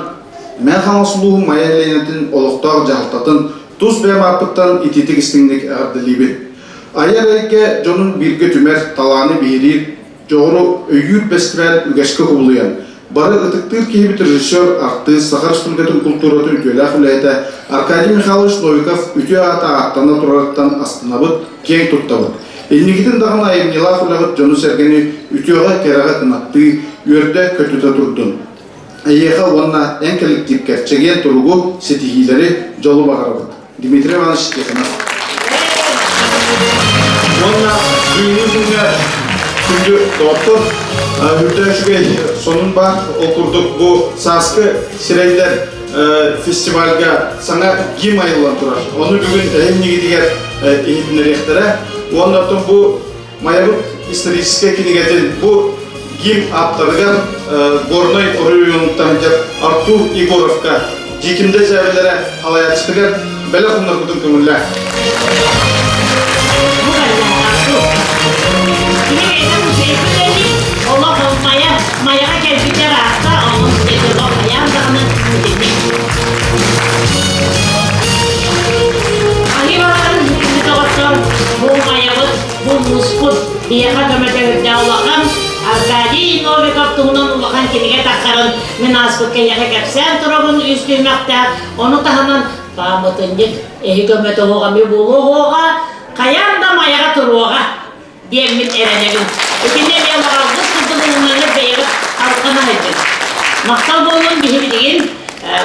мән қамасылуы майәлейнетін олықтағы жағылтатын тұз бәм апыттан итетік істіңдік әғардылебін. Айар әйге жонын бірге түмер таланы бейрер жоғыру өйір бестібәл үгәшкі құбылыян. Бары ытықтыр кейбіт режиссер арты Сахар Республикатын культураты үтелі ақылайты Аркадий Михайлович Новиков үте ата аттана тұрарыттан астынабыт кең тұттабыт. Эннигитин дагына айымнила құлағыт жону сәргені үтеуға кераға тынатты өрді көтіті тұрдын. Айеға онна әңкелік типкерчеген тұрғу сетихилері жолу бағарабыт. Дмитрий Иванович Тихонов. Онна дүйінің күнге күнді доктор үрдәшіге сонун бар окурдук бу Саскы Сирейлер фестивальга саңа гим айылан турар. Оны бүгін әйімнеге дегер ehitler ehtere. Ondan bu mayabık исторический кинегетин bu гим аптырган горной районунтан Артур Егоровка жекимде жәбелері халаячтыгар бәле құндар күтін көңілі. Maya geldiler hasta, onun dedi olmayan dağını dedi. Ahiraların hükümlü doktor, bu mayavut, bu muskut, diye kademede Allah'ın Arkadi Novikov tuğunun ulakan kinige takarın münasbık kıyaka kapsen turabın üstülmekte, onu tahanan pamıtıncık, gömete hoğami bulu hoğa, Kayan da mayağa turuğa diyemin erenegin. Ökünde ben varaldı kızılığınlarını beygip halkana edin. Maktal bolun bir deyin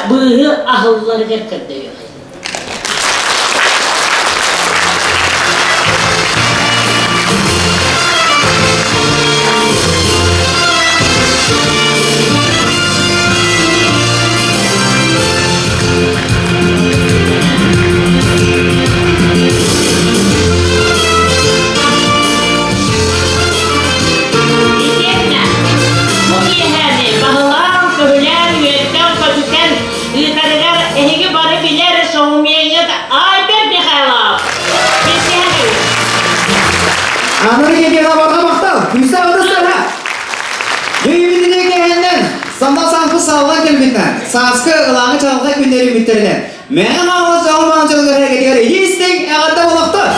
bığı ahılları gerçekten diyor. Anları geliyorlar bana maktal. Hüsnü odasın ha. Düğümünü gelenden. Sandal sankı sağlığa gelmekten. Saskı ılağını çalgı günleri bitirine. Meğen ağız olmancılığı gidiyor. Yistik ağırda olakta.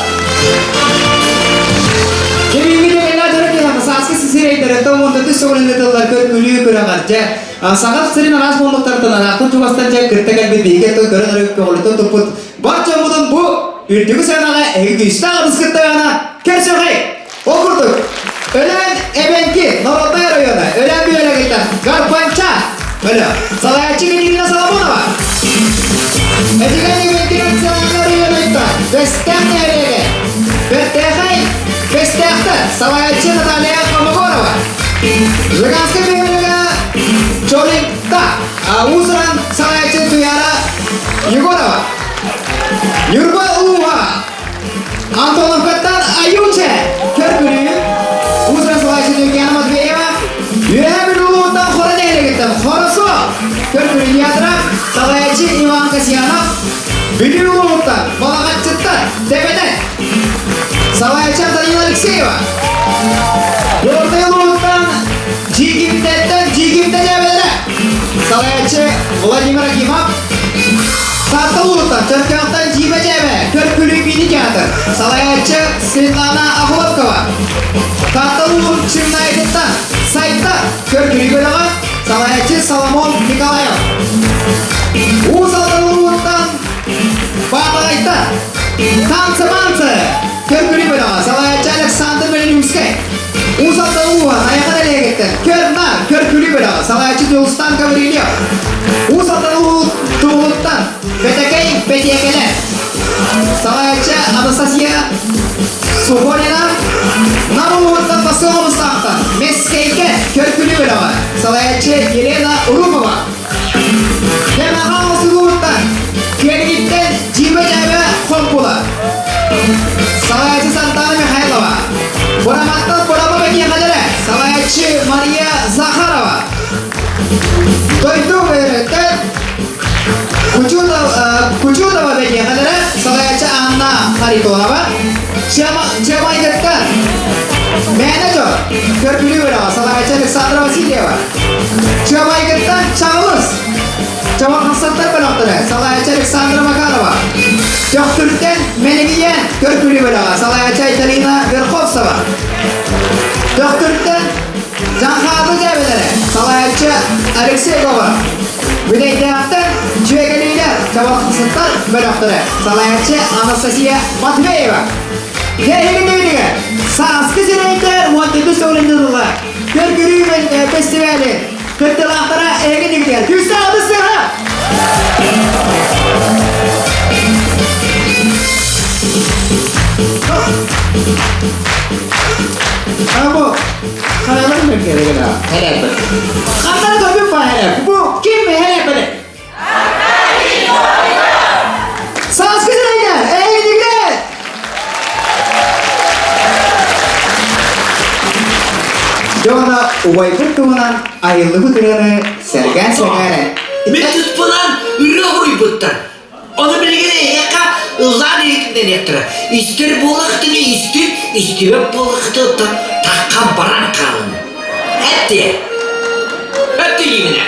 Düğümünü gelenden dönüp gelen saskı sisireyleri tomundu düz soğulunda dıllar kör gülüyü kıramarca. Sakat sırın aras bolluklarından akıl çubastan kırta kalbi bilge to görün arık koğulutun tuput. Barça umudun bu. Ürtüğü sanağa güçlü ağız kıttayana. Kerşoğay. Okurduk. Ölen ebenki Narodda yarayona. Ölen bir öyle gitti. Garpança. Böyle. Salayacı gidildiğine salamona var. Edigen ebenkinin salayacı yarayona gitti. Bestek nereye? Bestekay. Bestekte. Salayacı Natalya Kamagora var. Luganskı bir öyle Çolikta. Uzran salayacı duyara Yugora var. Yurba Uva. Antonovkattan Ayuçe. Körgülü. Uzun savaşı dükkanı matbeye var. Yüreğe uluğundan xora neyle gittim. Xorası. Körgülü niyadra. Salayacı İvan Kasyanov. Bülü uluğundan. Balakatçıttan. Tepeden. Salayacı Antonina Alexeyeva. Yorda uluğundan. Cigim'den cebelere. Salayacı Vladimir Akimov. Tatlı uluğundan. Türkiye'den Cibecebe. Körgülü bini kağıdır. Salayacı Svetlana Akhulovkova. Tatlı uluğun Çimnaydık'tan. Saytta Körgülü bölüğü. Salayacı Salomon Nikolayev. Uzaldan uluğundan Bağlay'da. Tansı. Körgülü bölüğü. Salayacı Aleksandr Melinumskay. Uzaldan uluğun ayağa nereye gitti? Körgülü bölüğü. Salayacı Dulustan Gavrilyo. Uzaldan uluğun Tuğulut'tan. Betekele. Salayacı Anastasia Suhonena. Namuğundan Basıoğlu'ndan. Meskeyke Körgülü bölüğü. Salayacı Yelena Urumova. Hemen Ağusuluğundan. Kergit'ten Cibecebe Kompula. Salayacı Santana Mikhailova. Buramat'tan Burama Bekiyekadere. Salayacı Maria Zakharova. Doydu verirken Kuchudova Bekiyekadere. Salayacı Anna Haritonova. Çemaydık'tan Menager Körgülü bölüğü. Salayacı Alexandra Vasilyeva. Çemaydık'tan Çavuz. Çamak Hasanlar bölüğü. Salayacı Alexandra Makarova. Döktürk'ten Meneviyen Körgülü bölüğü. Salayacı Italina Verkhovsova. Döktürk'ten Canhadı Cebelere. Salayacı Alexeyeva. Müdeydiyattan Cüvegeliler Çamak Hasanlar bölüğü. Salayacı Anastasia Matveyeva. Gerçekten öyle. Saskı Seneyler Montedu Soğulundu'da Körgülü Festivali Kırtılaklara ergen gidiyor. Küste adı sıra. Bu kanalar mı gerekiyor? Hele bak. Kanları da bir hele. Bu kim mi hele böyle? Saskı Seneyler ergen gidiyor. Jona Ubayputtuğunan ayrılığı duranı sergen. Metot bulan ürü buttan. Onu bilgine yaka ızan eğitimden yaptırır. İster boğaktını ister boğaktı takkan baran kalın. Etti yine.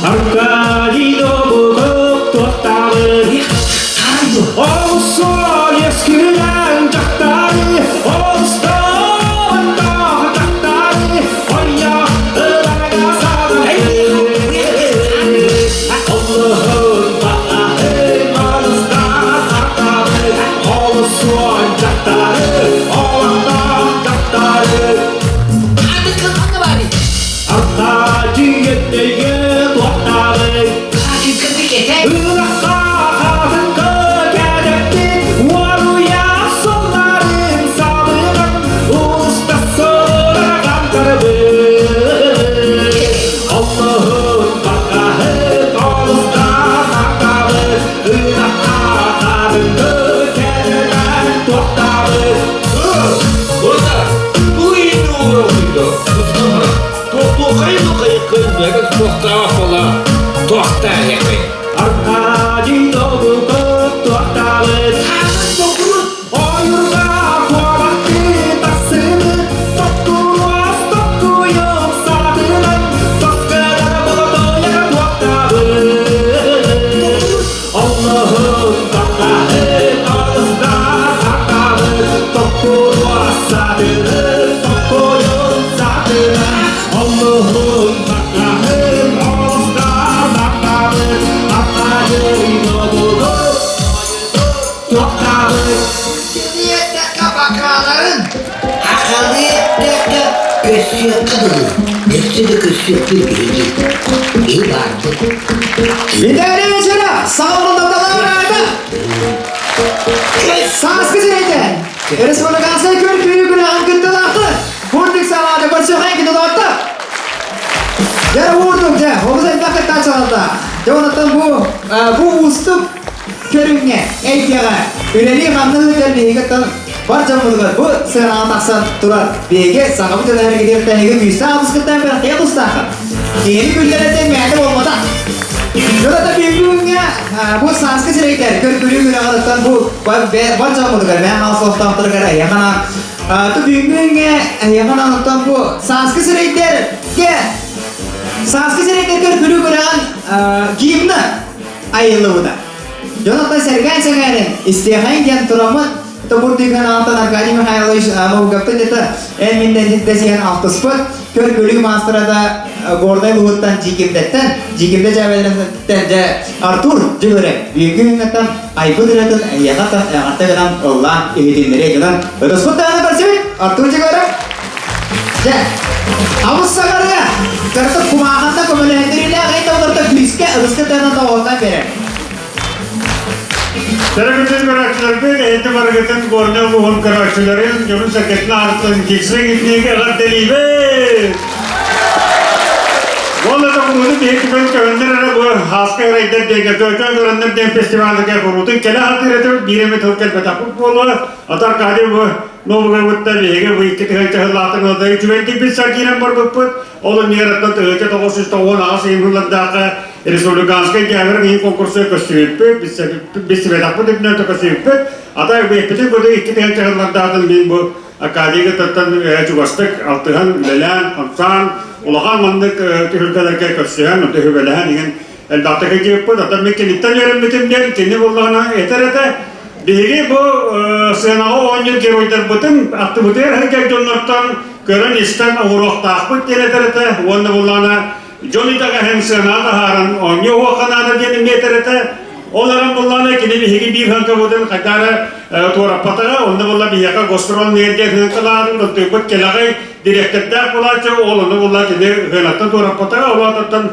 Arkadido bugüp tuttalı. O sol eskiden çaktalı. O stone dağ çaktalı. Oya ılaga tuhtava sola. Tuhta yakın. Arkadi dolu tuhtalı. Tanrı dokunun. Oyurda kovakti taksını. Tokkuruaz tokkuyum sadının. Tokkada bulutuya tuhtalı. Allah'ım tahtahı ağızda hakalı. Tokkuruaz sadının. Tokkuyum sadının. Allah'ım tahtahı ağızda hakalı. Hakalı dolu tuhtalı. Dakika bakalım. Hakalıyette köşyeklidir. Nefsini köşyeklidir. İyi vardı. Bir tane mesela sağolunda da vardı. Sanskrit'te. Respublikasına kör köyü günü angıttalardı. Vurduk sağlarda barışık hangi dolardı. Yara vurduk ya. O bize vakit çaldı. Jonathan bu ustup körünge, eytiyaga, üleli kanlı ötelliği gittin. Barca bulgar bu sığınağı taksan durar. Bege sakabı tüleri gidiyor tanıgı büyüse abıskıttan bir akıya tustakı. Yeni günlerden meyde olmadan. Jonathan büyüğünge bu sanskrit renkler, körkülü günü ağırlıktan bu barca bulgar. Ben halsı ortamtırı kadar yakana. Tu büyüğünge yakana anıttan bu sanskrit renkler. Sanskrit renkler körkülü günü giyimli ayılı bu da. Jonathan Sergen Sergen'in istihain diyen turamın tabur dikan altın arkadi Mihailovich Mavgap'ta deta en minden diddesiyen altı spot kör bölüğü masterada gorday luhuttan jikimde cevablarından Artur cübüre büyük gününden ayıbı diratın yakatan yakatan Allah ehidinlere gelen öyle spot dağına karşı Artur cübüre Avuz sakarya kartı kumağında kumulendiriyle ayta orta güliske ıskı tanıda oldan beri Terapeutik araçları eğitim hareketinin kornea muhun karaçların yolun sakatına artın kişisine gitmeye kadar delibe. Vallahi da bunu bir ekibin köyünde bu haska renkler denge köşe görünür dem festivalde kuruldu. Kela hatırladı bir emet hırkat betapıp bolu atar kadi bu Novgorod'da bir bu iki tane hatırlatın oldu. 21 sakiren barbaput onun yarattı tığca toğuşta ona asıyımlıkta Respublikanska gäver min konkursu köstüyüp biz betapıp dipne köstüyüp atar bir bütün burada iki tane çağırlardan bin bu akadiga tattan çuvastık altıhan lelen hamsan Ulahan mandık tühülkadarka köstüyen tühübelehan igen elbette ki yapıp da mekin İtalyan mekin der kendi bullana eterete Diri bu sınağı 10 yıl geroylar bütün attı bu der herkes jonlardan gören istem uğrak takpıt eterete onda bullana Johnny daga hem sınağı da haran 10 yıl o kanada diye meterete Onların bullana kini bir hanka budun kadar tora pataga onda bulla bir yaka gostrol niyetler hınkalar tüpüt kelagay direktörler bularca oğlunu bulla kini hınattan tora pataga oğlanattan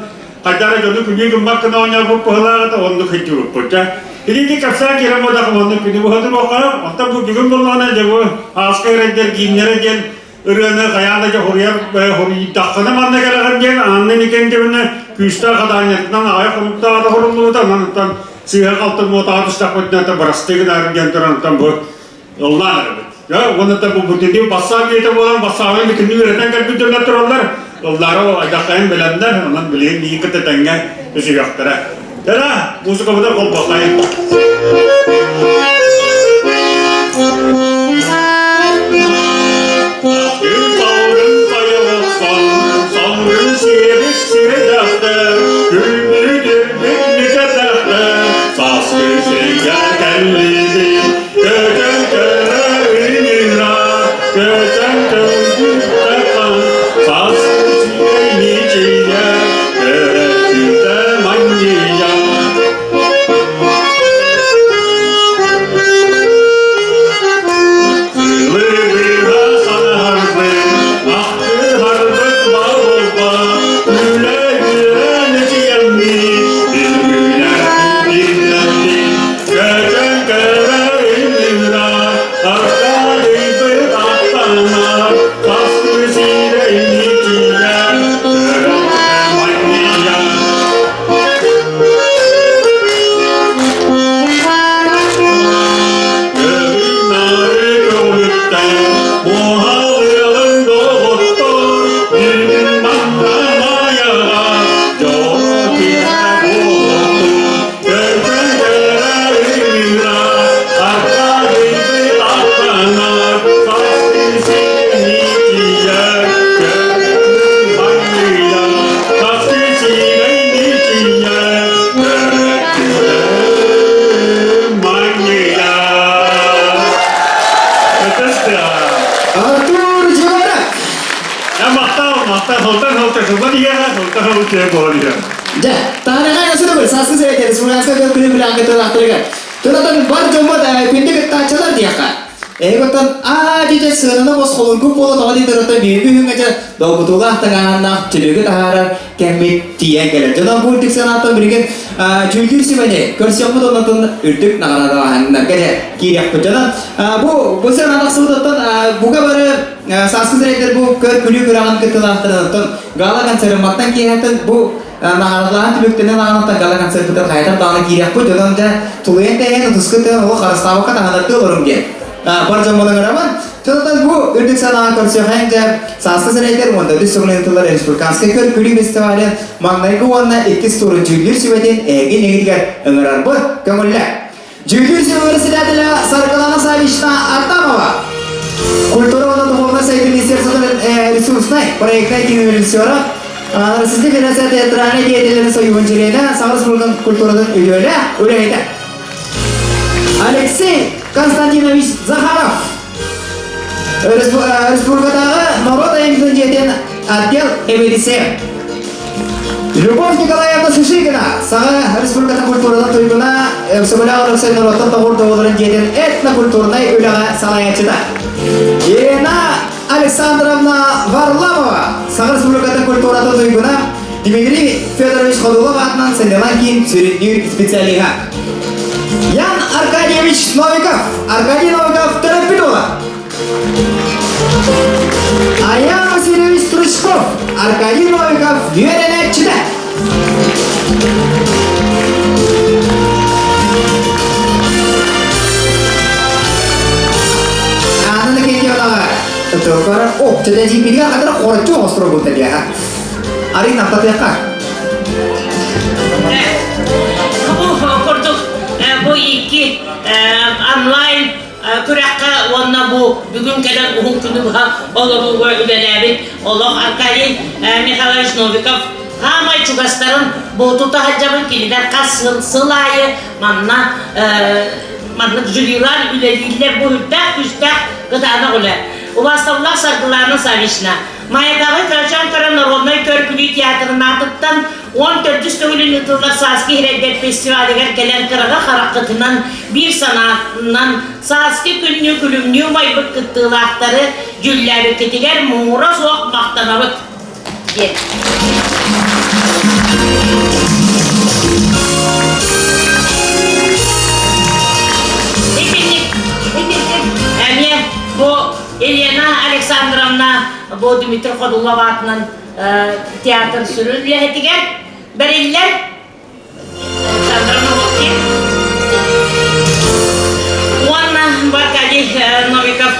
kadar jodu kübü gümbak kına onya bu pahla da onu khıcırup putça Jadi kapsa kira moda kamandı pidi bu hadır bakalım hatta bu bugün bullana bu asker eder giyimlere gel ürünü kayanda horiyar hori dakkana manna gelen gel anne nikende benne küsta kadar nettan ayak konukta da horuldu da nantan Sihir kaltır muhtaç istakbetine de barastığı da genterantan bu yollar ya onu da bu dedi bassa gibi olan bassaven bir kendi üreten kalbi dönetir onlar yollar o adakayın belenler ondan bileğin iyi kıta tenge bir yaktıra ya bu kadar kol bakayım тек болabiliyor. Ja, tanahnya yang sudah bersatu saya dari semua saya beli angkat terlalu. Ternyata baru coba pindah ke tacalar dia kan. Egotan jadi sebenarnya bos kolonku pola tadi ternyata biru aja. Dua betulah tengah anak jadi kita harap kemit dia kira. Jadi politik sana tuh berikan jujur sih banyak. Kerja apa tuh nonton YouTube nagarahan kira kira perjalanan. Bu saya anak sudah tuh buka baru sanskrit bu kerja kurangan ketelah nonton. Galakan cara matang kira tuh bu. Nagarahan tuh buktinya nagarahan tagala kan saya putar kaitan tangan kiri aku jalan aja tulen teh itu sekitar aku harus tahu kan ada tuh orang dia. Pada zaman negarawan, contohnya bu, untuk sana kerja yang jam sasa sereker wanda di sekolah itu lah ekspor kasih ke kuri festivalnya, maknanya ku wanda ikis turun junior sih betul, ini kan engaran buat kemudian junior sih universitas adalah sarjana sabishna arta bawa kultur wanda tuh wanda saya ini sesuatu resource naik, proyeknya kini universitas Resmi finansial teatralnya dia di dalam soal Cilena, sama sebelum kultur dan udah itu. Alexei Konstantinovich Zakharov, Respublika Народа yang menjadi отдел МВДС. Любовь Николаевна Сушигина, sama Respublika Kultura dan Tujuana, sebelah orang saya nonton tahun tahun jadi etnokультурная ulah salah cita. Елена Александровна Варламова, sama Respublika Kultura dan Tujuana, Дмитрий Федорович Ходулов атынан сенделанкин сүйретнер специалига. Ян Аркадьевич Новиков, Аркадий Новиков терапидола. Аян Васильевич Тручков, Аркадий Новиков юренетчиде. Аны кетиялар. Токара оп теди бига кадыр корчу остров болду я. Арин апатяка. Bu iki online kürekka onna bu bugün kadar uhun günü olur bu üyeleri Allah Arkadi Mikhailovich Novikov hamay çugasların bu tutahacabın kililer kasın sılayı manna jüriler üleliler bu hüddek gıdana ule Uvastavlar sargılarının savişna Mayadağı Karşankara Narodnoy Körkülü Tiyatrı'nın atıptan 14 Tövülün Yıtırlar Saski Hireddet Festivali'ger gelen kırağa harakatından bir sanatından Saski Külünü Külümnü Maybık Kıttığılakları Gülleri Ketiger Muğra Soğuk Maktanavık Gel. Bu Elena Aleksandrovna, bu Dmitri Khodulov atının tiyatr sürülüyor hediger. Beriller Aleksandrovna Voktin. Onun Arkadiy Novikov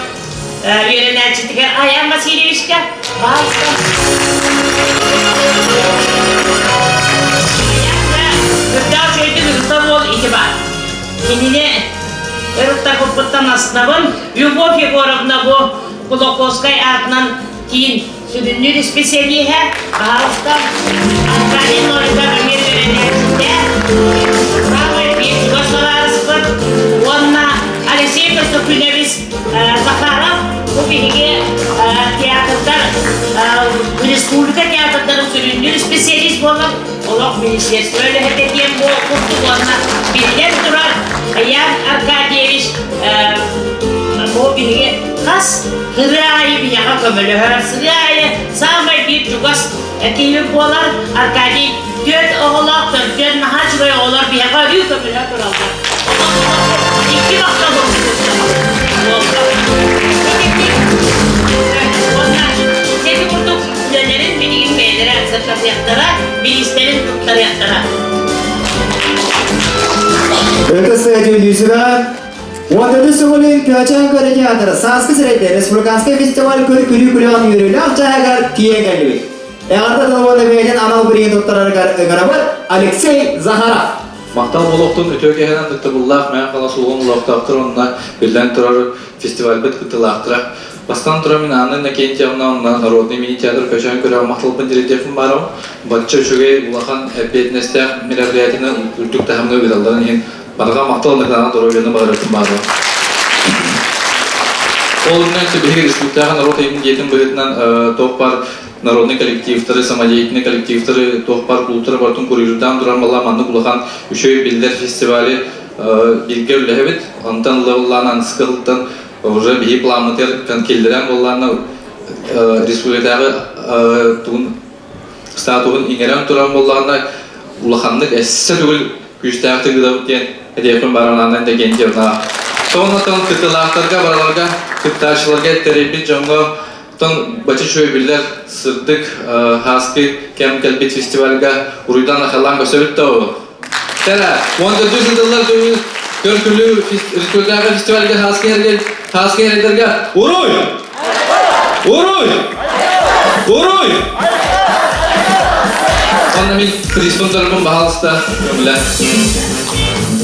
yöneticisidir. Ayan Vasilyevичка. Basta. Gırdav çöydü gırdav ol itibar. Kendine Эртта koputtan asnabın, Любовь Егоровна bu Кулаковской атынан кейін сүріннер специалиге, Пожалуйста, Аркадий Новиков мерверенерінде, Равай Югославарспыт, онна Алексей Константинович Захаров, bu bilgi teatrlar, Respublika teatrların sürünür spesiyalist olan Olak Ministersi. Öyle hep edeyim bu kurtuk onunla bilgiler durar. Yan Arkadievich bu bilgi kas hırayı bir yaka kömülü hırsırayı samay bir çukas ekiyip olar Arkadiy dört oğlaktır, dört nahaçraya olar bir yaka büyük kömülü durallar. İki vakta bulmuştur. Seni kurduk dönerin bilgin beylere aksatları yaktıra, bilgislerin tutları yaktıra. Это студия вот это сегодня Карчаnkara театр Saski Sıray'da Respublikanski Festival Külü Külü'nün yürüyle Akçayakar Kiyegelli. Eğerde tanımada beyden anal birin doktorları garabar Alexey Zakharov. Мактал болоқтун өтөкеһенен дыктыбыллах мен кала сулгун улактактыр онна билден турар фестиваль бит кытылактыра. Бастан тура мен анын накентиямна онна народный мини театр көчөн көрө мактал пендиритефин барам. Батча чөге улахан эпетнестер мероприятияны үлтүк тахамны бидалдан ен барга мактал накана дөрөөнө баратын бары. Олундан себеги республикага народ эми жетин бөлүтүнөн топ бар народный коллективтары, самодеятельный коллективтары, тохпар култары бартын курижудан дуран балла манны кулахан үшөй билдер фестивали билге үлэхебит. Онтан лылланан скылтан уже бихи пламытер келдерен болланы республикадагы тугун статуын иңерен туран болланы улаханнык эссе түгүл күчтәкты гыдабытен эдепин барананан деген жерна. Сонотон кытылактарга бараларга кытташыларга терепит жоңго тон бачы шөйбүллер сырдык хаски кем келбит фестивальга уруйдан ахалан көсөбүттө. Тера, онда дүзүлдүлөр көркүлүү республикага фестивальга хаски эрдерге уруй! Уруй! Уруй! Онда мен приспонсормун баалыста көмүлө.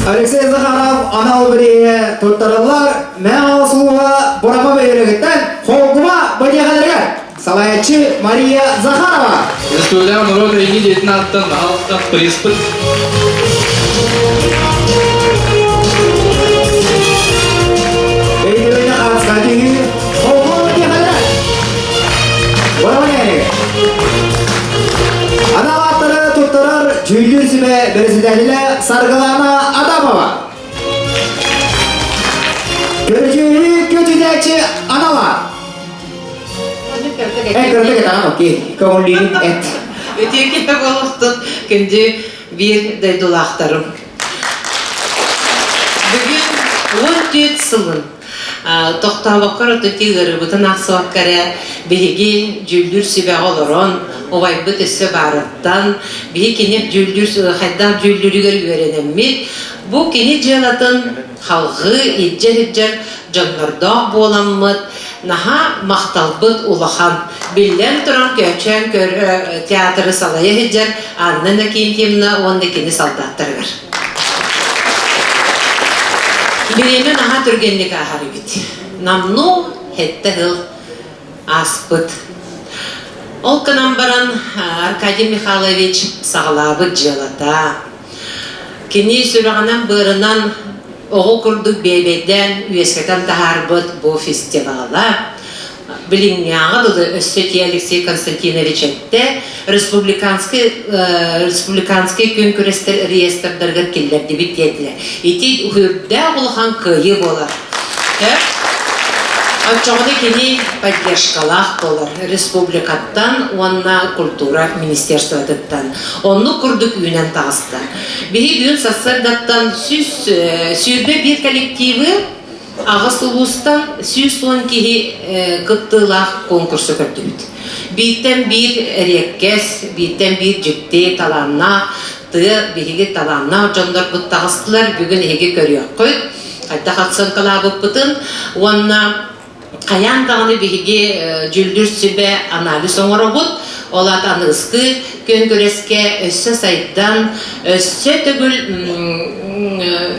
Алексей Захаров, анал бире туттарылар, мен асуға борама бейрегеттен, хоғума бадияғаларға. Салаятчы Мария Захарова. Республика народ рейни дейтін аттан баалыста приспын. Бейдеріне қатысқа дейін, хоғума бадияғаларға. Борама бейреге. Анал аттары туттарар, жүйлүрсіме бірізідәлілі Сарғылана Адамова. Көржүлі көтүдәчі аналар. Кырдык этанам, окей. Көңілдейін әт. Өтеке болуқтың күнді бір дайдулақтарым. Бүгін 14 сылын тоқтабаққар өтетегірі бұтын ақсуаққары бейге жүлдір сөбе олырын, овай бұт өсі барыттан, бейге кенек қайдан жүлдірігер көренеммет. Бұл кене жалатын халғы еджер-еджер жонларда боламмыт, наха мақталбыт улахан. Білден тұран көчен театры салайы еджер, аннын әкейін теміні, онды кені салдаттырғыр. Биреме наха түргенлік ағары бит. Намну хетті ғыл аспыт. Ол кынан баран Аркадий Михайлович сағылабы жалата. Кені сүрағынан бұрынан оғыл күрдік бейбейден үйескетен тағарбыт бұл фестивала. Біліңняғы дұды Өссети Алексей Константинович әтті республиканский күн күрестер реестрдергір келлерді біттеділі. Еті үрді ұлған күйі болар. Отчоғыды кені поддержкалақ болар. Республикаттан, онна культура министерстводыттан. Онны күрдік үйінен тағысты. Бігі бүйін сасырдаттан сүйірбе бір коллективі Ағыс ұлыстан 110 кейі күттілақ конкурсы көрдімді. Бейттен бір реккес, бейттен бір жүкте таланна, бігі таланна жондар бұттағыстылар, бүгін еге көріяқ қойд. Қайта қатсын қылабып бұтын, онна қаян тағыны бігі жүлдір сүбе анализ оңыры бұд, олат анығысқы көн көреске өссі сайттан, өссі түгіл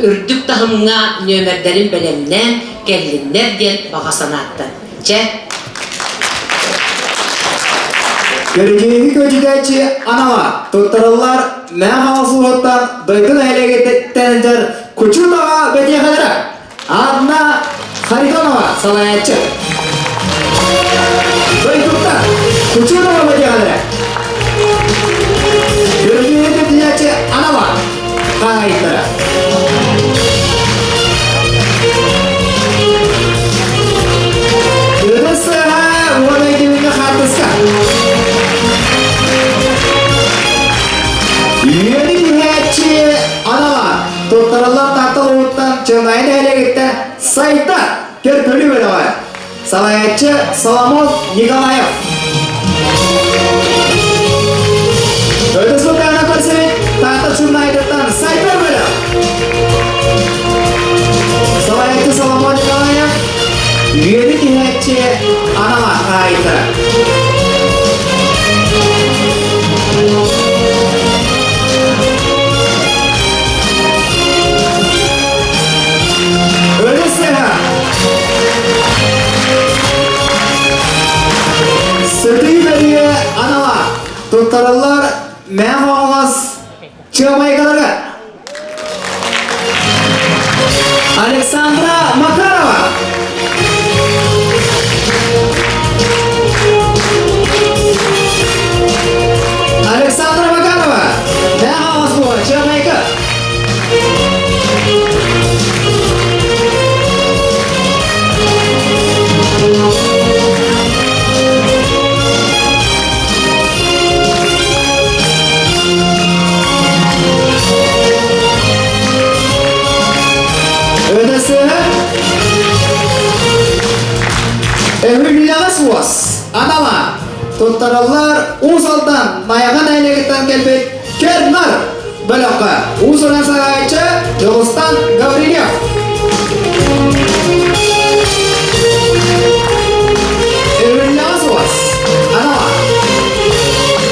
үрдік тағымыңа нөмірдерін бәлемнен кәліннерден бағасанаттан. Че? Көржейгі көтүдәчі анала, тұттырылар мән қалсуғыттан дойдың әлегеттеніндер күчудаға бәтеғалары. Адына Харитонова салаятчы. Дойдықтан күчудаға бәтеғалары. Көржейгі көтүдәчі анала. Қағайттары. Өдісіға оны кемені қатысқа. Үйені кемәтші аналар. Тоқтаралар тартыл ұлттан чыңайын әлегеттен сайта көркөлі бөліғай. Салаятчы Соломон Николаев. Өдісі қағына көрсемет тартыл чыңайдықтан сайта бөлі. Салаятчы Соломон Николаев. Үйені кемәтші аналар қағайттары. Сыртый бәрге аналар, тұттарылар мән қоғыз чығымайғаларға. Александра Макарова. Tuttarallar Uzaldan Mayagan Aylegetten gelbek Kernar Bölökka Uzuna Sarayçı Yıldız'dan Gavrilyev Ürünlüğüz Anava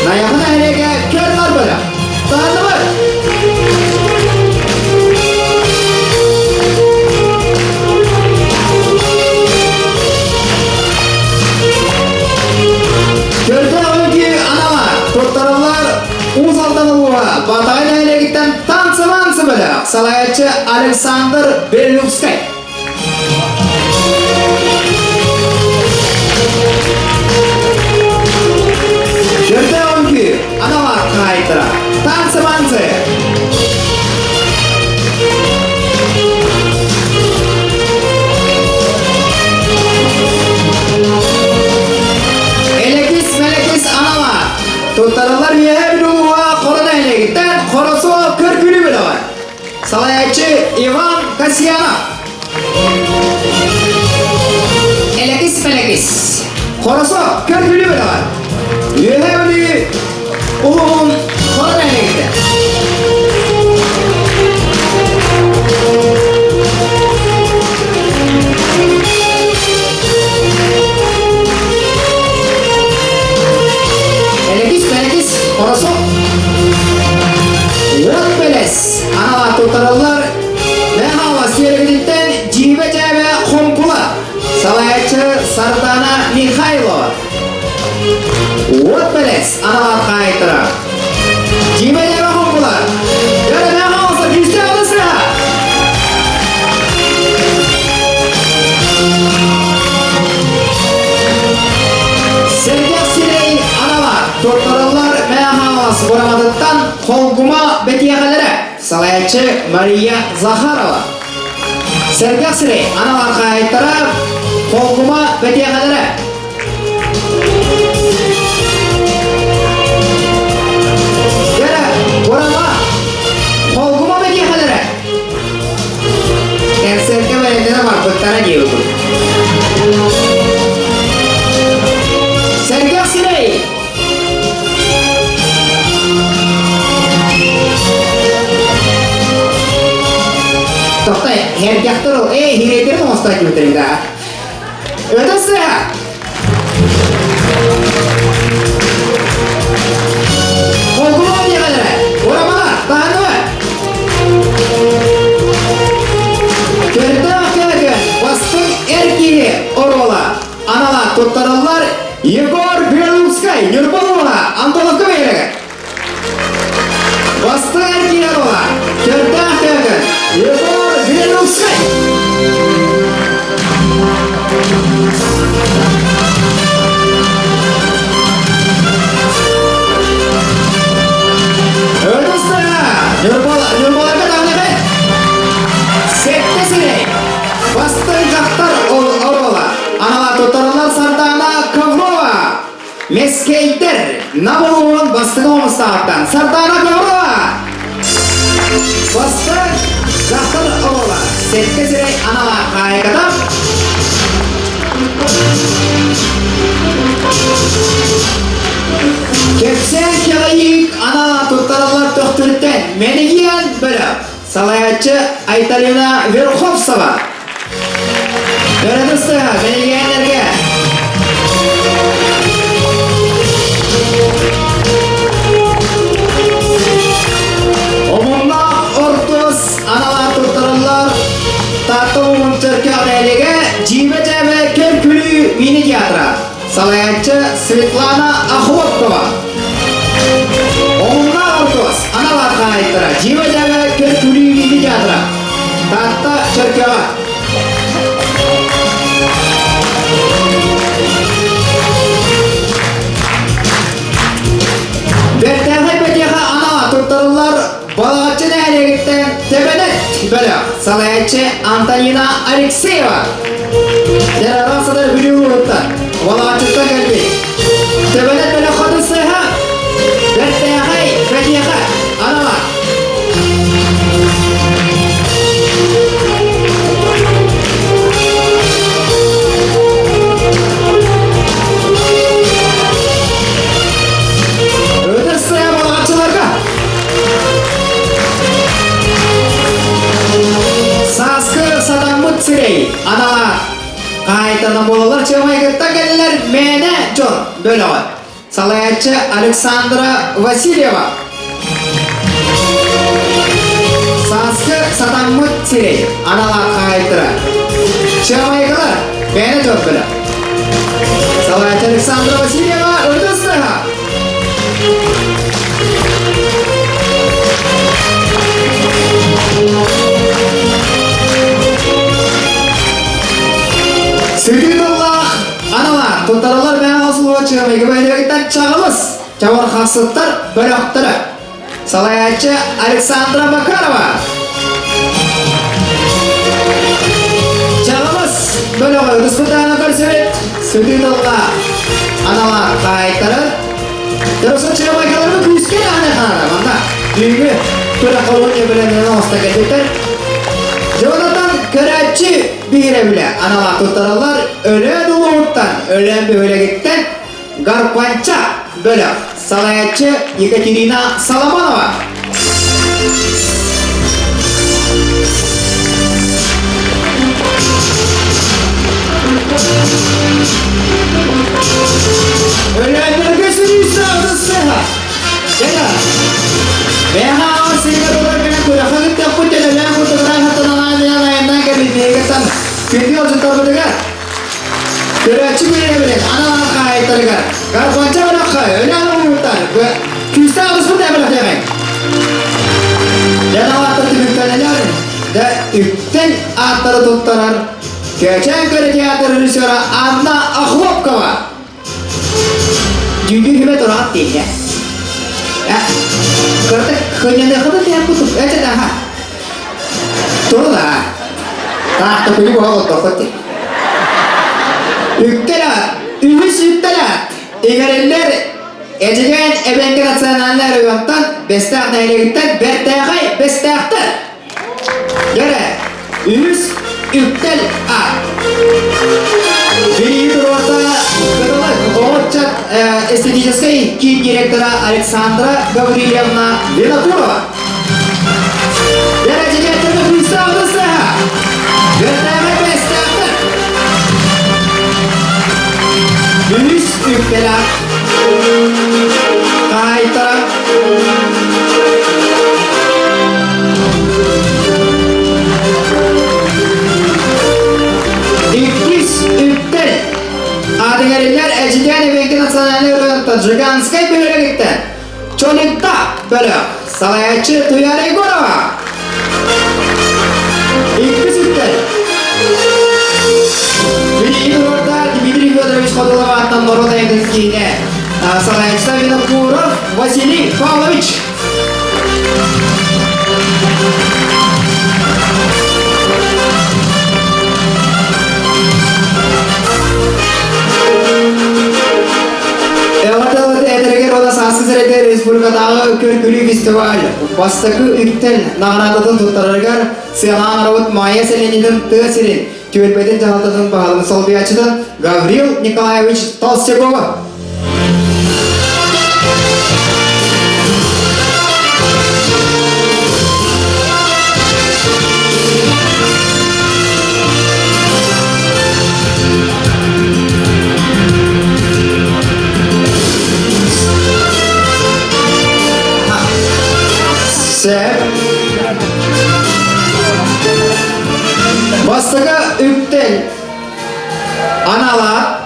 Mayagan Aylege Kernar Bölök Tanrı Görkemli analar, tuttarılar Uzaldan Uğa, Batayla ile gitten tansı böyle Salayatçı Aleksandr Berluvskay. Görkemli analar kayıttıra, tansı Melekis analar Tuttarılar üye bir uğa korona ile gitten Korosu kırkülü bile var Salayatçı Ivan Kasyanov Melekis Korosu kırkülü bile var Üye bir uğun korona ile gitten Melekis Korosu Rötbeles Analar tuttarılar ve havası yergiditten Cive Kompula Salayatçı Sardana Mikhailova Rötbeles Analar kayıttıra Cive Kompula Göre ve havası güçlü alısı Sergey Sirey analar tuttarılar ve havası vuramadıktan Kolguma betiyegelere Salayatçı Maria Zakharova Sergey Sirey analar kayıtlara Kolguma betiyegelere Göre vurama Kolguma betiyegelere Sergey verendene var bıktana diyordu Sergey Sirey Tokta hergahtır o hiredir mostak götürün da Ötesi Kolguma diyegelere Vuramalar Dahanı var Körde bastın erkeği Orola Analar tuttarılar Yegor Berluvskay Nurbalova Antonovka veyrege Bastın erkeği Orola Körde Yegor Berluvskay Nurbalarga davlebe Settesine Bastın jaktar Orola Analar tuttarılar Sardana Kavrova Meskeyter Naboluvun bastın olması dağıttan Sardana Kavrova Bastın jaktar Orola Settesine analar kayıkada Kepsen kelayık analar tuttarılar doktoritten Menegiyen bölü Salayatçı Aytalina Verkhovsova Öğretisi Menegiyenlerge Omumla ortus analar tuttarılar Tatlımun Türkiye adaylıge Cive Cebe Kerkülü Mini Tiyatra Salayatçı Svetlana Akhvotkova Omumla ortus analar kayıttıra Cive Cebe Kerkülü Mini Tiyatra Tatta Türkiye Berterhe Petiha ana tuttarılar Balağaçı Nehriyetten Tebenet Bölü Salayatçı Antalina Alexeyeva Derarasıdır Hülü Uğur'dan Balağaçı'da geldi Tebenet Bölü Kadısı ha Berterhe Petiha analar Жона болалар Чамайкетта келелер Мене Джон бөлөҕө. Салаячы Александра Васильева. Саскы Сатаммыт Сирей, анала кайтыра. Чамайкалар Мене Джон бөлөг. Салаячы Александра Васильева үрдістіға. Südüdullah analar, tutarılar ben asılığa çıkamayı böylelikten çağımız. Çavar hasıtlar bölöktürü. Salayatçı Aleksandra Makarova. Çağımız bölöğü kısmıdağına karşıvet. Südüdullah analar kayıtları. Yarısı çıkamayı kalırdı küske anne kanara. Banda düğümü türe kolonya bilenlerine hasta getirdir. Jonathan Karachi bire bile analar tutarlar ölen ulumuttan, ölen bölegitten Garpança bölük. Salayatçı Yekaterina Salamanova. Ölen bölgesini sağdı sıha. Gel. Beha sehingga berkena kurang kita pun tidak ada fotografi atau lain-lain ke bidikan video sebentar berdekat. Keraci beri anak kaya terdekat. Kalau panca anak kaya, ini anak mutan. Kita harus punya berdekat. Dan awak tertibkan aja. Dan ikten atar tuttaran. Keceng kerja atar risora anak akhwab kawa. Jujur hime orang tinggi. Ya, kerja kerjanya kerja tiap kutub aja dah. Turun lah. Tak tapi bawa otot. Ülkeler, ülüs ülkeler. İngilizler, eceğen ebenkerat sananlar yönten bestak neylikten bertağay bestaktır. Yere, ülüs ülkel a. Bir orta Oğuzcan esteticiskai kit direktora Alexandra Gavrilevna Vinokurova. Dereceye tırnak üstü saha. Gösterme bestaktır. Üst ülkeler kayıtlara İklis ülkeler Adıgariler eciden evenki nasyonelli ürününden Jiganskay bölükten Çolikta bölük Salayatçı Tuyar Egorova İklis ülkeler Biri orada Dmitri Fyodorovich Khodolova attan Noroda Evdenski'ne Salayatçıda Vinokurov Vasily Pavlovich Respublikadağı Körkülü Festival Bastakı Üktel Nağratadan tuttarırgar Selan Aravut Maya Selenidin Tığsirin Tüvülbeden Cahaltadın Bahalını Solbiyatçıdan Gavril Nikolayevich Tolstякова Bastığı Üktel Analar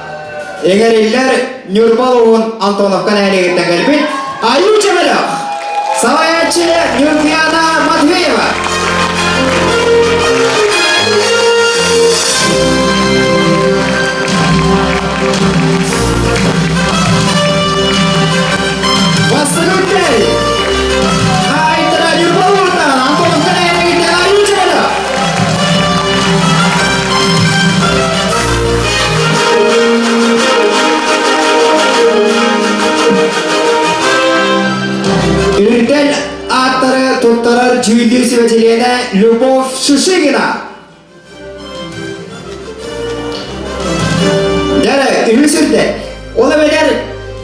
Egeriller Nurbalov'un Antonovkan eylegetten gelip Ayu Çemelok Salayatçı Nurfiyana Matveyeva Bastığı Üktel Aytara Nurbalov'un Antonovkan eylegetten Ayu Çemelok Ülkel atları tuttarır cüldür sebeciliğine Любовь Шишигина. Dere, ülüsürde. Ola beder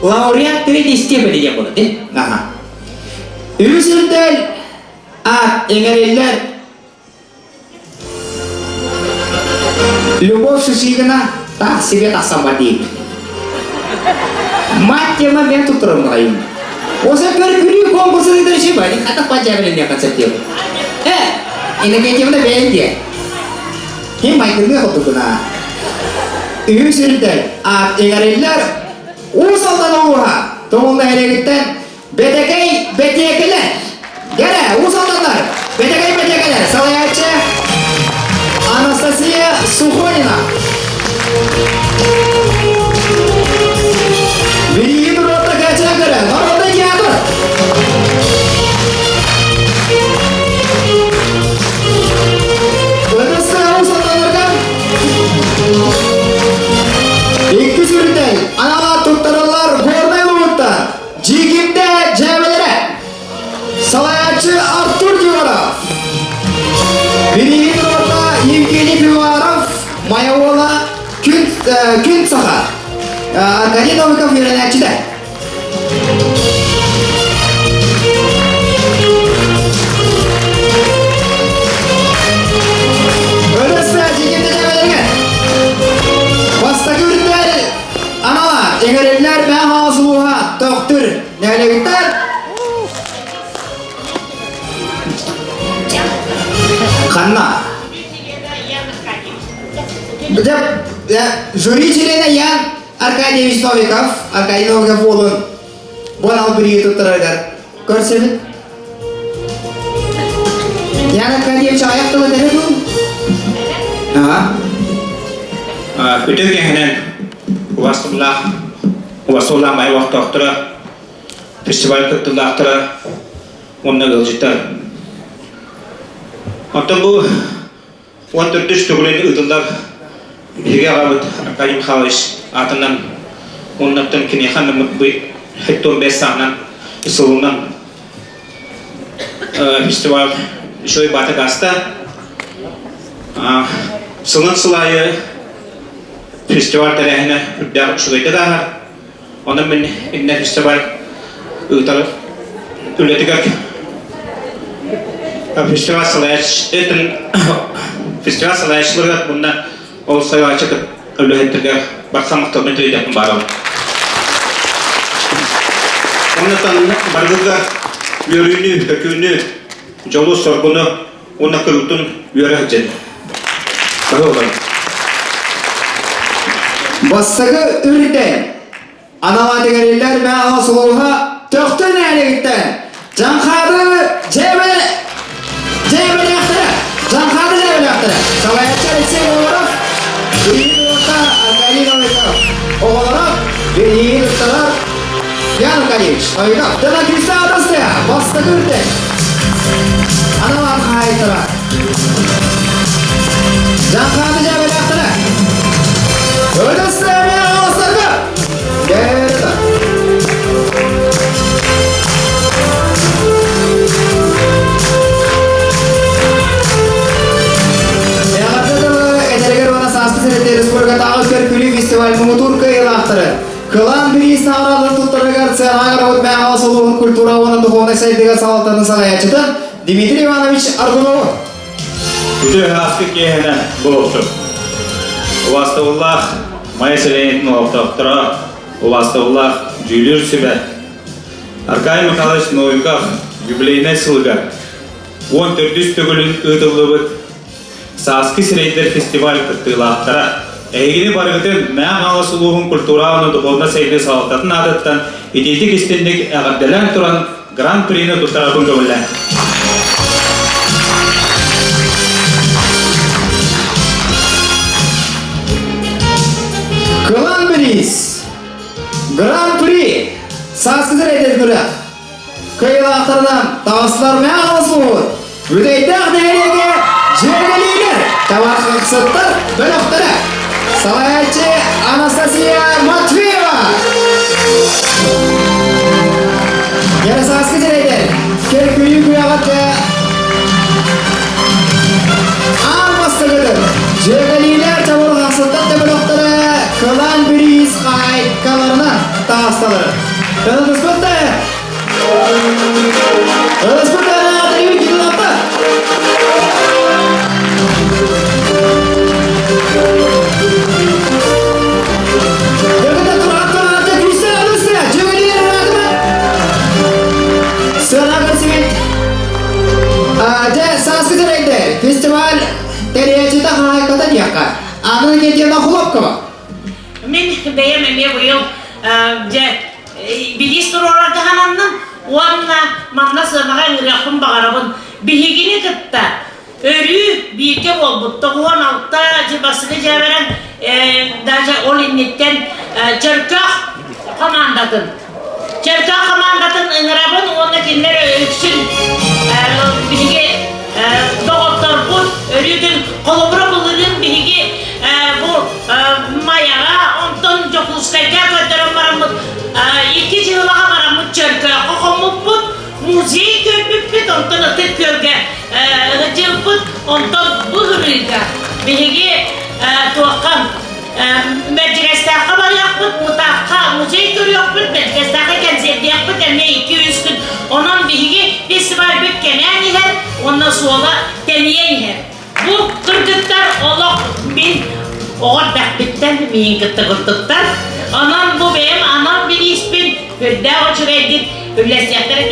laureat kredi isteme diye bunu değil mi? Aha. Ülüsürde at engelliler Любовь Шишигина Так себе так самбадик. Мать тема мен туттырым кайын. Осы көркүрүү конкурсы дечи бар. Ката пажабелен концепт. Ini темада бенде. Хим майкырга хотукуна. Үйсүрдөн ат эгерелер усалдан оңуга тоңунда элегиттен бетекей бетекелер. Гере усалдандар. Бетекей бетекелер. Салаячы Анастасия Сухонина. Бири рота качагара. Народный театр. İki sürüden analar tuttarırlar gorday bulutta. Cigimde cebelere. Salayatçı Artur Civarov. Birinci orta Yevgeniy Pivarov. Mayavola Күн Saha. Arkadiy Novikov yönetçide. Egerler ben hazırlığa doktor nereye gider? Kanna. Jüri çileğine yan Arkadiy Novikov, Arkadiy Novikov olun. Bana bir tutturarlar. Görsün. Yani Arkadiy ayakta mı denir bu? Ha? Bütün gelen Vasolla may vaqt doktora festival kıttılahtara onunla gılcıttar. Hatta bu 14 tügüleni ıdıllar birge ağabıt Arkadiy Mikhailович atından onunla kineyhanlı bu hekton 5 sahnan ısılından festival şöyle batı gasta sılın sılayı festival tarihine üddar şurayda da var. Onun ben inne festival ıtalı ületigar festival salaş etin festival salaşları bundan olsa açık ületigar baksamak tabii de yapın bakalım. Ondan bargıga yürüyünü, dökünü, yolu sorgunu, ona kırıtın yürüyecek. Bakalım. Bassağı ürden analar egerler ben asılığa töktün elegitten Cankadı cebel yaktırı Cankadı cebel yaktırı Salayatçı etsek olarak bir orta Arkadiy Novikov olarak bir yiğit ıstalar Yan Arkadiy Novikov Dana Krista adası ya bassağı ürden analar kayıttıra Cankadı cebel yaktırı Öyle sevmeyen ağızlarına Gel da Energer bana saslı senetleri Respublika Dağız Körkülü Festival Mutur Kıyılahtırı Kılan bir isna aralı tuttaragar Serhagar Avut Ben Havasoluğun Kultura Onun Duhovnak Saydıga Salatanın Salayatçıdan Dimitri Ivanoviç Argunov Bütün haskı kehenen buluptur. Vastavullah Майселенин Октоктора, Уластовлах, Джулиур Себе. Arkadiy Mikhailович Novikov юбилейне сылга 14 төгілін өтілі Саски Сирейдер фестиваль кыттылақтара. Әйгені барғытын мәң аласылуғын культурауны дұғылына сәйді салықтатын адыттан етейді кестендік әғадделен тұран гран-прийны тұттарабын көмілі. Kılan biriz. Grand Prix. Saskızır edil biri. Kıyılı aktardan tavasılar mı ağlasın? Üdeydak değerlege cevgeliler. Tavakı kısıttır bölüktürü. Salayatçı Anastasiya Matveyeva. Yine saskızır edil. Kerküyü kıyavatı. Ağmastıgıdır. Cevgeliler tavakı kısıttır bölüktürü. Kılan biriz kayıtkalarına tavasıları. Kılan kısmıttı. Kısmıttı. Adayı gidiyor yaptı. Tereyacıda harikata diyaka. Anını getiyen akulap kaba. Мен бәйәмәме быйыл билистр орады хананның уанна манна сымаған үрәқпін бағарабын бігігіне кітті өрі бейке болбытты уан алтта жібасыны жәберен даже ол иннеттен чөркақ командатын ыңырабын оны кендер өксін бігі доғыттар бұл өрідің қолыбыры бұлының бігі бұл маяға онтон жоқлыскайға көтерім барамыз 2 жылыға барамыз чөркі қоқымыз бұд музей көрбіп бет онтон ұтып көрге жылпыд онтон бұғырыға бігі туаққан мәжілістаққа бар яқпыд мұтаққа музей көр яқпыд мәжілістаққа концерт яқпыд әме 200 күн онын бігі фестиваль бүткенен елер онын суыла тәнейен елер бұл күрдіктер олық мен оғыр дәқпеттен мен кітті күрдіктер онын бұл бәйім анам бір еспен көрді оғыр жүрәйдік үләсияқтар